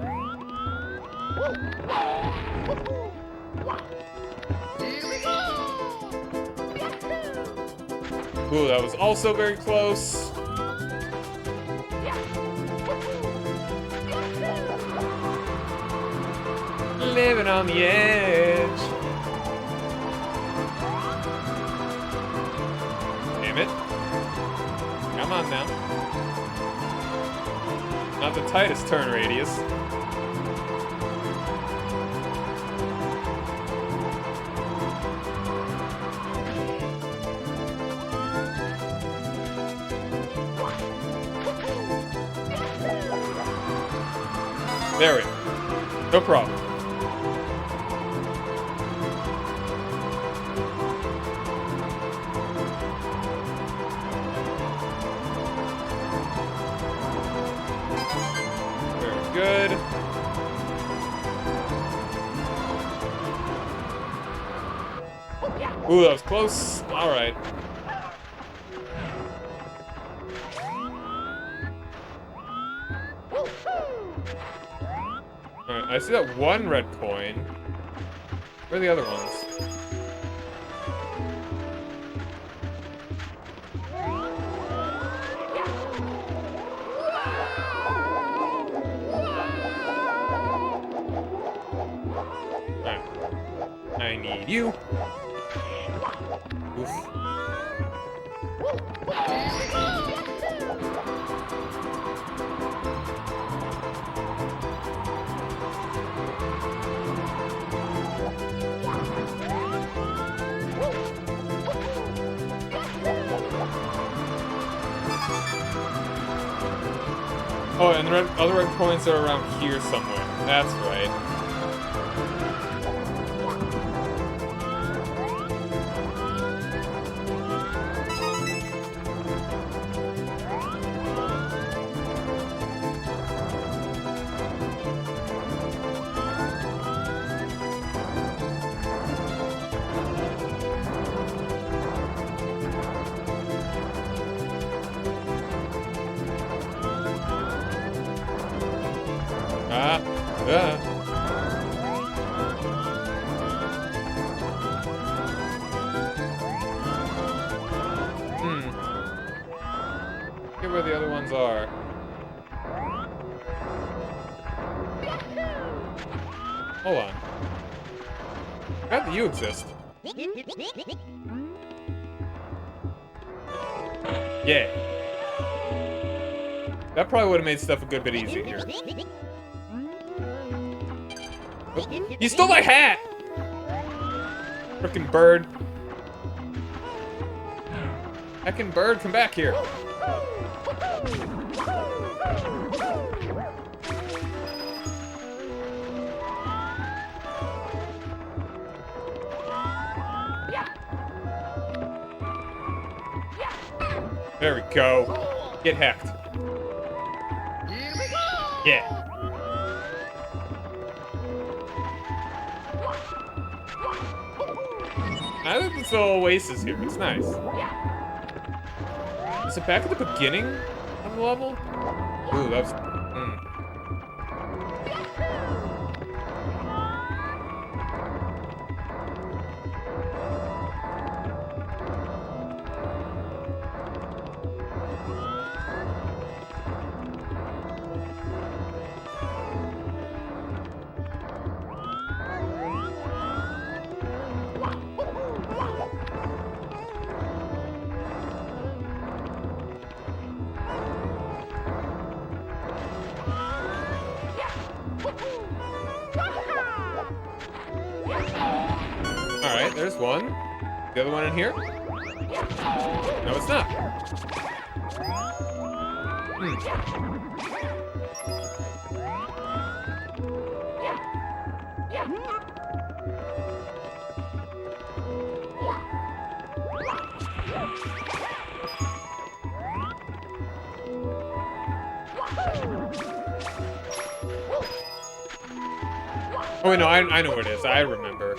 Ooh, that was also very close. Living on the edge. Damn it. Come on now. Not the tightest turn radius. There we go. No problem. Very good. Ooh, that was close. All right. Alright, I see that one red coin. Where are the other ones? Alright. I need you. Oof. Oh, and the other red coins are around here somewhere. That's right. Get where the other ones are. Hold on. Forgot that you exist. Yeah. That probably would have made stuff a good bit easier here. Oh, you stole my hat! Frickin' bird. Heckin' bird, come back here. There we go. Get hacked. Yeah. I like this little oasis here. It's nice. Is it back at the beginning of the level? Ooh, that's... There's one. The other one in here? No, it's not. Oh wait, no, I know where it is. I remember.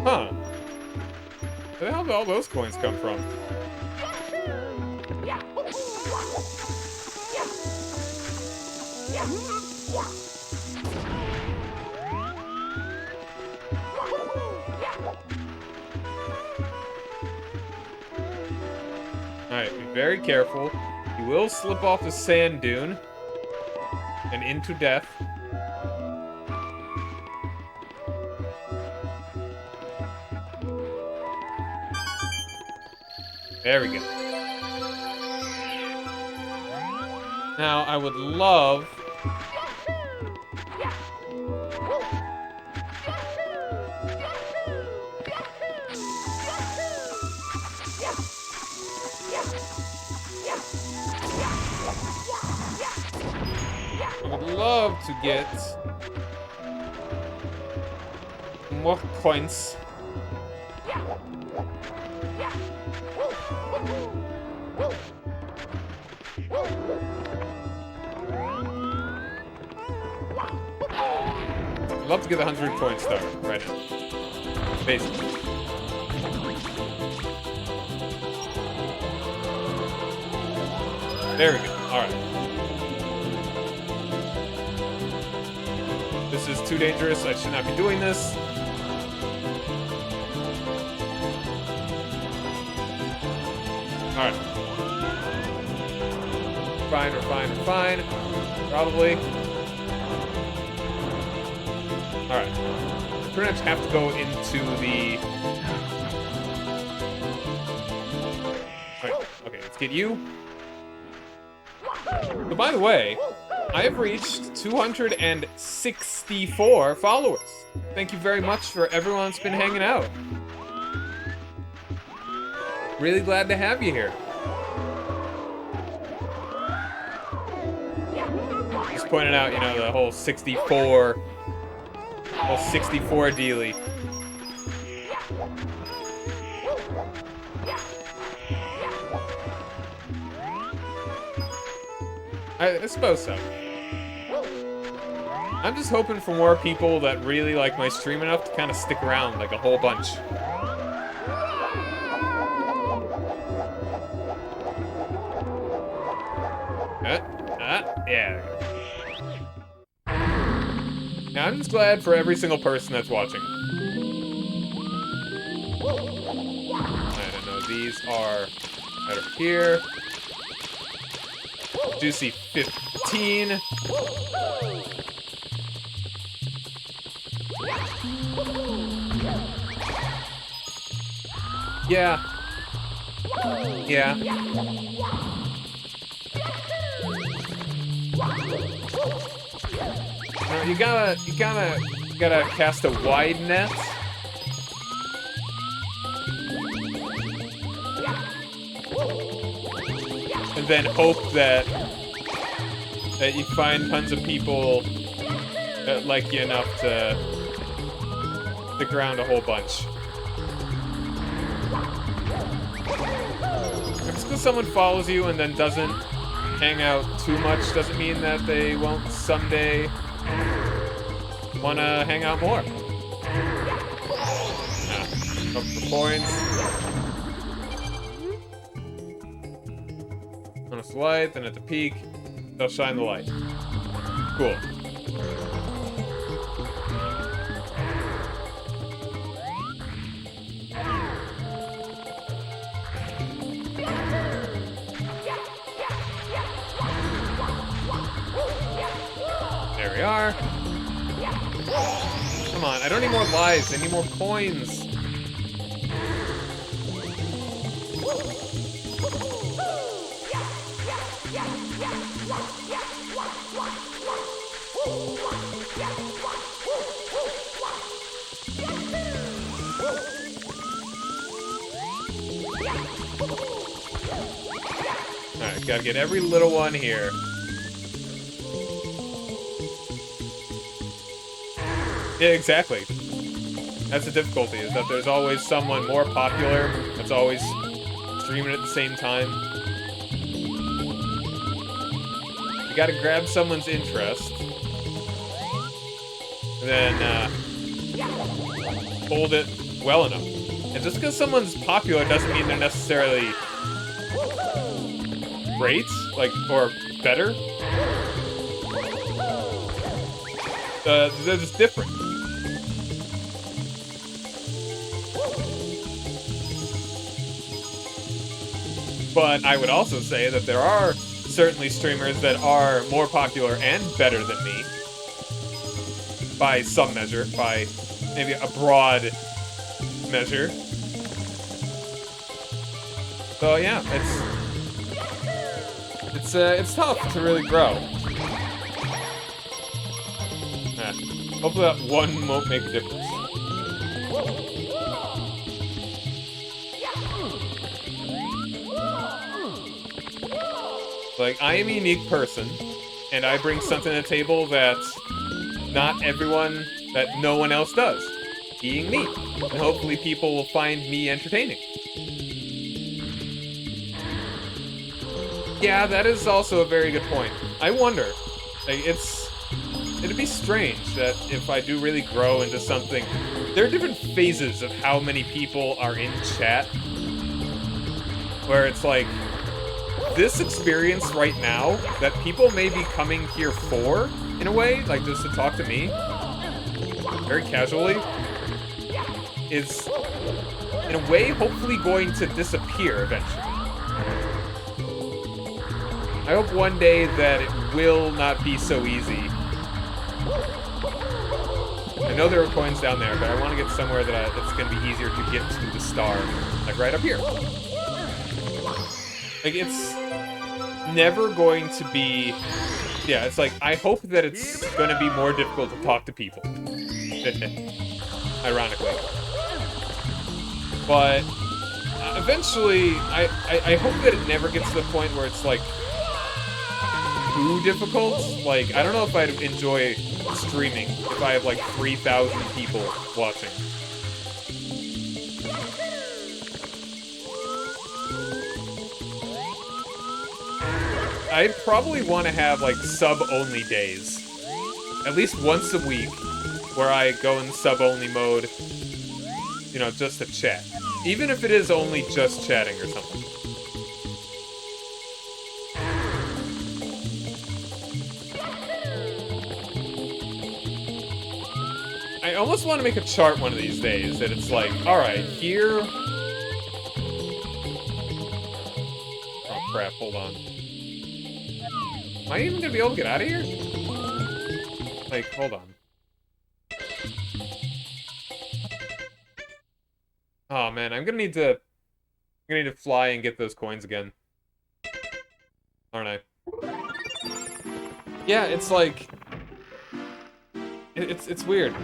Huh. Where the hell did all those coins come from? Alright, be very careful. You will slip off the sand dune and into death. There we go. Now, I would love... to get more coins. I'd love to get the 100 coin star right now. Basically. There we go. Alright. This is too dangerous. I should not be doing this. Alright. Fine, we're fine, we're fine. Probably. Alright. Pretty much have to go into the... Alright, okay, let's get you. So by the way, I have reached 264 followers. Thank you very much for everyone that's been hanging out. Really glad to have you here. Just pointing out, you know, the whole 64 dealie. I suppose so. I'm just hoping for more people that really like my stream enough to kind of stick around, like a whole bunch. Yeah. Now, I'm just glad for every single person that's watching. I don't know, these are right up here. Juicy 15. Yeah. Yeah. No, you gotta cast a wide net. And then hope that you find tons of people that like you enough to stick around a whole bunch. Just because someone follows you and then doesn't hang out too much doesn't mean that they won't someday want to hang out more. Hope for coins. On a light, then at the peak, they'll shine the light. Cool. There we are. Come on, I don't need more lives, I need more coins. Alright, gotta get every little one here. Yeah, exactly. That's the difficulty, is that there's always someone more popular that's always streaming at the same time. You gotta grab someone's interest. And then, hold it well enough. And just because someone's popular doesn't mean they're necessarily great, like, or better. They're just different. But I would also say that there are certainly streamers that are more popular and better than me. By some measure, by maybe a broad measure. So yeah, it's tough to really grow. Hopefully that one won't make a difference. Like, I am a unique person, and I bring something to the table that no one else does. Being me. And hopefully people will find me entertaining. Yeah, that is also a very good point. I wonder, like, it'd be strange that if I do really grow into something, there are different phases of how many people are in chat, where it's like, this experience right now, that people may be coming here for, in a way, like just to talk to me, very casually, is, in a way, hopefully going to disappear eventually. I hope one day that it will not be so easy. I know there are coins down there, but I want to get somewhere that it's going to be easier to get to the star. Like right up here. Like, it's never going to be... Yeah, it's like, I hope that it's going to be more difficult to talk to people. Ironically. But eventually, I hope that it never gets to the point where it's like too difficult. Like, I don't know if I'd enjoy streaming if I have like 3,000 people watching. I'd probably want to have like sub-only days. At least once a week where I go in sub-only mode, you know, just to chat. Even if it is only just chatting or something. I almost want to make a chart one of these days that it's like, alright, here... Oh crap, hold on. Am I even gonna be able to get out of here? Like, hold on. Oh man, I'm gonna need to fly and get those coins again. Aren't I? Yeah, it's like... It's weird.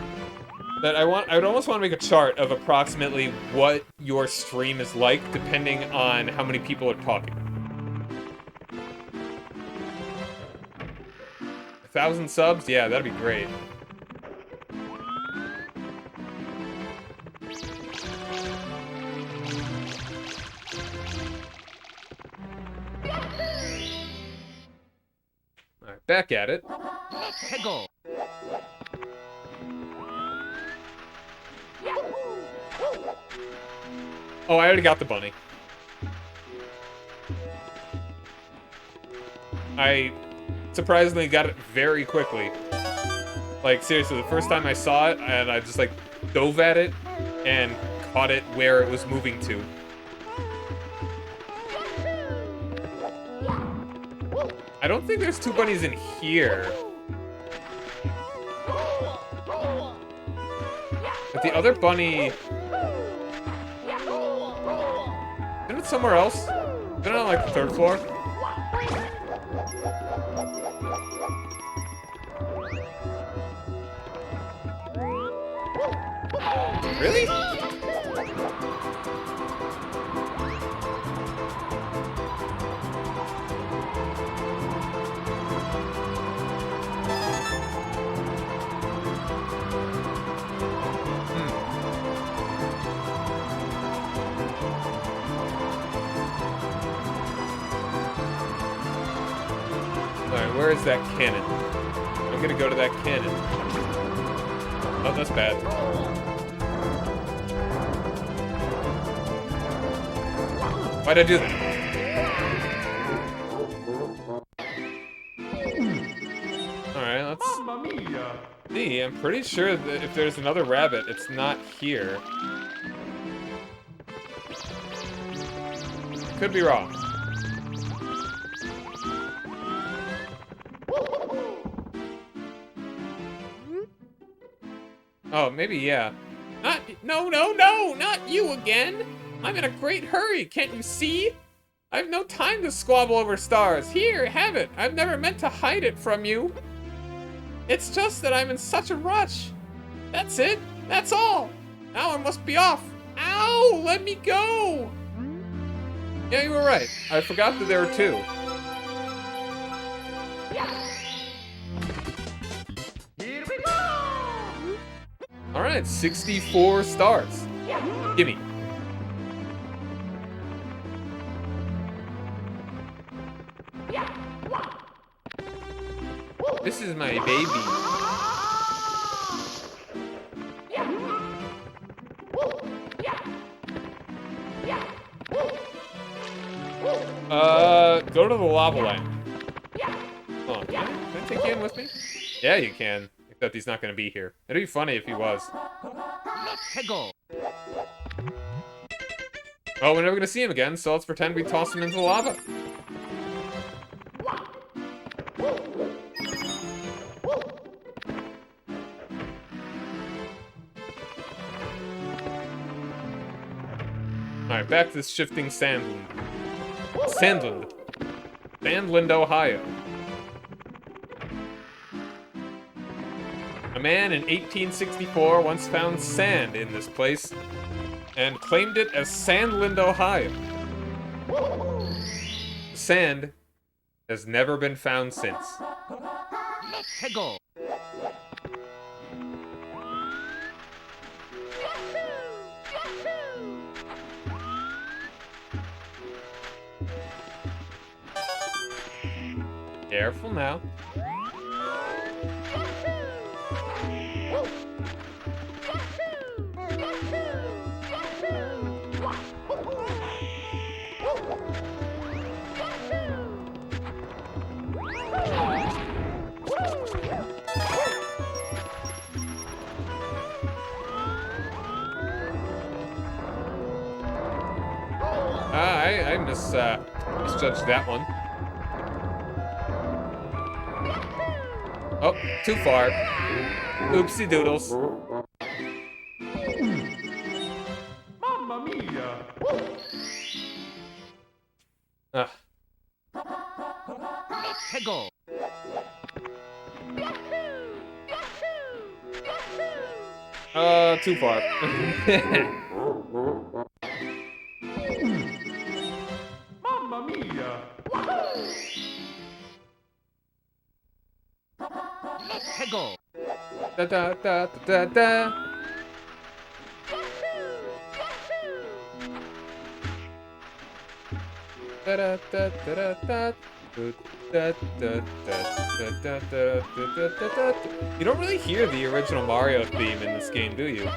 That I would almost want to make a chart of approximately what your stream is like, depending on how many people are talking. 1,000 subs? Yeah, that'd be great. Alright, back at it. Let's go. Oh, I already got the bunny. I surprisingly got it very quickly. Like, seriously, the first time I saw it, and I just, like, dove at it and caught it where it was moving to. I don't think there's two bunnies in here. But the other bunny... Isn't it somewhere else? Isn't it on, like, the 3rd floor? Really? Alright, where is that cannon? I'm gonna go to that cannon. Oh, that's bad. Why'd I do that? Alright, let's Mamma mia! see. I'm pretty sure that if there's another rabbit, it's not here. Could be wrong. Oh, maybe, yeah. No, not you again! I'm in a great hurry, can't you see? I've no time to squabble over stars. Here, have it. I've never meant to hide it from you. It's just that I'm in such a rush. That's it. That's all. Now I must be off. Ow! Let me go! Yeah, you were right. I forgot that there were two. Here we go! Alright, 64 stars. Gimme. This is my baby. Go to the lava lamp. Hold on, can I take you in with me? Yeah, you can. Except he's not gonna be here. It'd be funny if he was. Let's go! Oh, we're never gonna see him again, so let's pretend we tossed him into the lava. Alright, back to this shifting sandland. Sandland, Ohio. A man in 1864 once found sand in this place and claimed it as Sandland, Ohio. The sand has never been found since. Let's go! Careful now. I misjudged that one. Oh, too far. Oopsie doodles. Mamma mia! Ah. Let's go! Too far. Mamma mia! Let's go! Da da da da da. Da da da da da. You don't really hear the original Mario theme in this game, do you?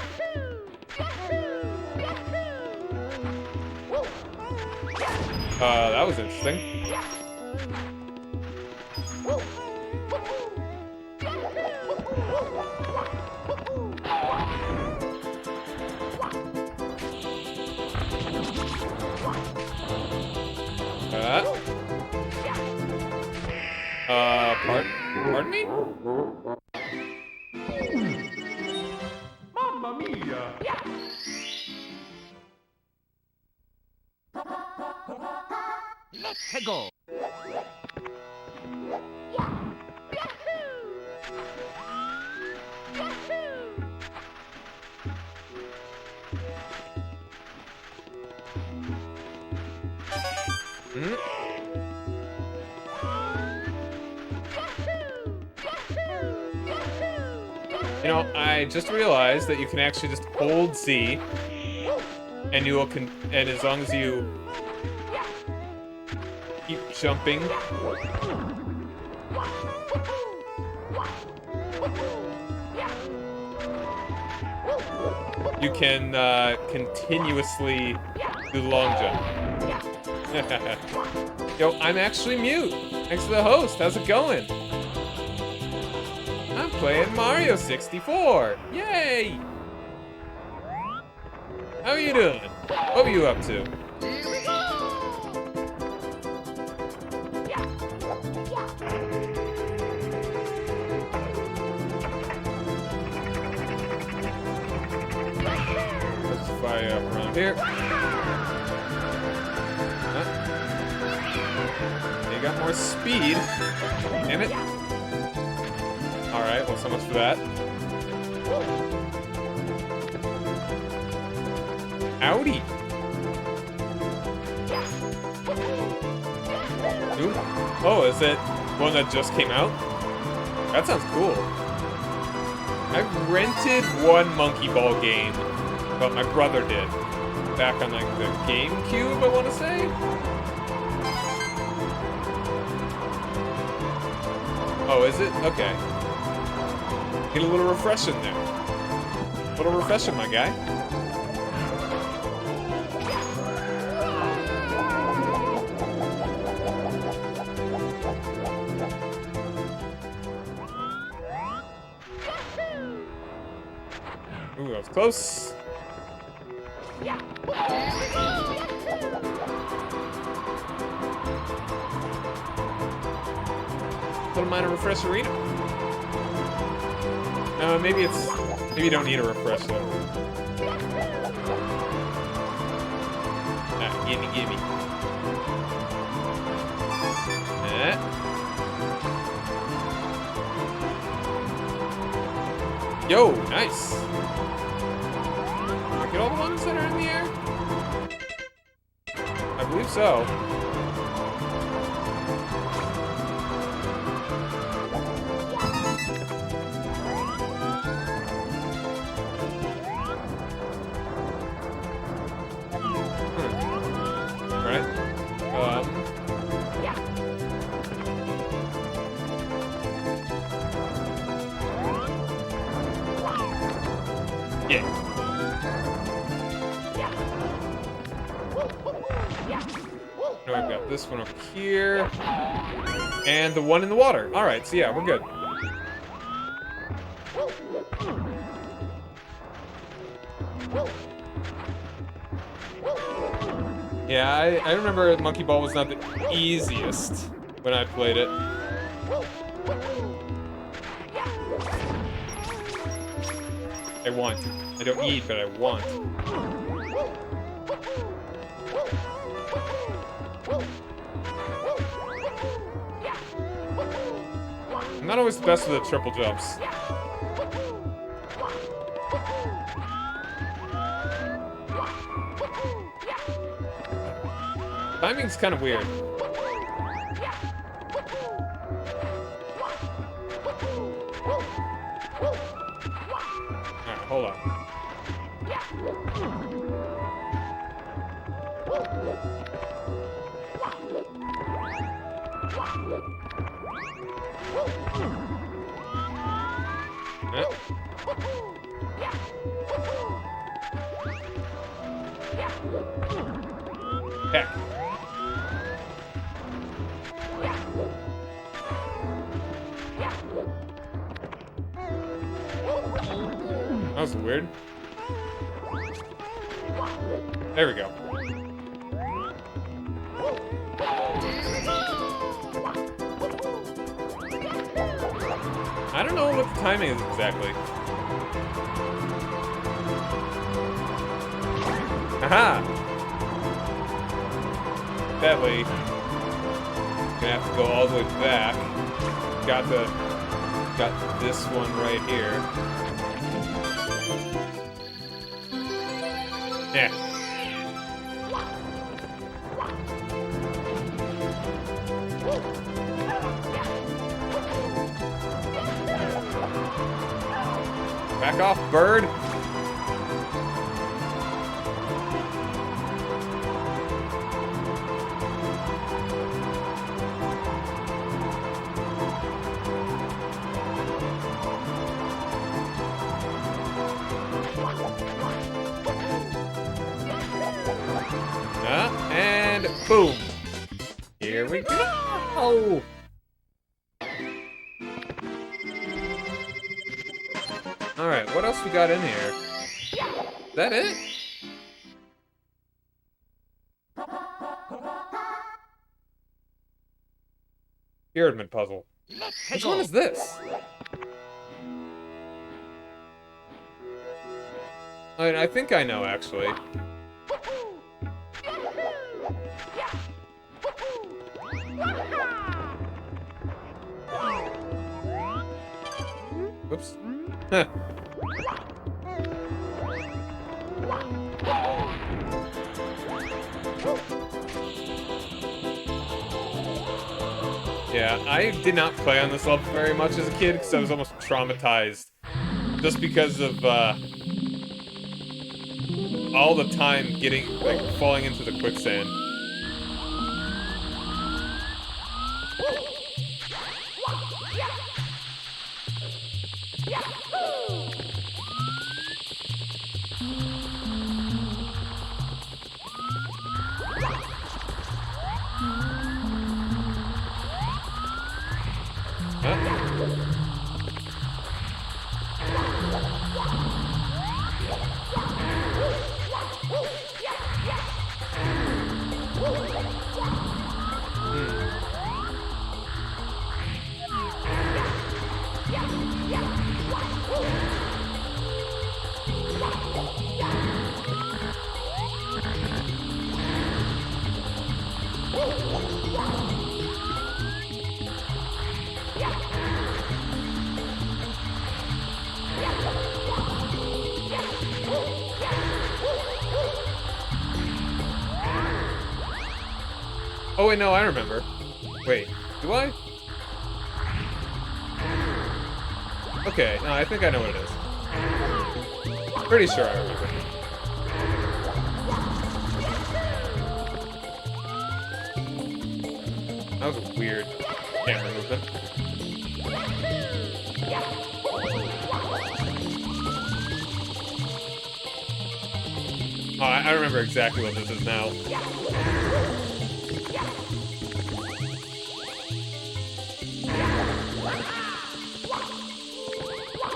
That was interesting. Pardon me? Mamma mia! Let's go! Hmm? You know, I just realized that you can actually just hold Z, and you will and as long as you keep jumping, you can continuously do the long jump. Yo, I'm actually mute. Thanks to the host. How's it going? I'm playing Mario 64. Yay! How are you doing? What were you up to? Let's fire up around here. Huh? You got more speed. Damn it. Alright, well, so much for that. Howdy! Ooh. Oh, is it one that just came out? That sounds cool. I rented one Monkey Ball game, but my brother did. Back on, like, the GameCube, I want to say? Oh, is it? Okay. Get a little refreshing there. A little refreshing, my guy. Ooh, that was close. Little minor refresh arena. Maybe you don't need a refresh though. Ah, gimme. Yo, nice. Get all the ones that are in the air? I believe so. Alright. Yeah. Now I've got this one over here. And the one in the water. Alright, so yeah, we're good. Yeah, I remember Monkey Ball was not the easiest when I played it. I want. I don't need, but I want. I'm not always the best with the triple jumps. Timing's kind of weird. Alright, hold on. Heck. That was weird. There we go. I don't know what the timing is exactly. Aha! That way, gonna have to go all the way back. Got this one right here. Yeah. Back off, bird! And boom! Here we go! Alright, what else we got in here? Is that it? Pyramid puzzle. Which one is this? I think I know, actually. Whoops. Huh. Yeah, I did not play on this level very much as a kid because I was almost traumatized. Just because of, all the time getting, like, falling into the quicksand. Oh wait, no, I remember. Wait, do I? Okay, no, I think I know what it is. Pretty sure I remember. That was a weird camera movement. Oh, I remember exactly what this is now.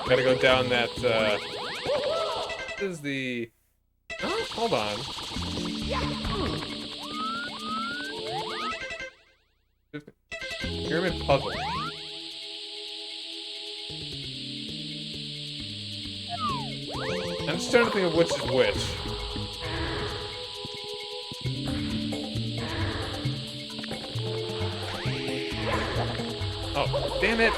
Gotta go down that, This is the... Oh, hold on. Pyramid puzzle. I'm just trying to think of which is which. Oh, damn it!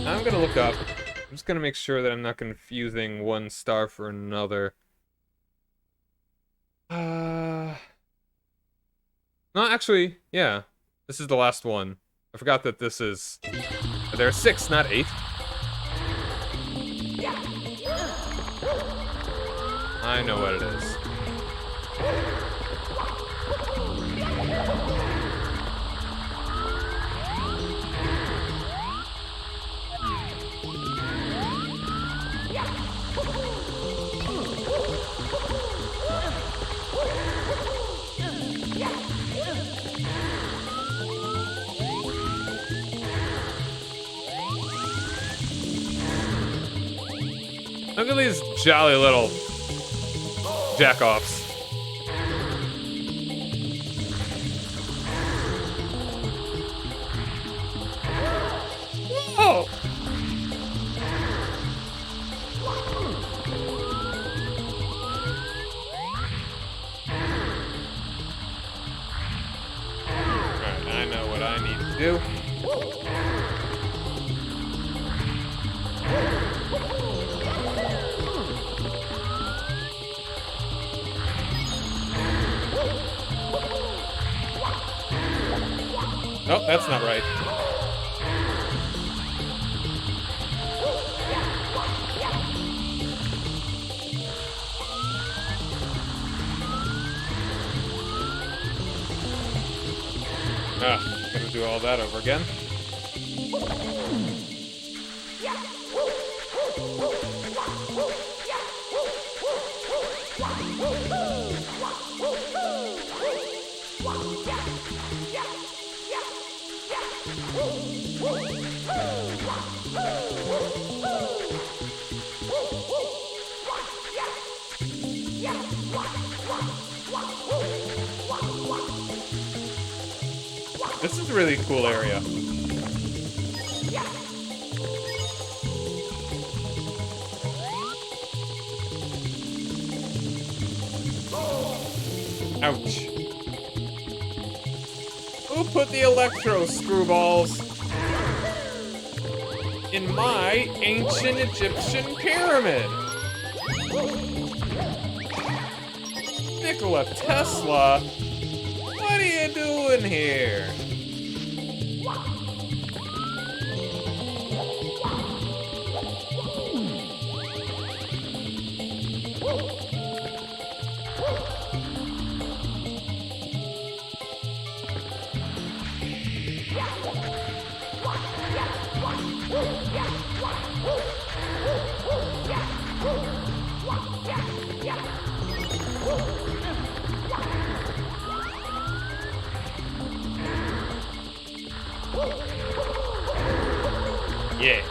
I'm gonna look up. I'm just gonna make sure that I'm not confusing one star for another. No, actually, yeah. This is the last one. I forgot that this is... There are 6, not 8. I know what it is. Look at these jolly little jack-offs. Oh! Alright, I know what I need to do. Nope, that's not right. Gotta do all that over again. This is a really cool area. Ouch. Who put the electro screwballs in my ancient Egyptian pyramid? Nikola Tesla? What are you doing here? Yeah.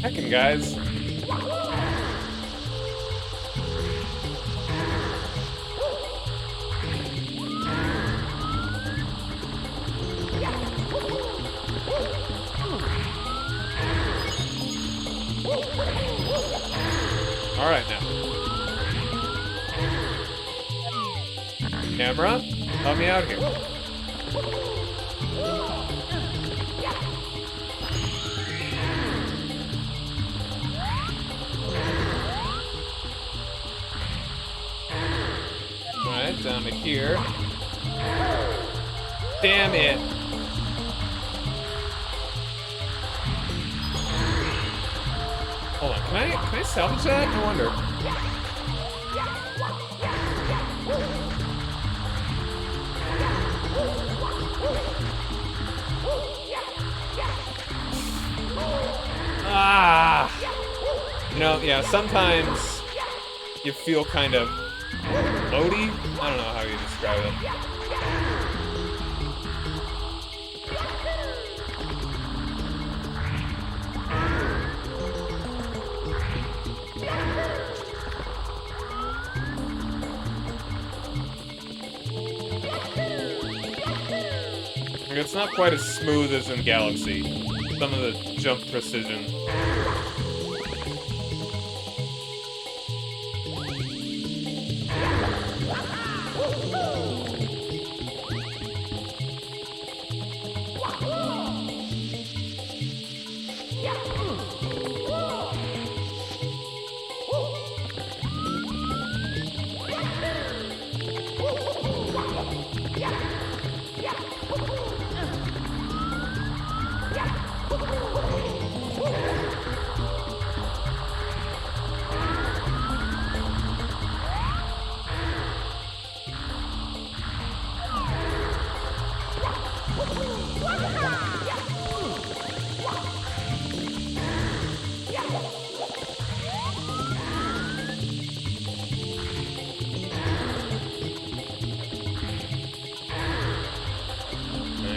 Heckin' guys. All right now. Camera, help me out here. All right, down to here. Damn it. Hold on, can I salvage that? I wonder. Ah! You know, yeah, sometimes you feel kind of floaty. I don't know how you describe it. It's not quite as smooth as in Galaxy. Some of the jump precision.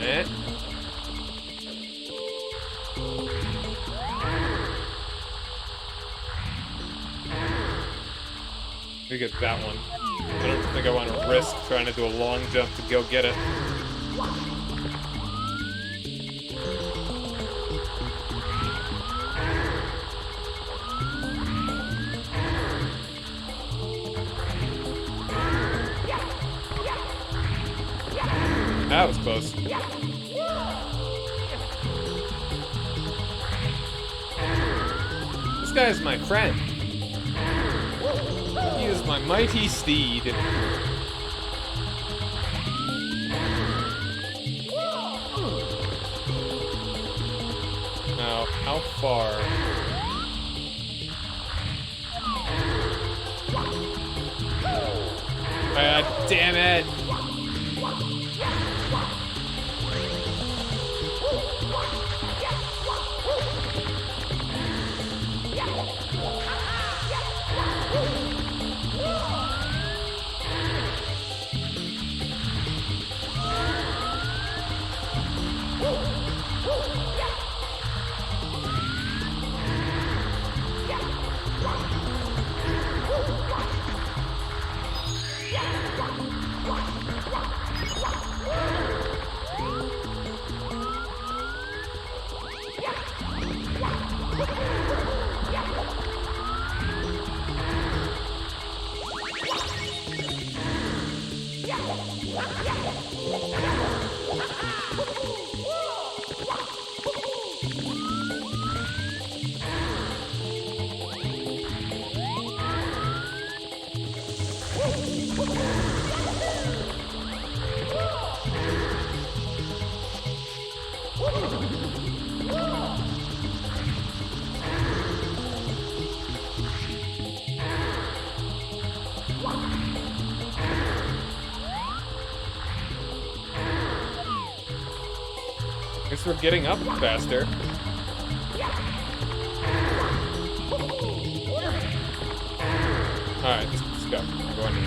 Eh. We get that one. I don't think I want to risk trying to do a long jump to go get it. That was close. This guy is my friend. He is my mighty steed. Now, how far? God damn it! Guess we're getting up faster. Alright, let's go. Go under.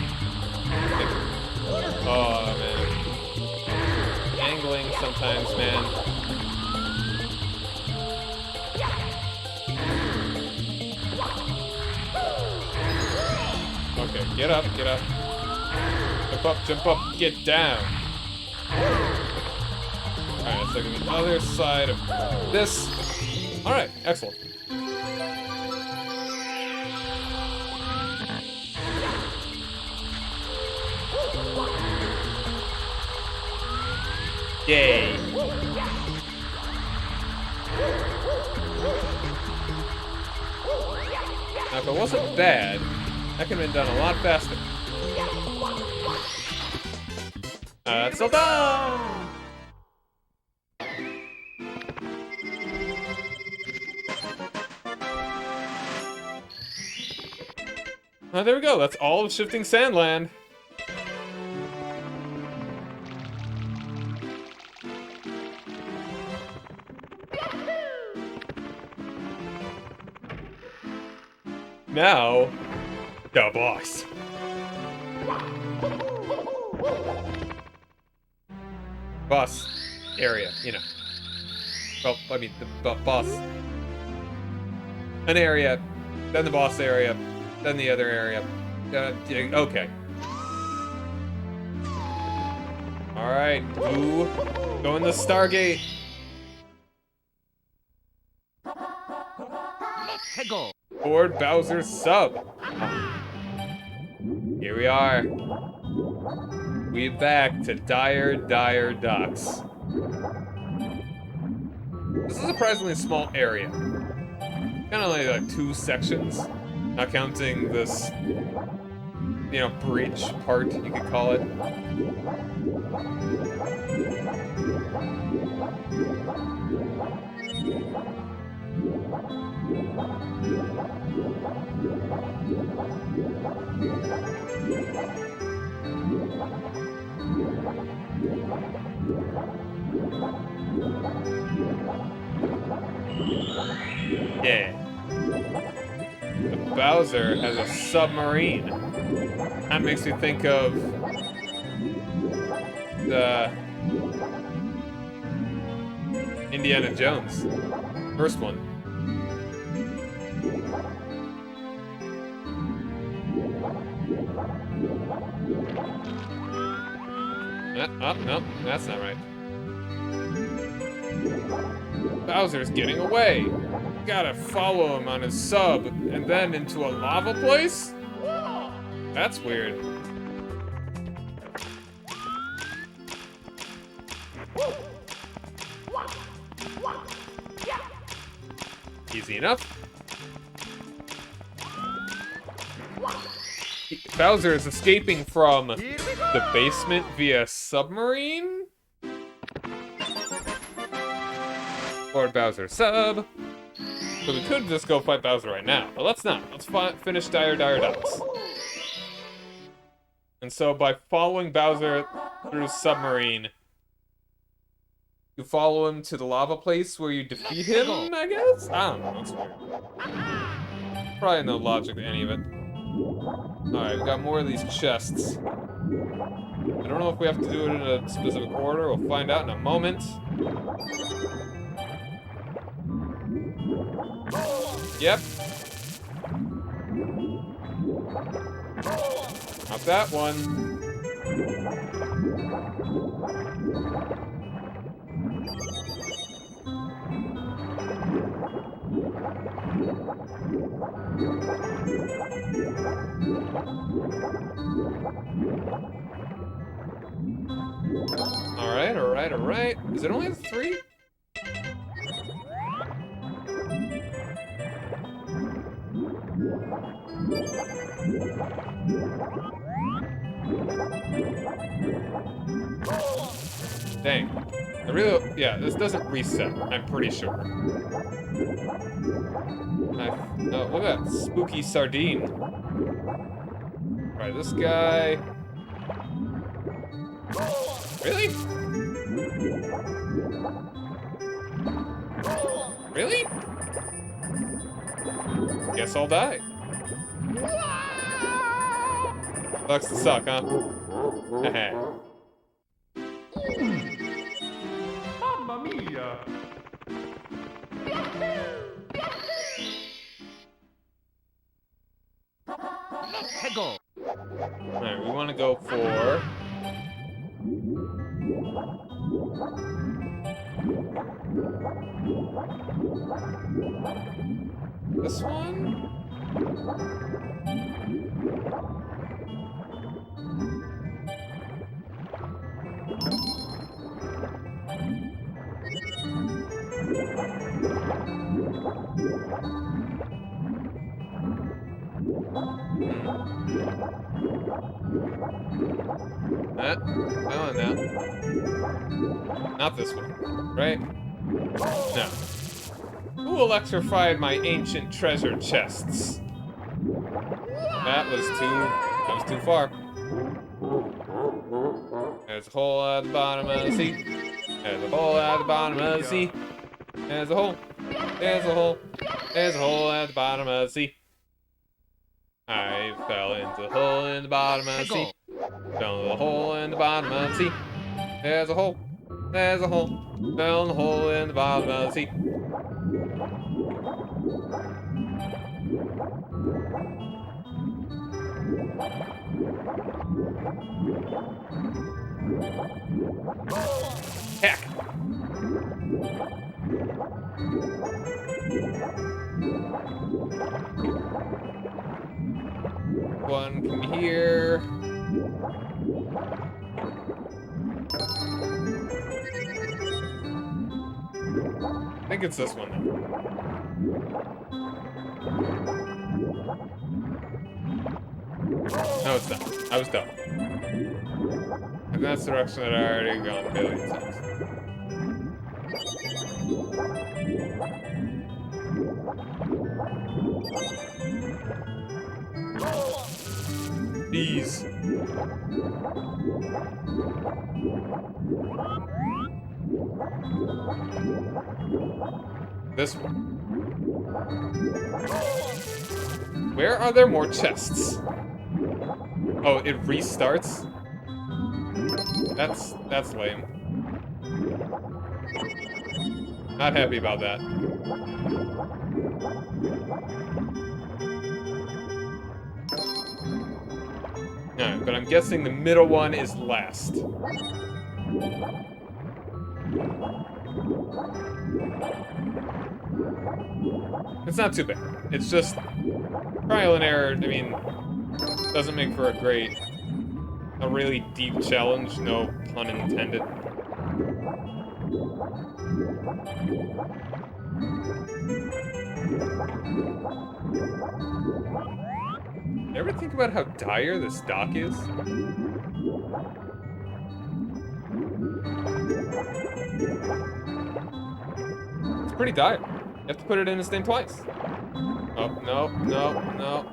Oh, man. Angling sometimes, man. Okay, get up, get up. Jump up, get down. Alright, so the other side of this. Alright, excellent. Yay. Now, if it wasn't bad, that could have been done a lot faster. It's all done! There we go. That's all of Shifting Sandland. Now, the boss. Boss area, you know. Well, I mean, the boss. An area, then the boss area, then the other area. Okay. Alright, Boo. Go in the Stargate. Let's go. Board Bowser's sub. Here we are. We back to Dire Docks. This is a surprisingly small area. Kind of only like 2 sections, not counting this, you know, bridge part, you could call it. Yeah. But Bowser has a submarine. That makes me think of the Indiana Jones. First one. Oh, no, that's not right. Bowser's getting away. Gotta follow him on his sub, and then into a lava place? That's weird. Easy enough. Bowser is escaping from the basement via submarine? Or Bowser sub. So we could just go fight Bowser right now, but let's not. Let's finish Dire Docks. And so by following Bowser through submarine, you follow him to the lava place where you defeat him, I guess? I don't know, that's weird. Probably no logic to any of it. Alright, we got more of these chests. I don't know if we have to do it in a specific order. We'll find out in a moment. Yep. Not that one. Alright, alright, alright. Is it only 3? Dang. Yeah, this doesn't reset, I'm pretty sure. Oh, look at that spooky sardine. Alright, this guy. Really? Really? Guess I'll die. Sucks to suck, huh? Mamma mia! Hegel! Alright, we want to go for... this one? Oh, no. Not this one, right? No. Who electrified my ancient treasure chests? That was too far. There's a hole at the bottom of the sea. There's a hole at the bottom of the sea. There's a hole. There's a hole. There's a hole at the bottom of the sea. I fell into the hole in the bottom of the sea. Fell into the hole in the bottom of the sea. There's a hole. There's a hole. Fell in the hole in the bottom of the sea. Heck. One from here. I think it's this one though. No, it's not. I was dumb. And that's the direction that I already gone a billion times. These. This one. Where are there more chests? Oh, it restarts? That's lame. Not happy about that. Alright, but I'm guessing the middle one is last. It's not too bad. It's just trial and error. I mean, doesn't make for a really deep challenge, no pun intended. You ever think about how dire this dock is? It's pretty dire. You have to put it in this thing twice. Oh, no, no, no.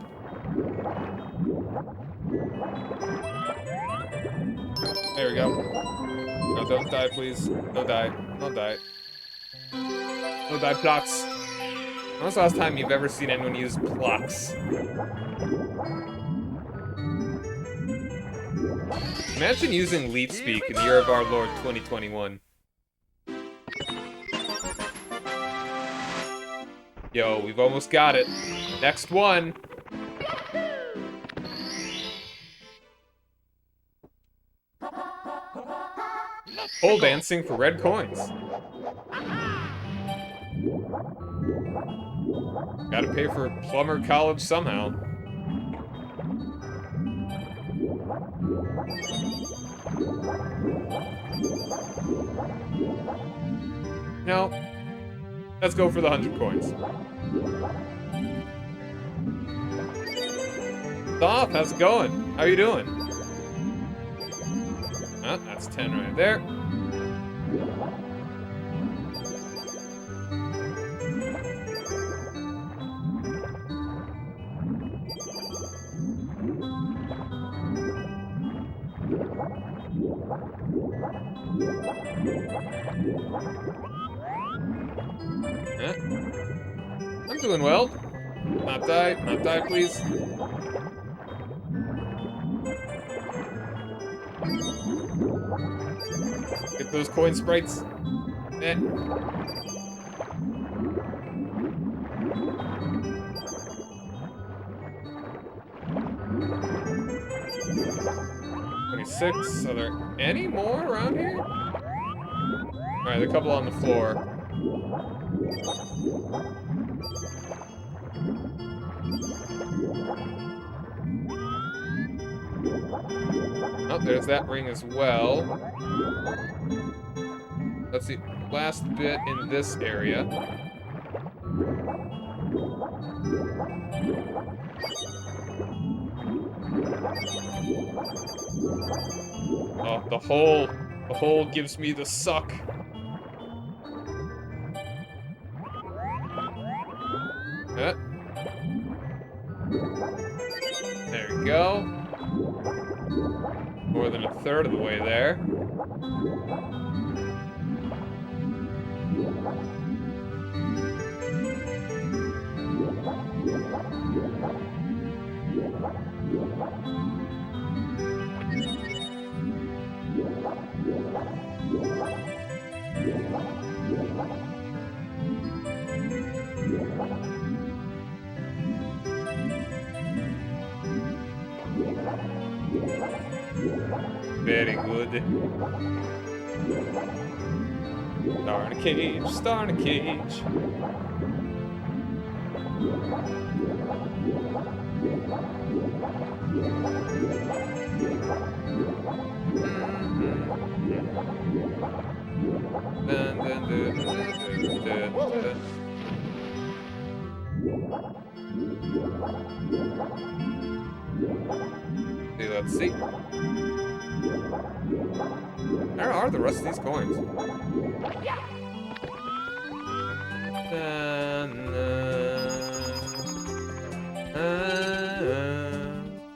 There we go. No, don't die, please. Don't die. Don't die. Don't die, plots. When was the last time you've ever seen anyone use blocks? Imagine using Leet Speak in the year of our Lord 2021. Yo, we've almost got it. Next one. Pole dancing for red coins. Gotta pay for plumber college somehow. No. Let's go for the 100 coins. Stop, how's it going? How you doing? Oh, that's 10 right there. I'm doing well. Not die, please. Get those coin sprites. Eh. $26. Are there any more around here? Alright, a couple on the floor. Oh, there's that ring as well. Let's see, last bit in this area. Oh, the hole gives me the suck. There we go. More than a third of the way there. Very good. Star in a cage, star in a cage. Dun, dun, dun, dun, dun, dun. Let's see. Where are the rest of these coins?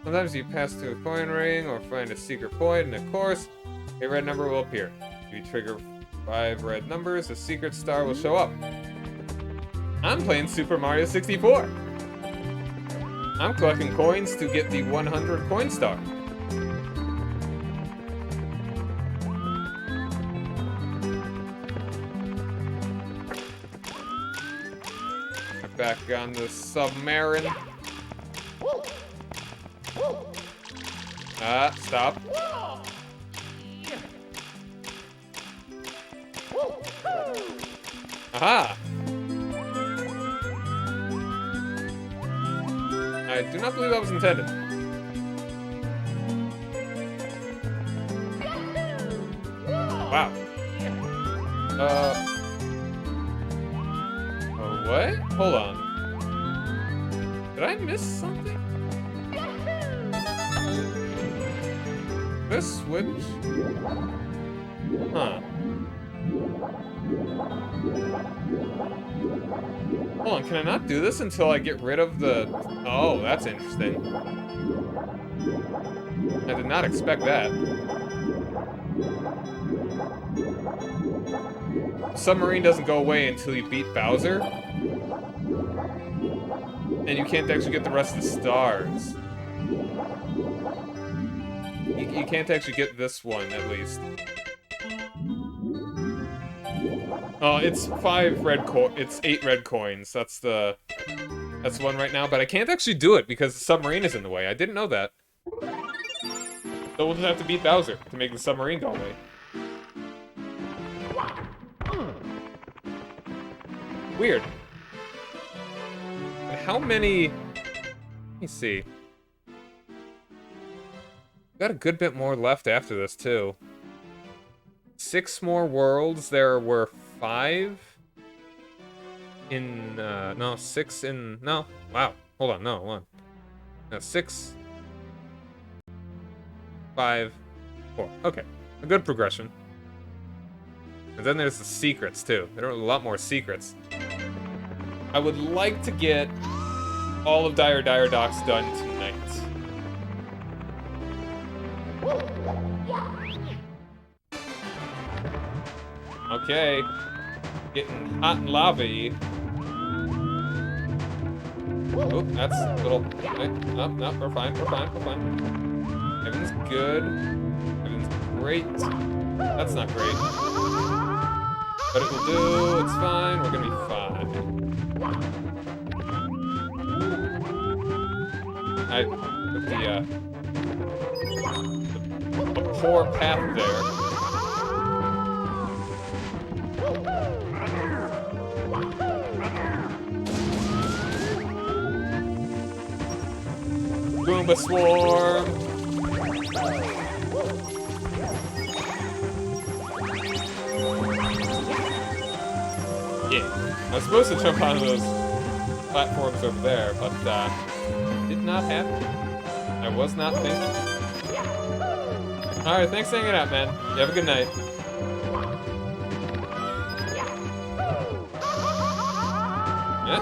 Sometimes you pass through a coin ring or find a secret point, and of course, a red number will appear. If you trigger 5 red numbers, a secret star will show up. I'm playing Super Mario 64. I'm collecting coins to get the 100 coin star. Back on the submarine. Stop. Aha! I do not believe that was intended. Wow. What? Hold on. Did I miss something? This switch? Huh. Hold on, can I not do this until I get rid of the... Oh, that's interesting. I did not expect that. Submarine doesn't go away until you beat Bowser. And you can't actually get the rest of the stars. You can't actually get this one, at least. Oh, it's 8 red coins. That's the one right now, but I can't actually do it because the submarine is in the way. I didn't know that. So we'll just have to beat Bowser to make the submarine go away. Weird. And how many... Let me see. Got a good bit more left after this, too. 6 more worlds. There were 5 in... no, 6 in... No. Wow. Hold on. No, hold on. No, 6... 5... 4. Okay. A good progression. And then there's the secrets, too. There are a lot more secrets. I would like to get all of Dire Docks done tonight. Okay. Getting hot and lava-y. Oh, that's a little... No, no, we're fine, we're fine, we're fine. Everything's good. Everything's great. That's not great. But it will do, it's fine, we're gonna be fine. I put the poor path there. Goomba Swarm! Yeah. I was supposed to jump onto those platforms over there, but did not happen. I was not thinking. Alright, thanks for hanging out, man. You have a good night. Yeah.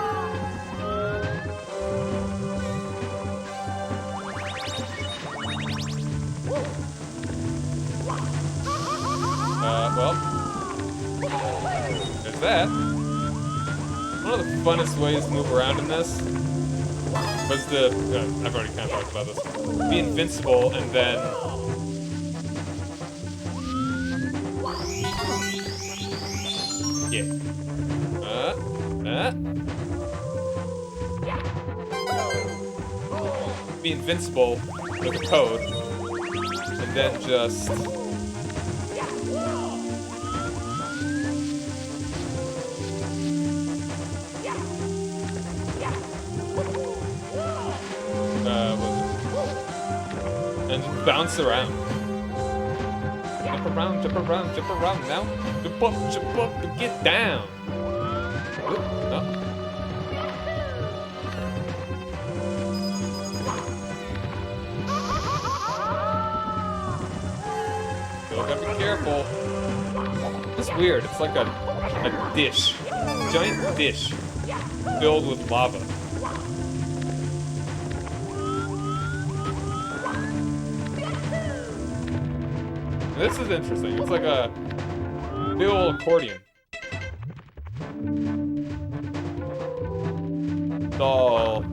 Well, there's that. One of the funnest ways to move around in this was the, I've already kind of talked about this, be invincible and then yeah. Be invincible with a code and then just and just bounce around. Jump around now. Jump up, and get down. Oop, no. Still gotta be careful. It's weird, it's like a dish. A giant dish filled with lava. This is interesting. It's like Big ol' accordion. Doll.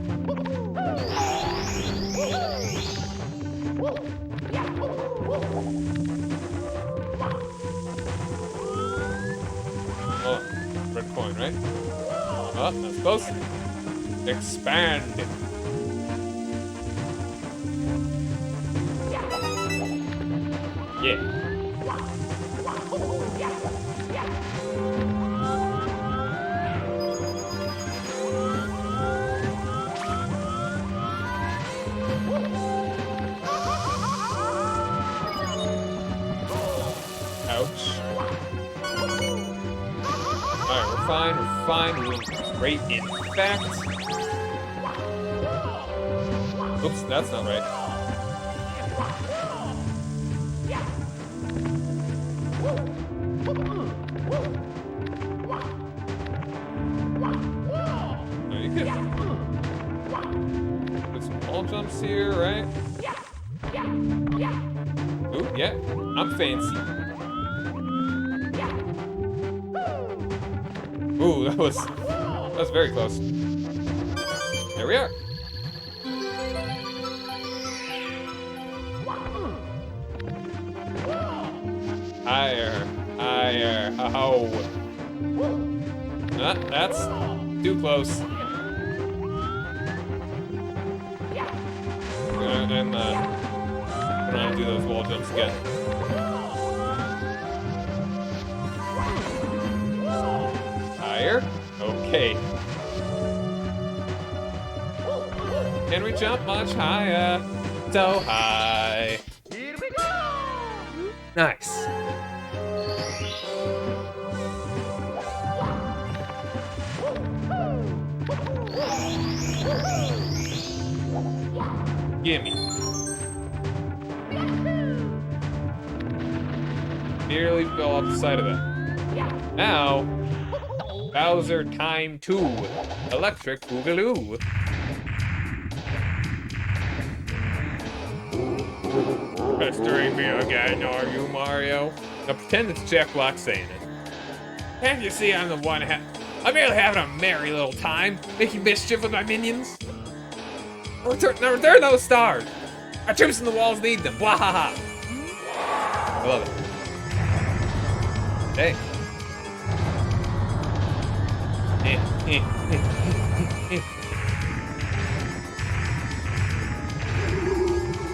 Oh, red coin, right? Oh, that's close. Expand. Yeah. Ouch. Alright, we're fine, we're doing great, in fact. Oops, that's not right. No, you can put some wall jumps here, right? Ooh, yeah, I'm fancy. Ooh, that was very close. There we are. Higher, oh. That's too close. And I don't want to do those wall jumps again. Higher? Okay. Can we jump much higher? So high. Here we go! Nice. Gimme. Nearly fell off the side of that. Now, Bowser time 2. Electric Boogaloo. Pestering me again, are you, Mario? Now pretend it's Jack Black saying it. Can't you see I'm the one I'm merely having a merry little time, making mischief with my minions? Return those stars! Our troops in the walls need them, blah ha ha! I love it. Hey.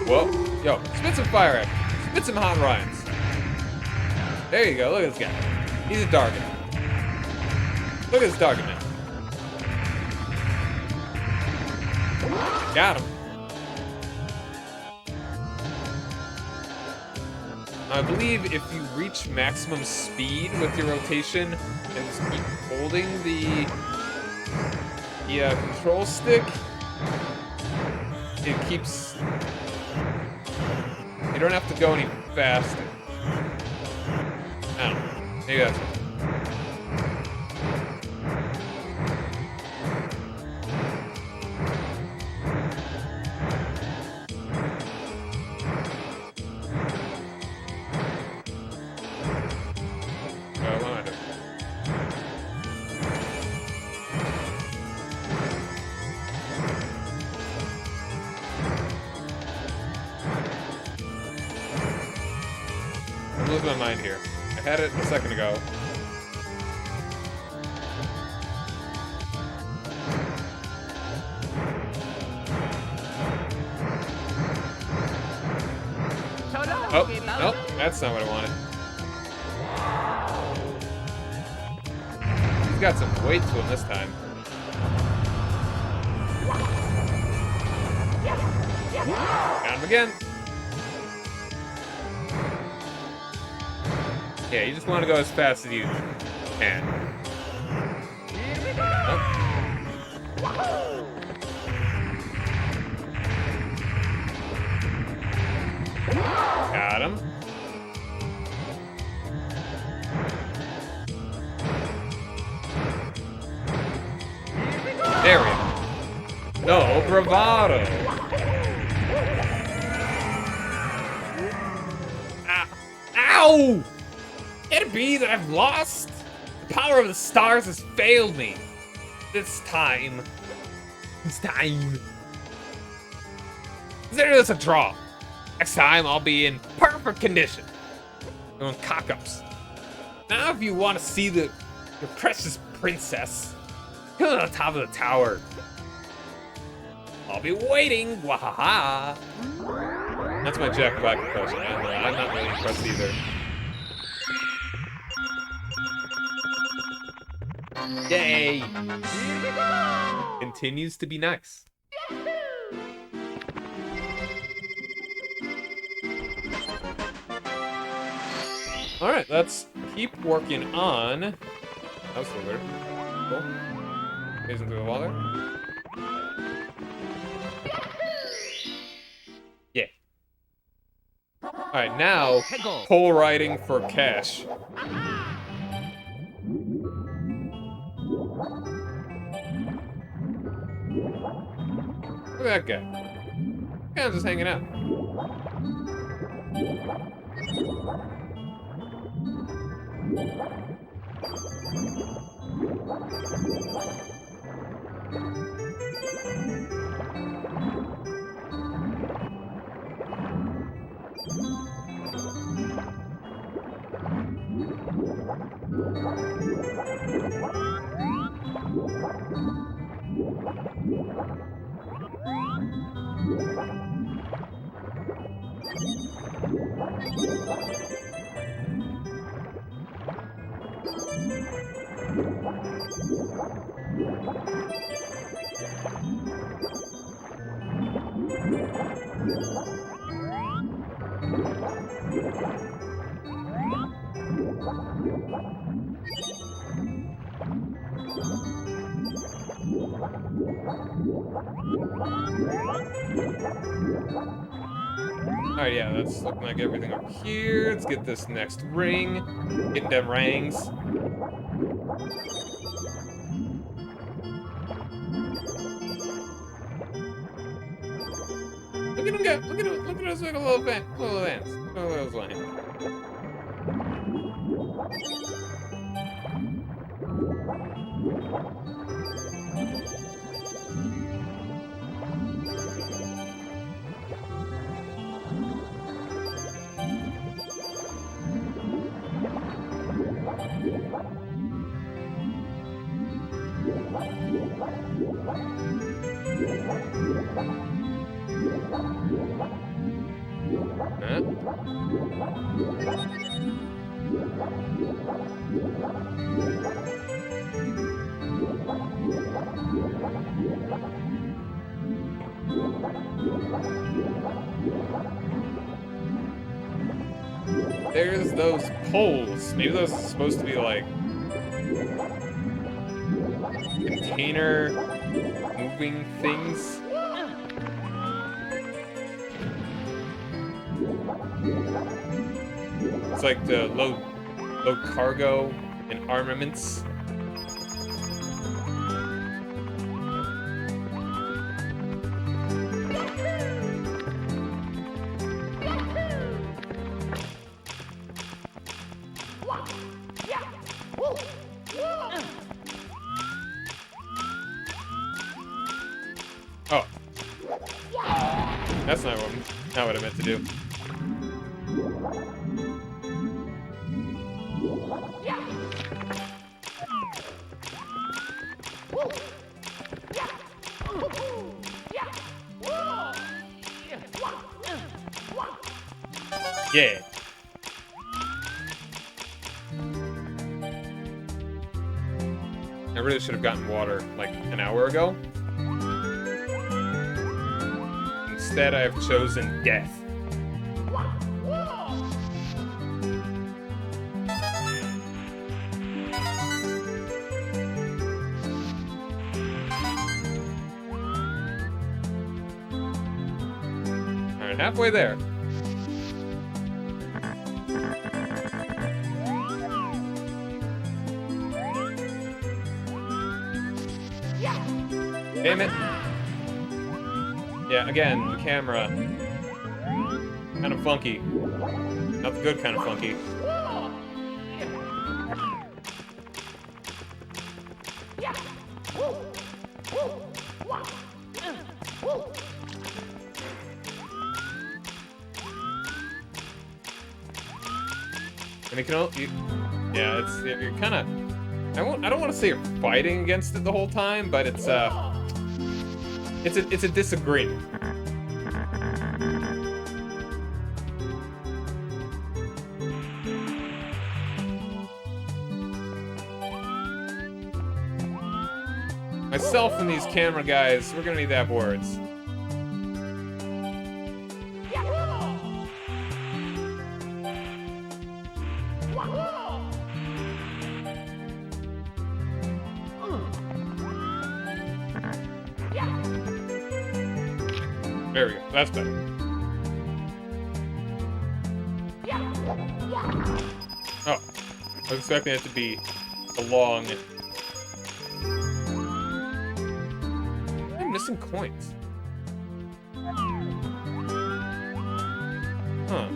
Whoa. Yo, spit some fire at me. Spit some hot rhymes. There you go, look at this guy. He's a target. Look at this target now. Got him. I believe if you reach maximum speed with your rotation and just keep holding the control stick, it keeps... You don't have to go any faster. I don't know. Maybe that's it. I'm losing my mind here. I had it a second ago. Oh, nope, that's not what I wanted. He's got some weight to him this time. Got him again. Yeah, you just want to go as fast as you can. Oh. Got him. There we go. No bravado. Ow! Get be that I've lost? The power of the stars has failed me. This time. Consider this a draw. Next time, I'll be in perfect condition. Doing cock-ups. Now, if you want to see your precious princess, come to the top of the tower. I'll be waiting. Wahaha. That's my Jack Black impression. I'm not really impressed either. Yay! Continues to be nice. Alright, let's keep working on... That was so weird. Cool. Goes into the water. Yeah. Alright, now, pole riding for cash. Look at that guy. Guy's just hanging out. Alright, yeah, that's looking like everything up here. Let's get this next ring. Getting them rings. Look at him go! Look at him! Look at those little ants! Look at those lines. There's those poles. Maybe those are supposed to be like container moving things. It's like the load cargo and armaments. Oh. That's not what I meant to do. Yeah. I really should have gotten water like an hour ago. Instead, I have chosen death. Alright, halfway there. Damn it. Yeah, again, the camera. Kind of funky. Not the good kind of funky. And it can only... Yeah, you're kind of... I don't want to say you're fighting against it the whole time, but it's a disagreement. Myself and these camera guys, we're gonna need to have words. There we go. That's better. Oh. I was expecting it to be a long... I'm missing coins. Huh.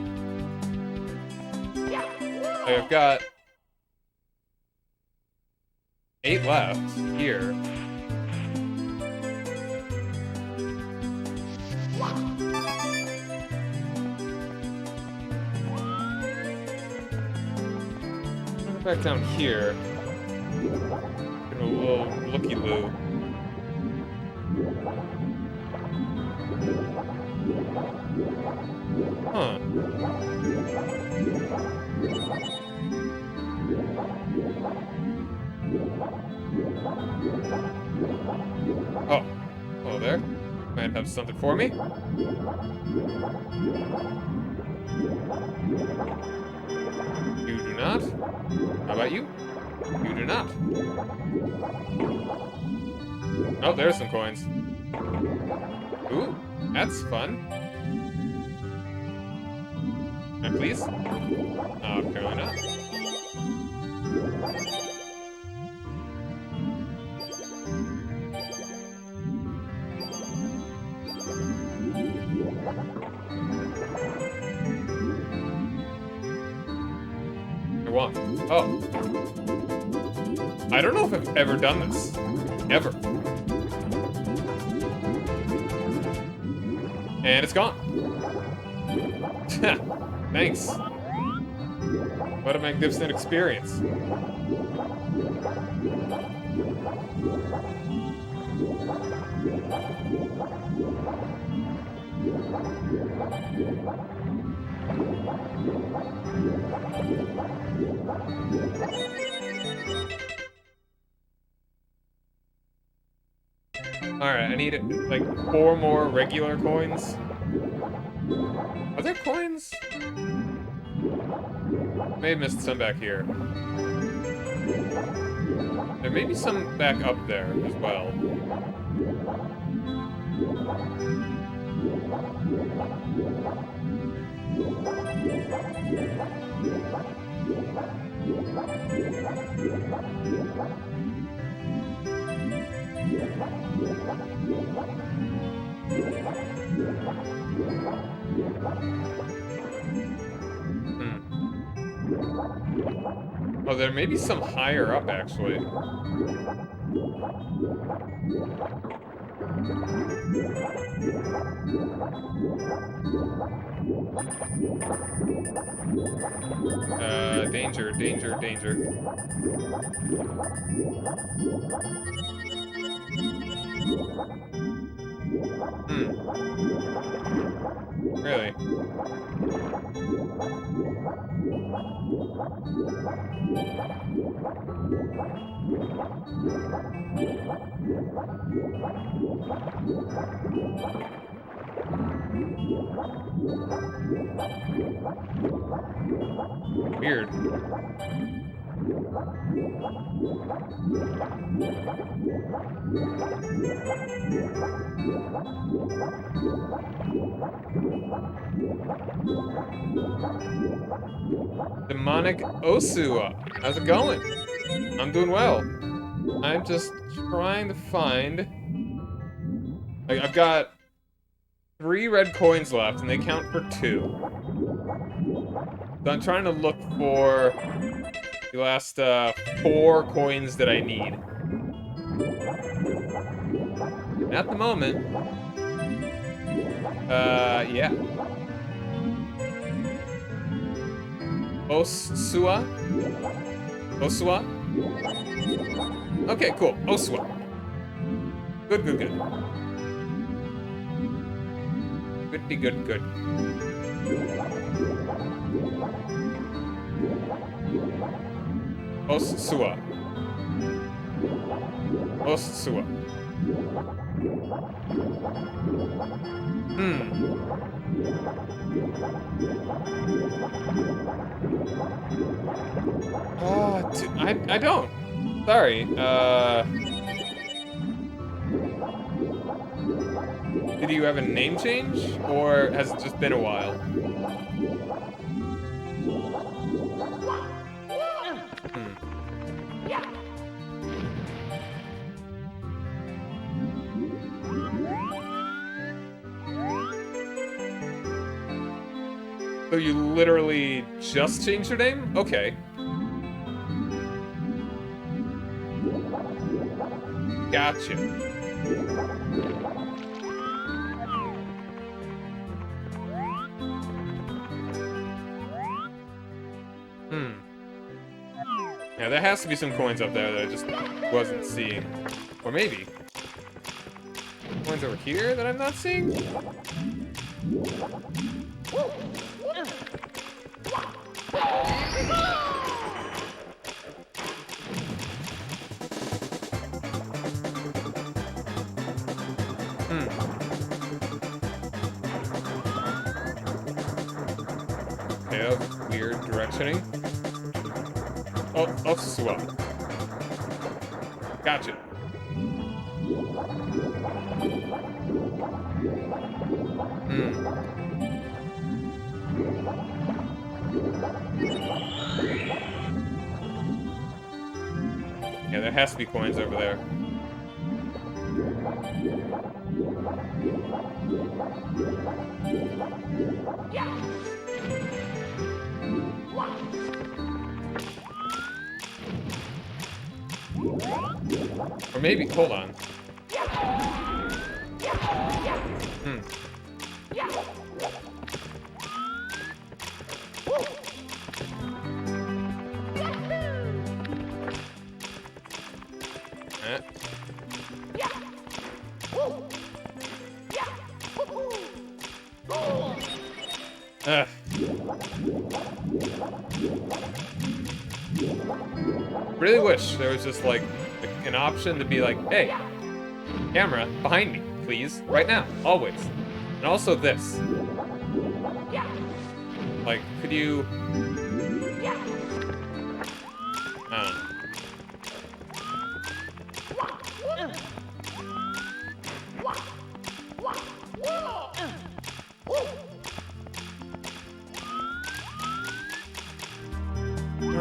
I've got 8 left here. Back down here. Get a little looky-loo. Huh. Oh. Hello there. Might have something for me. You do not. How about you? You do not. Oh, there's some coins. Ooh, that's fun. Can I please? Oh, apparently not. I want. Oh. I don't know if I've ever done this. Ever. And it's gone. Thanks. What a magnificent experience. Alright, I need like 4 more regular coins. Are there coins? May have missed some back here. There may be some back up there as well. Oh, there may be some higher up, actually. Danger, danger, danger. Really? Weird. Demonic Osu, how's it going? I'm doing well. I'm just trying to find... Like, I've got 3 red coins left, and they count for 2. So I'm trying to look for the last 4 coins that I need. At the moment, yeah. Osua? Osua? Okay, cool. Osua. Good, good, good. Goody, good, good. Osua. Osua. Oh, I don't. Sorry. Did you have a name change, or has it just been a while? So you literally just changed your name? Okay. Gotcha. Yeah, there has to be some coins up there that I just wasn't seeing. Or maybe. Coins over here that I'm not seeing? Okay, that was weird directioning. Oh, Osua. Gotcha. Yeah, there has to be coins over there. Or maybe, hold on. Ugh. Really wish there was just like an option to be like, hey, camera behind me, please, right now, always. And also this. Like, could you...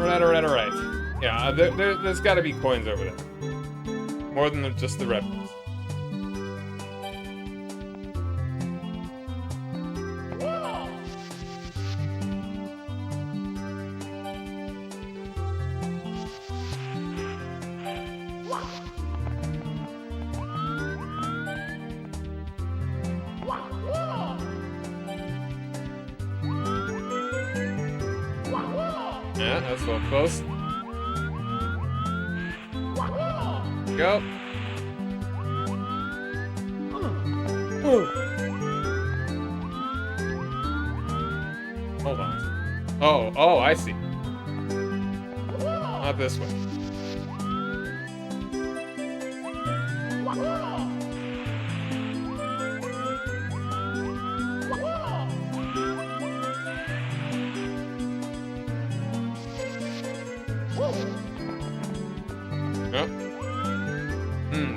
I don't know. Alright. Yeah, there's gotta be coins over there. More than just the red ones. Yeah, that's a little close. Go. Hold on. Oh, I see. Not this way.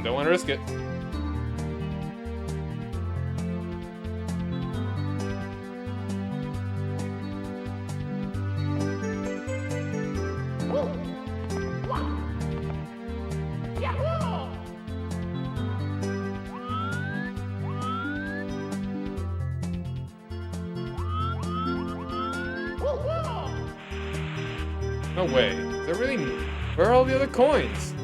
Don't want to risk it. No way. Is there really... Where are all the other coins?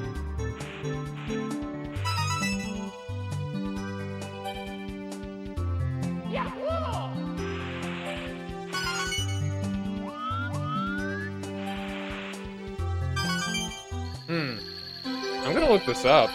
I'm gonna look this up.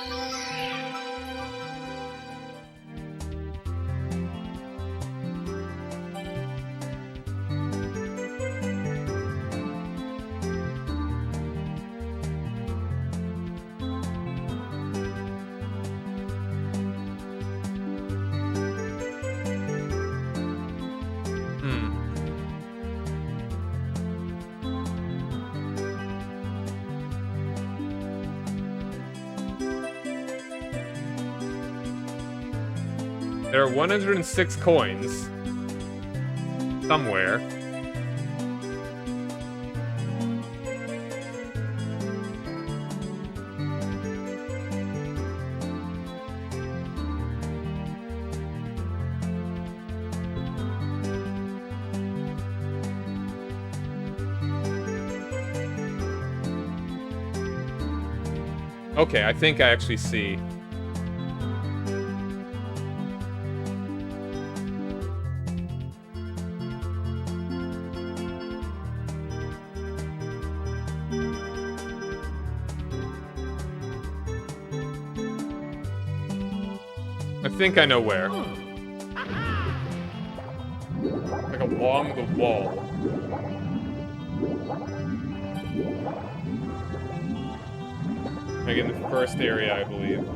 There are 106 coins somewhere. Okay, I think I actually see. I think I know where. Like along the wall. Like in the first area, I believe.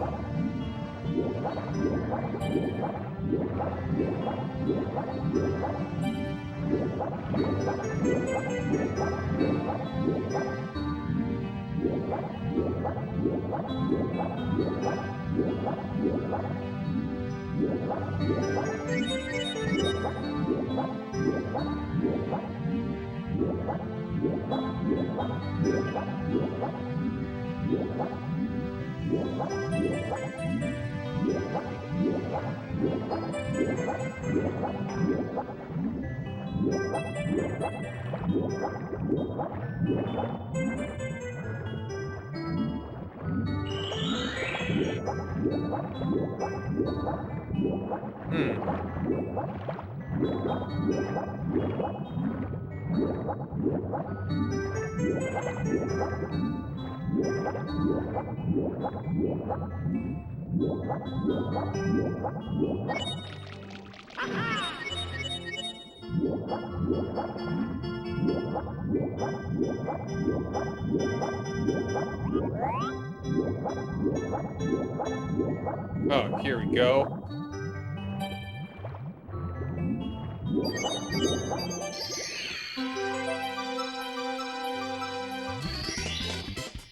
Oh, here we go.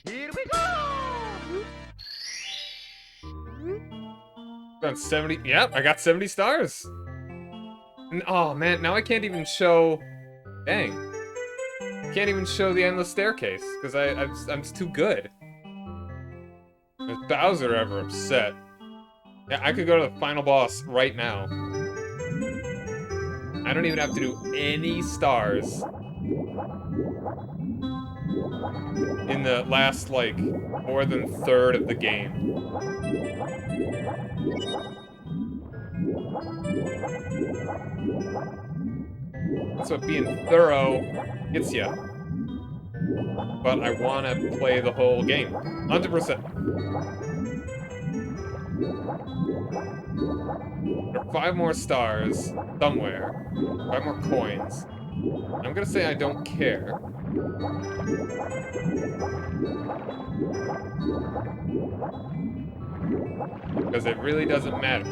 Here we go! Got 70. Yep, I got 70 stars. And, oh man, now I can't even show. Dang. Can't even show the endless staircase because I'm just too good. If Bowser ever upset, yeah, I could go to the final boss right now. I don't even have to do any stars in the last, like, more than third of the game. That's what being thorough gets you. But I want to play the whole game. 100%. There are 5 more stars somewhere. 5 more coins. I'm gonna say I don't care. Because it really doesn't matter.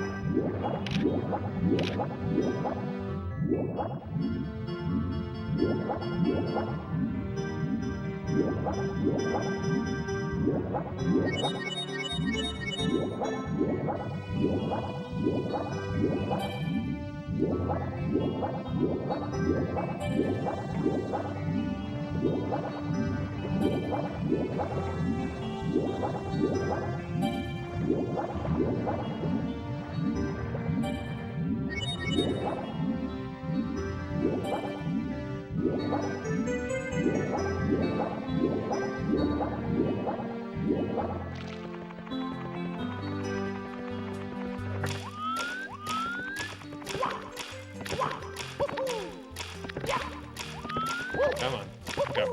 Come on. Go.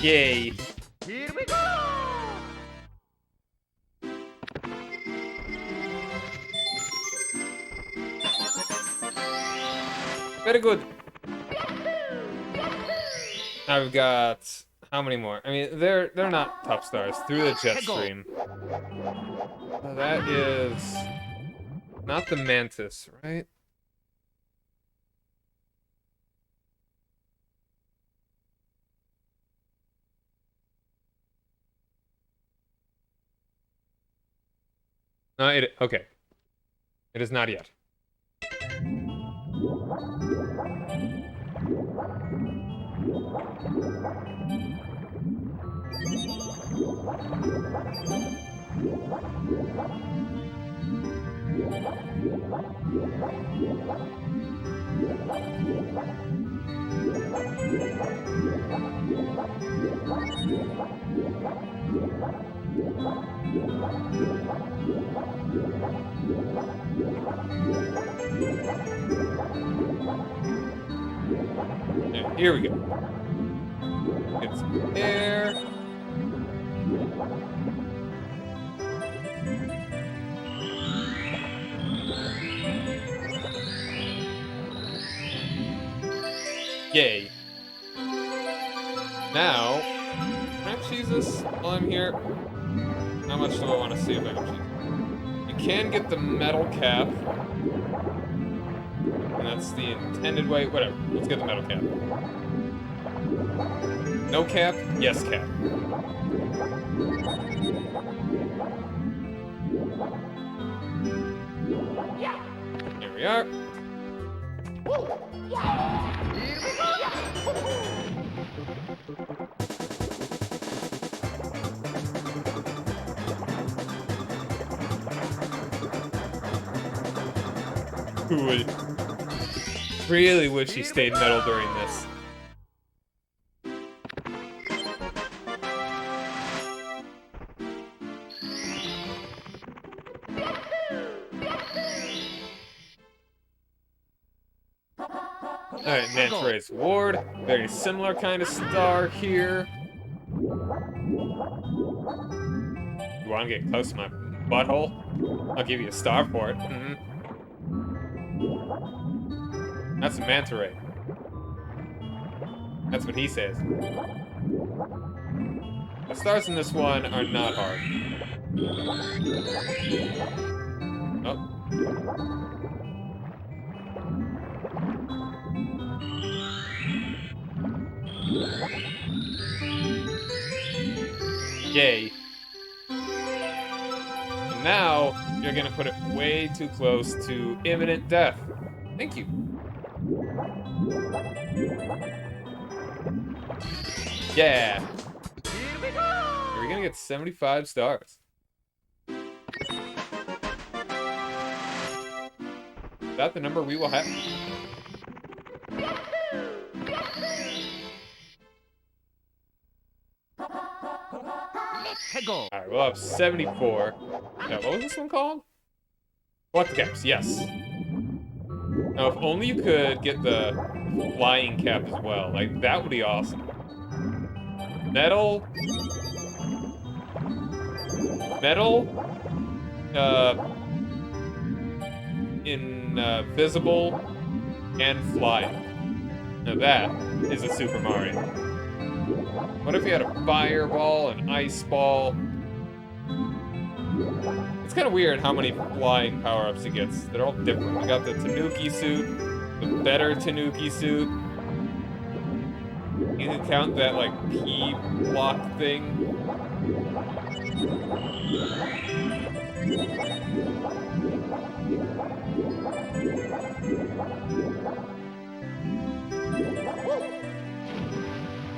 Yay. Here we go! Very good. Now we've got how many more? I mean, they're not top stars. Through the jet stream. So that is not the mantis, right? No, okay. It is not yet. And here we go. Get some air. Yay. Now, can I cheese this while I'm here? How much do I want to see if I can cheese it? You can get the metal cap. And that's the intended way. Whatever. Let's get the metal cap. No cap? Yes cap. Here we are. Who would really wish he stayed metal during this? Alright, Manta Ray's Ward. Very similar kind of star here. You want to get close to my butthole? I'll give you a star for it. That's a Manta Ray. That's what he says. The stars in this one are not hard. Oh. Yay. And now, you're gonna put it way too close to imminent death. Thank you. Yeah. Here we go! We're gonna get 75 stars. Is that the number we will have? Let's go! Alright, we'll have 74. Now, what was this one called? Collect the caps, yes. Now, if only you could get the flying cap as well. Like, that would be awesome. Metal. Invisible, and flying. Now that is a Super Mario. What if you had a fireball, an ice ball? It's kind of weird how many flying power-ups he gets. They're all different. We got the Tanuki suit, the better Tanuki suit. You can count that, like, P-block thing.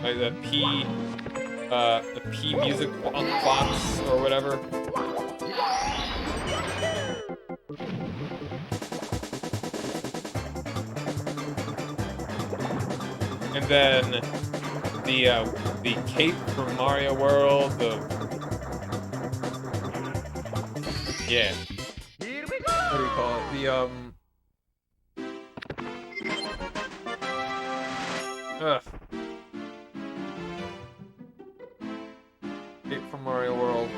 Like the P music box or whatever. And then the cape from Mario World, yeah. Here we go! What do we call it? from Mario World.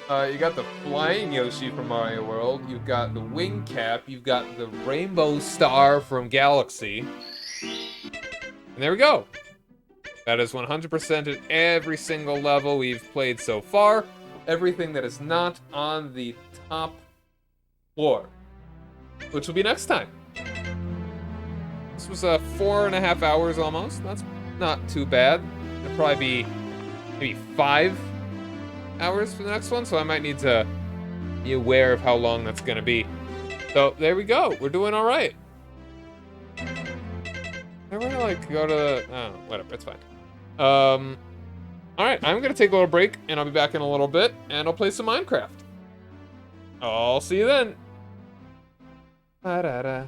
You got the Flying Yoshi from Mario World. You've got the Wing Cap. You've got the Rainbow Star from Galaxy. And there we go. That is 100% at every single level we've played so far. Everything that is not on the top floor, which will be next time. This was 4.5 hours almost. That's not too bad. It'll probably be maybe 5 hours for the next one, so I might need to be aware of how long that's gonna be. So there we go. We're doing all right. I want to like go to whatever. It's fine. All right. I'm gonna take a little break, and I'll be back in a little bit, and I'll play some Minecraft. I'll see you then. Da-da-da.